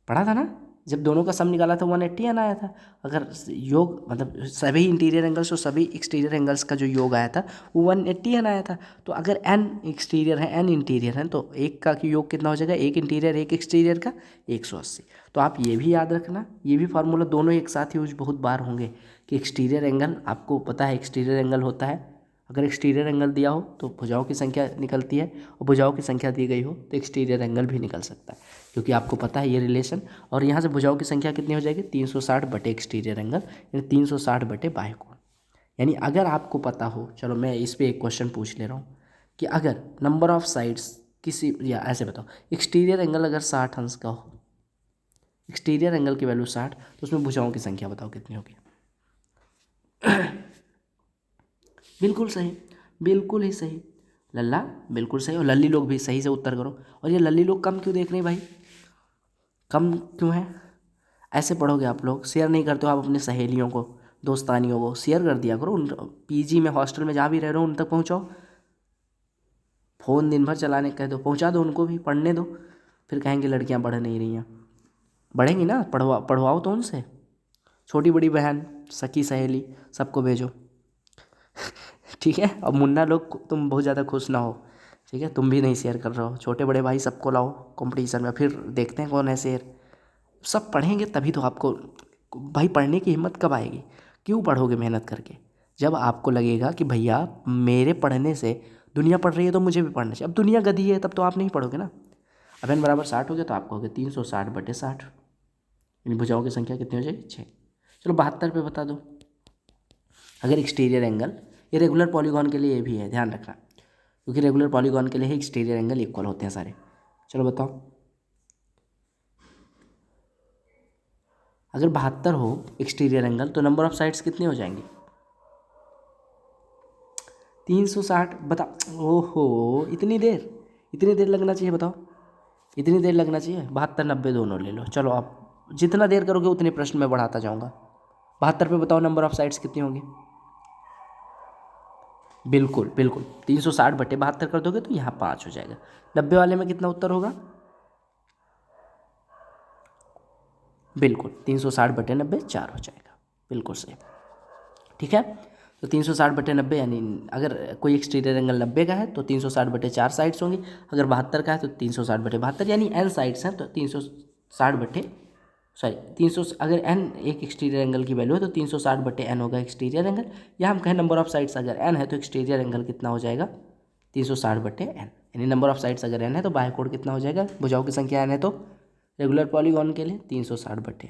पढ़ा था ना? जब दोनों का सम निकाला था 180 एन आया था। अगर योग मतलब सभी इंटीरियर एंगल्स और सभी एक्सटीरियर एंगल्स का जो योग आया था वो 180 एन आया था। तो अगर एन एक्सटीरियर है एन इंटीरियर है तो एक का योग कितना हो जाएगा, एक इंटीरियर एक एक्सटीरियर का 180। तो आप ये भी याद रखना, ये भी फार्मूला दोनों एक साथ यूज बहुत बार होंगे कि एक्सटीरियर एंगल, आपको पता है एक्सटीरियर एंगल होता है, अगर एक्सटीरियर एंगल दिया हो तो भुजाओं की संख्या निकलती है, और भुजाओं की संख्या दी गई हो तो एक्सटीरियर एंगल भी निकल सकता है, क्योंकि आपको पता है ये रिलेशन। और यहाँ से भुजाओं की संख्या कितनी हो जाएगी, 360 एक्सटीरियर एंगल, यानी 360 बाह्य कोण। यानी अगर आपको पता हो, चलो मैं इस पर एक क्वेश्चन पूछ ले रहा हूँ कि अगर नंबर ऑफ साइड्स किसी, या ऐसे बताओ, एक्सटीरियर एंगल अगर 60 अंश का हो, एक्सटीरियर एंगल की वैल्यू 60, तो उसमें भुजाओं की संख्या बताओ कितनी होगी। बिल्कुल सही, बिल्कुल ही सही लल्ला, बिल्कुल सही। और लल्ली लोग भी सही से उत्तर करो। और ये लल्ली लोग कम क्यों देख रहे हैं भाई, कम क्यों है? ऐसे पढ़ोगे आप लोग, शेयर नहीं करते हो आप अपनी सहेलियों को, दोस्तानियों को शेयर कर दिया करो। उन पीजी में हॉस्टल में जहाँ भी रह रहे हो उन तक पहुँचाओ। फ़ोन दिन भर चलाने कह दो, पहुँचा दो उनको भी, पढ़ने दो। फिर कहेंगे लड़कियाँ पढ़ नहीं रही हैं, बढ़ेंगी ना, पढ़वाओ तो उनसे। छोटी बड़ी बहन, सखी सहेली, सबको भेजो। ठीक है। अब मुन्ना लोग तुम बहुत ज़्यादा खुश ना हो, ठीक है, तुम भी नहीं शेयर कर रहे हो, छोटे बड़े भाई सबको लाओ कंपटीशन में, फिर देखते हैं कौन है शेयर। सब पढ़ेंगे तभी तो आपको, भाई पढ़ने की हिम्मत कब आएगी, क्यों पढ़ोगे मेहनत करके, जब आपको लगेगा कि भैया मेरे पढ़ने से दुनिया पढ़ रही है तो मुझे भी पढ़ना चाहिए। अब दुनिया गधी है तब तो आप नहीं पढ़ोगे ना। अब n बराबर 60 हो गया तो आपको हो गया 360/60, यानी भुजाओं की संख्या कितनी हो जाएगी, 6। चलो 72 पे बता दो। अगर एक्सटीरियर एंगल, ये रेगुलर पॉलीगॉन के लिए ये भी है, ध्यान रखना, क्योंकि रेगुलर पॉलीगॉन के लिए ही एक्सटीरियर एंगल इक्वल होते हैं सारे। चलो बताओ, अगर 72 हो एक्सटीरियर एंगल तो नंबर ऑफ साइड्स कितनी हो जाएंगी, 360। बता, ओहो इतनी देर लगना चाहिए, बताओ इतनी देर लगना चाहिए। 72 90 दोनों ले लो। चलो आप जितना देर करोगे उतने प्रश्न में बढ़ाता जाऊँगा। 72 पे बताओ नंबर ऑफ साइड्स कितनी होंगी। बिल्कुल 360/72 कर दोगे तो यहाँ 5 हो जाएगा। 90 वाले में कितना उत्तर होगा, बिल्कुल 360/90 4 हो जाएगा, बिल्कुल सही। ठीक है, तो 360/90 यानी अगर कोई एक्सटीरियर एंगल 90 का है तो 360/4 साइड्स होंगी, अगर 72 का है तो 360/72, यानी n साइड्स हैं तो 360 बटे सॉरी 300, अगर n एक एक्सटीरियर एंगल की वैल्यू है तो 360/n होगा एक्सटीरियर एंगल, या हम कहें नंबर ऑफ साइड्स अगर n है तो एक्सटीरियर एंगल कितना हो जाएगा 360/n, यानी नंबर ऑफ साइड्स अगर n है तो बाह्य कोण कितना हो जाएगा, भुजाओं की संख्या n है तो रेगुलर पॉलीगॉन के लिए 360/n।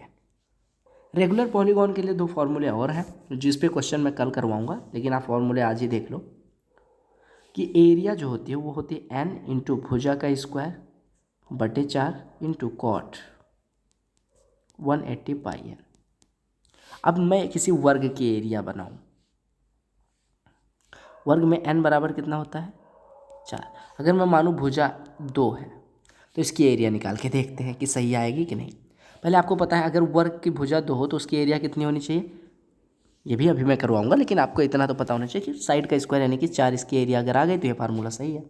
रेगुलर पॉलीगॉन के लिए दो फॉर्मूले और हैं जिस पे क्वेश्चन मैं कल करवाऊंगा, लेकिन आप फॉर्मूले आज ही देख लो कि एरिया जो होती है वो होती है n इंटू भुजा का स्क्वायर बटे 4 इंटू कॉट 180/n। अब मैं किसी वर्ग की एरिया बनाऊं, वर्ग में n बराबर कितना होता है 4, अगर मैं मानूं भुजा 2 है तो इसकी एरिया निकाल के देखते हैं कि सही आएगी कि नहीं। पहले आपको पता है अगर वर्ग की भुजा 2 हो तो उसकी एरिया कितनी होनी चाहिए, ये भी अभी मैं करवाऊंगा, लेकिन आपको इतना तो पता होना चाहिए कि साइड का स्क्वायर यानी कि 4 इसकी एरिया अगर आ गई तो ये फार्मूला सही है।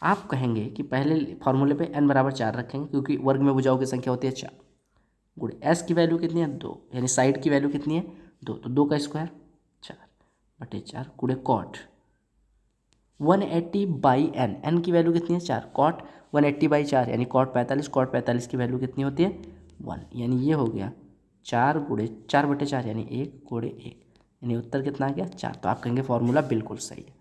आप कहेंगे कि पहले फार्मूले पे n बराबर 4 रखेंगे क्योंकि वर्ग में भुजाओं की संख्या होती है 4, गुणे s की वैल्यू कितनी है 2, यानी साइड की वैल्यू कितनी है 2, तो 2 का स्क्वायर 4/4 गुणे कॉट 180/n, n की वैल्यू कितनी है 4, कॉट 180/4 यानी कॉट 45, कॉट 45 की वैल्यू कितनी होती है 1, यानी ये हो गया 4 गुणे 4/4 यानी 1 गुणे 1, यानी उत्तर कितना आ गया 4। तो आप कहेंगे फार्मूला बिल्कुल सही है।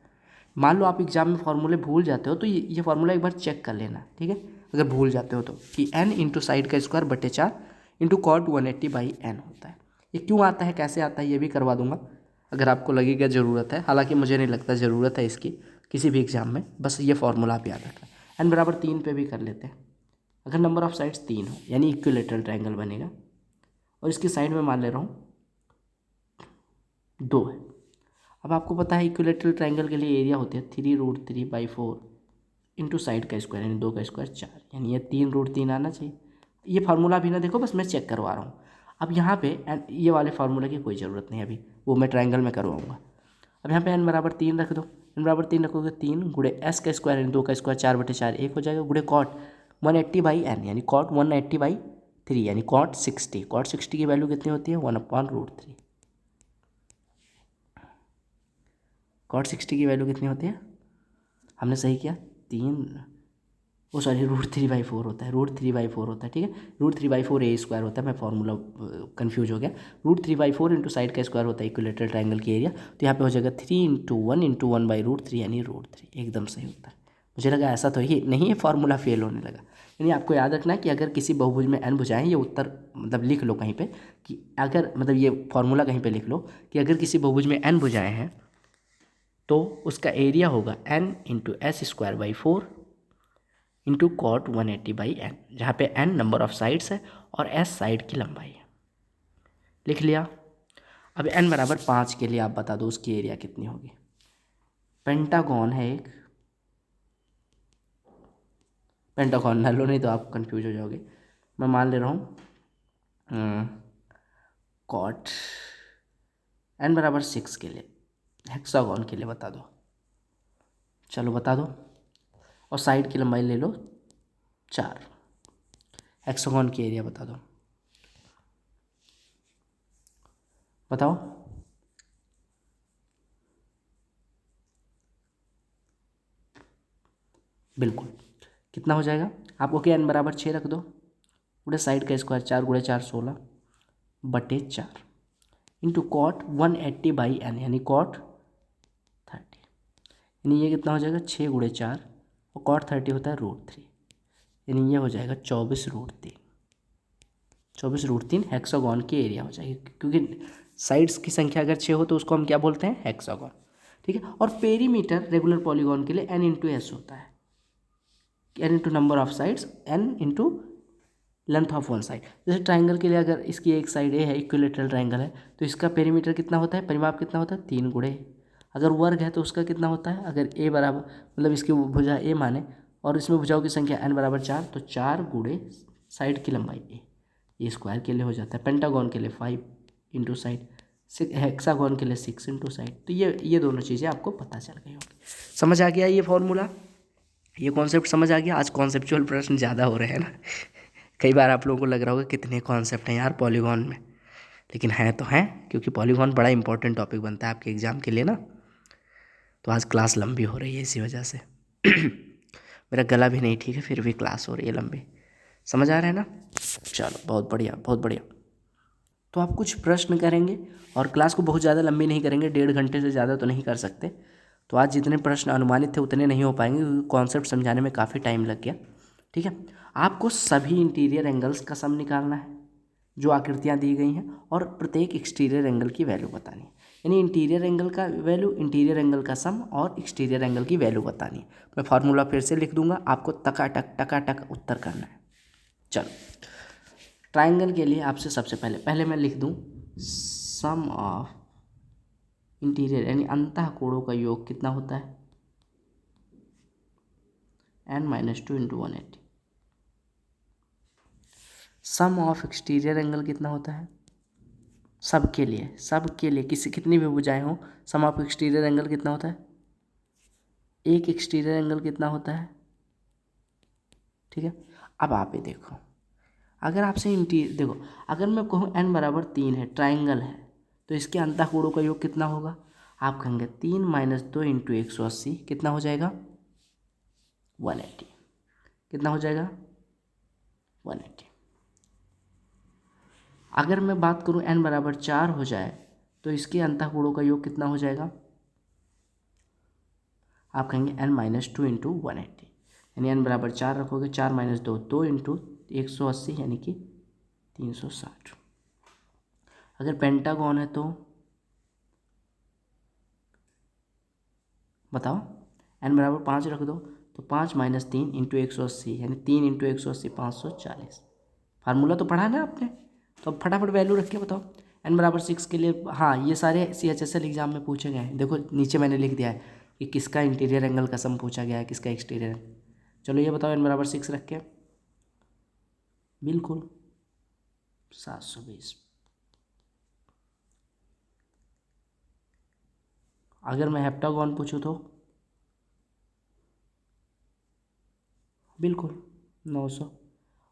मान लो आप एग्जाम में फार्मूले भूल जाते हो तो ये फार्मूला एक बार चेक कर लेना, ठीक है, अगर भूल जाते हो तो, कि n इंटू साइड का स्क्वायर बटे 4 इंटू कॉट 180/n होता है। ये क्यों आता है कैसे आता है ये भी करवा दूंगा अगर आपको लगेगा ज़रूरत है, हालांकि मुझे नहीं लगता ज़रूरत है इसकी किसी भी एग्जाम में, बस ये फार्मूला आप याद रखना। n बराबर 3 पे भी कर लेते हैं, अगर नंबर ऑफ साइड्स 3 हो यानी इक्विलेटरल ट्रायंगल बनेगा, और इसकी साइड में मान ले रहा हूँ 2 है। अब आपको पता है इक्विलेटरल ट्रायंगल के लिए एरिया होती है 3√3/4 इंटू साइड का स्क्वायर यानी 2 का स्क्वायर 4, यानी ये 3√3 आना चाहिए। ये फार्मूला भी ना देखो, बस मैं चेक करवा रहा हूँ। अब यहाँ पे ये वाले फार्मूले की कोई ज़रूरत नहीं, अभी वो मैं ट्रायंगल में करवाऊँगा। अब यहाँ पे n बराबर 3 रख दो, n बराबर 3 रखोगे 3 गुणे s का स्क्वायर यानी 2 का स्क्वायर 4/4 1 हो जाएगा, गुणे कॉट 180/n यानी कॉट 180/3 यानी कॉट 60, कॉट 60 की वैल्यू कितनी होती है 1/√3, कॉट 60 की वैल्यू कितनी होती है, हमने सही किया 3, वो सॉरी √3/4 होता है, √3/4 होता है, ठीक है, √3/4 a स्क्वायर होता है, मैं फार्मूला कंफ्यूज हो गया, √3/4 इंटू साइड का स्क्वायर होता है इक्विलेटरल ट्रायंगल की एरिया, तो यहाँ पे हो जाएगा 3 × 1 × 1/√3 यानी √3, एकदम सही होता है। मुझे लगा ऐसा तो ही नहीं, ये फार्मूला फेल होने लगा। यानी आपको याद रखना है कि अगर किसी बहुभुज में n भुजाएं, ये उत्तर मतलब लिख लो कहीं पे कि अगर मतलब ये फार्मूला कहीं पे लिख लो कि अगर किसी बहुभुज में n भुजाएं हैं तो उसका एरिया होगा n into s²/4 into cot 180/n, जहाँ पे n नंबर ऑफ साइड्स है और s साइड की लंबाई है। लिख लिया। अब n बराबर 5 के लिए आप बता दो उसकी एरिया कितनी होगी। पेंटागन है एक, पेंटागन ना लो नहीं तो आप कंफ्यूज हो जाओगे। मैं मान ले रहा हूँ कॉट n बराबर 6 के लिए, हेक्सागन के लिए बता दो, चलो बता दो, और साइड की लंबाई ले लो 4, हेक्सागन की एरिया बता दो, बताओ। बिल्कुल कितना हो जाएगा, आपको क्या n बराबर 6 रख दो, पूरे साइड का स्क्वायर 4 × 4 16/4 इंटू कॉट 180/n यानी कॉट 30, यानी ये कितना हो जाएगा 6 × 4 और कॉट 30 होता है √3, यानी ये हो जाएगा 24√3, 24√3 हेक्सागन की एरिया हो जाएगी, क्योंकि साइड्स की संख्या अगर 6 हो तो उसको हम क्या बोलते हैं हेक्सागन, ठीक है। और पेरीमीटर रेगुलर पॉलीगॉन के लिए n इंटू एस होता है, n into number of sides n into length of one side. जैसे ट्राइंगल के लिए अगर इसकी एक साइड ए है, इक्विलेटरल ट्राइंगल है, तो इसका पेरीमीटर कितना होता है, परिमाप कितना होता है 3 गुणे। अगर वर्ग है तो उसका कितना होता है, अगर ए बराबर मतलब इसकी भुजा ए माने और इसमें भुजाओं की संख्या n बराबर 4 तो 4 गुणे साइड की लंबाई ए, ये स्क्वायर के लिए हो जाता है। पेंटागन के लिए 5 इंटू साइड, हेक्सागन के लिए 6 इंटू साइड। तो ये दोनों चीज़ें आपको पता चल गई होगी, समझ आ गया ये फॉर्मूला, ये कॉन्सेप्ट समझ आ गया। आज कॉन्सेप्चुअल प्रश्न ज़्यादा हो रहे हैं ना कई बार आप लोगों को लग रहा होगा कितने कॉन्सेप्ट हैं यार पॉलीगॉन में, लेकिन हैं तो हैं, क्योंकि पॉलीगॉन बड़ा इंपॉर्टेंट टॉपिक बनता है आपके एग्ज़ाम के लिए ना। तो आज क्लास लंबी हो रही है इसी वजह से। मेरा गला भी नहीं ठीक है, फिर भी क्लास हो रही है लंबी। समझ आ रहा है ना? चलो बहुत बढ़िया, बहुत बढ़िया। तो आप कुछ प्रश्न करेंगे और क्लास को बहुत ज़्यादा लंबी नहीं करेंगे, 1.5 घंटे से ज़्यादा तो नहीं कर सकते। तो आज जितने प्रश्न अनुमानित थे उतने नहीं हो पाएंगे, क्योंकि कॉन्सेप्ट समझाने में काफ़ी टाइम लग गया। ठीक है, आपको सभी इंटीरियर एंगल्स का सम निकालना है जो आकृतियाँ दी गई हैं, और प्रत्येक एक्सटीरियर एंगल की वैल्यू बतानी है। यानी इंटीरियर एंगल का वैल्यू, इंटीरियर एंगल का सम और एक्सटीरियर एंगल की वैल्यू बतानी है। मैं फार्मूला फिर से लिख दूंगा, आपको टकाटक उत्तर करना है। चलो, ट्राइंगल के लिए आपसे सबसे पहले मैं लिख दूं सम ऑफ इंटीरियर यानी अंतः कोणों का योग कितना होता है, n-2 into 180। Sum of exterior angle कितना होता है, सबके लिए कितनी भी भुजाएं हो, सम ऑफ एक्सटीरियर एंगल कितना होता है, एक एक्सटीरियर एंगल कितना होता है। ठीक है, अब आप ये देखो, अगर आपसे देखो, अगर मैं कहूँ n=3 है, ट्राइंगल है, तो इसके अंतः कोणों का योग कितना होगा। आप कहेंगे 3 - 2 इंटू 180 कितना हो जाएगा, 180। कितना हो जाएगा, 180। अगर मैं बात करूँ n=4 हो जाए तो इसके अंतः कोणों का योग कितना हो जाएगा। आप कहेंगे n-2 इंटू 180, यानी n=4 रखोगे, 4 - 2 2 इंटू 180 यानी कि 360। अगर पेंटागन है तो बताओ, n=5 रख दो, तो 5 - 3 इंटू 180 यानी 3 इंटू 180 540। फार्मूला तो पढ़ा ना आपने, तो अब फटाफट वैल्यू रख के बताओ। n=6 के लिए, हाँ ये सारे CHSL एग्जाम में पूछे गए हैं। देखो नीचे मैंने लिख दिया है कि किसका इंटीरियर एंगल का सम पूछा गया है, किसका एक्सटीरियर। चलो ये बताओ, n=6 रख के बिल्कुल 720। अगर मैं हेप्टागोन पूछूँ तो बिल्कुल 900।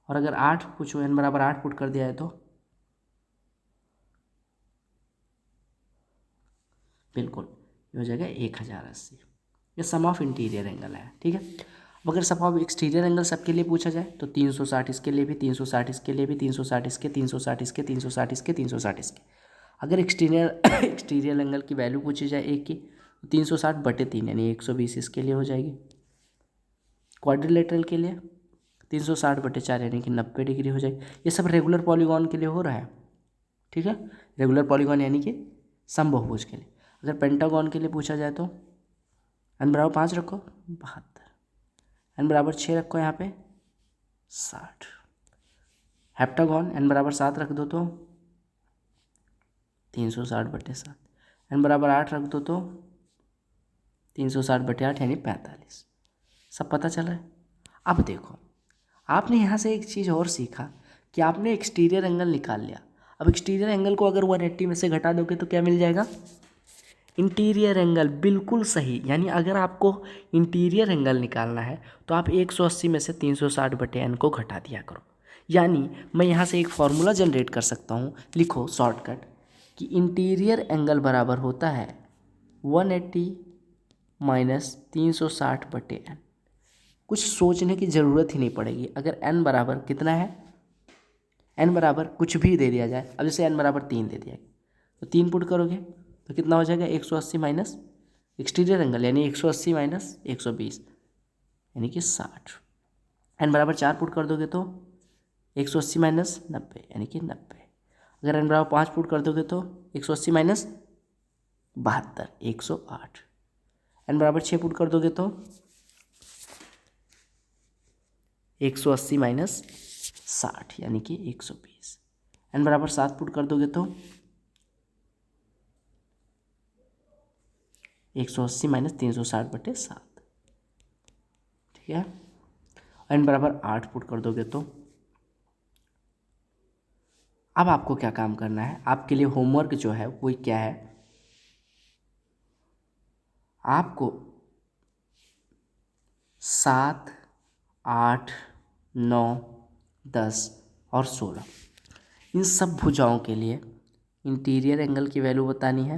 और अगर 8 पूछूँ, n=8 पुट कर दिया है तो बिल्कुल ये हो जाएगा 1080। ये सम ऑफ इंटीरियर एंगल है। ठीक है, अब अगर सम ऑफ एक्सटीरियर एंगल सबके लिए पूछा जाए तो 360 इसके लिए भी, 360 इसके लिए भी, 360 इसके, 360 इसके, 360 इसके, 360 इसके। अगर एक्सटीरियर एंगल की वैल्यू पूछी जाए एक की, तो 360/3 यानी 120 इसके लिए हो जाएगी। क्वाड्रिलेटरल के लिए 360/4 यानी कि 90 डिग्री हो जाएगी। ये सब रेगुलर पॉलीगॉन के लिए हो रहा है। ठीक है, रेगुलर पॉलीगॉन यानी कि समबहुभुज के लिए। अगर पेंटागन के लिए पूछा जाए तो n=5 रखो 72, n=6 रखो यहाँ पे 60। हेप्टागन n=7 रख दो तो 360/7, n=8 रख दो तो 360/8 यानी 45। सब पता चला है। अब देखो, आपने यहाँ से एक चीज़ और सीखा कि आपने एक्सटीरियर एंगल निकाल लिया। अब एक्सटीरियर एंगल को अगर 180 में से घटा दोगे तो क्या मिल जाएगा, इंटीरियर एंगल। बिल्कुल सही, यानी अगर आपको इंटीरियर एंगल निकालना है तो आप 180 में से 360/n को घटा दिया करो। यानी मैं यहाँ से एक फॉर्मूला जनरेट कर सकता हूँ, लिखो शॉर्टकट, कि इंटीरियर एंगल बराबर होता है 180 माइनस 360/n। कुछ सोचने की ज़रूरत ही नहीं पड़ेगी। अगर n बराबर कितना है, n बराबर कुछ भी दे दिया जाए, अब जैसे n=3 दे दिया गया तो 3 पुट करोगे तो कितना हो जाएगा, 180 माइनस एक्सटीरियर एंगल यानी 180 माइनस 120 यानी कि 60। n=4 पुट कर दोगे तो 180 माइनस 90 यानी कि 90। अगर n=5 पुट कर दोगे तो 180 माइनस 72 108। n=6 पुट कर दोगे तो 180 माइनस 60 यानी कि 120। n=7 पुट कर दोगे तो 180 माइनस 360/7। ठीक है, n=8 पुट कर दोगे तो अब आपको क्या काम करना है, आपके लिए होमवर्क जो है वो क्या है, आपको 7, 8, 9, 10 और 16। इन सब भुजाओं के लिए इंटीरियर एंगल की वैल्यू बतानी है,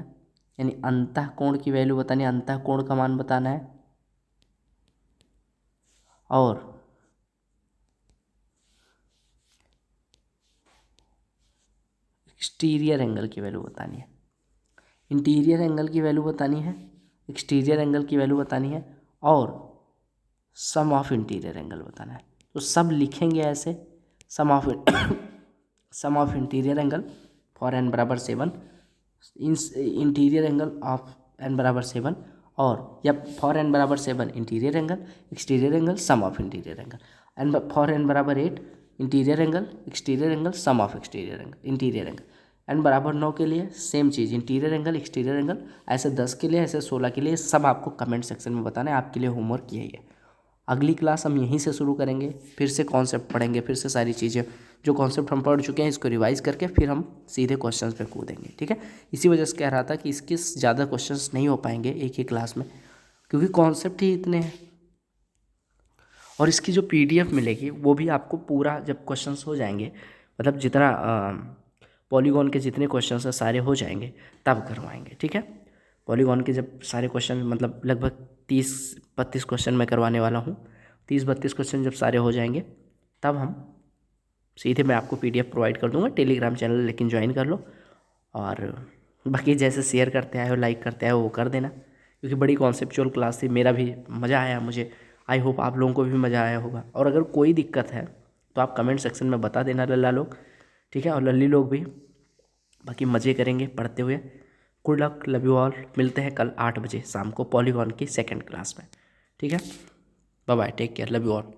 यानी अंतःकोण की वैल्यू बतानी है, अंतःकोण का मान बताना है, और एक्सटीरियर एंगल की वैल्यू बतानी है। इंटीरियर एंगल की वैल्यू बतानी है, एक्सटीरियर एंगल की वैल्यू बतानी है, और सम ऑफ इंटीरियर एंगल बताना है। तो सब लिखेंगे ऐसे, sum of sum of interior angle for n बराबर 7, इंटीरियर एंगल ऑफ n बराबर 7, और या फॉर n बराबर 7 interior angle, exterior angle, sum of interior angle, and for n बराबर 8 interior angle, exterior angle, sum of exterior angle, interior angle. n बराबर 9 के लिए same चीज़, इंटीरियर एंगल, एक्सटीरियर एंगल, ऐसे 10 के लिए, ऐसे 16 के लिए, सब आपको कमेंट सेक्शन में बताना है। आपके लिए होमवर्क यही है। अगली क्लास हम यहीं से शुरू करेंगे, फिर से कॉन्सेप्ट पढ़ेंगे, फिर से सारी चीज़ें जो कॉन्सेप्ट हम पढ़ चुके हैं इसको रिवाइज करके फिर हम सीधे क्वेश्चंस पे कूदेंगे, ठीक है। इसी वजह से कह रहा था कि इसके ज़्यादा क्वेश्चंस नहीं हो पाएंगे एक ही क्लास में, क्योंकि कॉन्सेप्ट ही इतने हैं। और इसकी जो PDF मिलेगी वो भी आपको पूरा, जब क्वेश्चंस हो जाएंगे, मतलब जितना पॉलीगॉन के जितने क्वेश्चंस हैं सारे हो जाएंगे तब करवाएंगे, ठीक है। पॉलीगॉन के जब सारे क्वेश्चन, मतलब लगभग 30-32 क्वेश्चन मैं करवाने वाला हूँ, 30-32 क्वेश्चन जब सारे हो जाएंगे तब हम सीधे मैं आपको PDF प्रोवाइड कर दूंगा। टेलीग्राम चैनल लेकिन ज्वाइन कर लो, और बाकी जैसे शेयर करते आए हो, लाइक करते आए हो, वो कर देना, क्योंकि बड़ी कॉन्सेप्चुअल क्लास थी। मेरा भी मज़ा आया, मुझे आई होप आप लोगों को भी मज़ा आया होगा। और अगर कोई दिक्कत है तो आप कमेंट सेक्शन में बता देना लल्ला लोग, ठीक है, और लल्ली लोग भी। बाकी मज़े करेंगे पढ़ते हुए। Good luck, love you all. मिलते हैं कल 8 बजे शाम को पॉलीगॉन की सेकंड क्लास में, ठीक है। Bye bye, take care, love you all.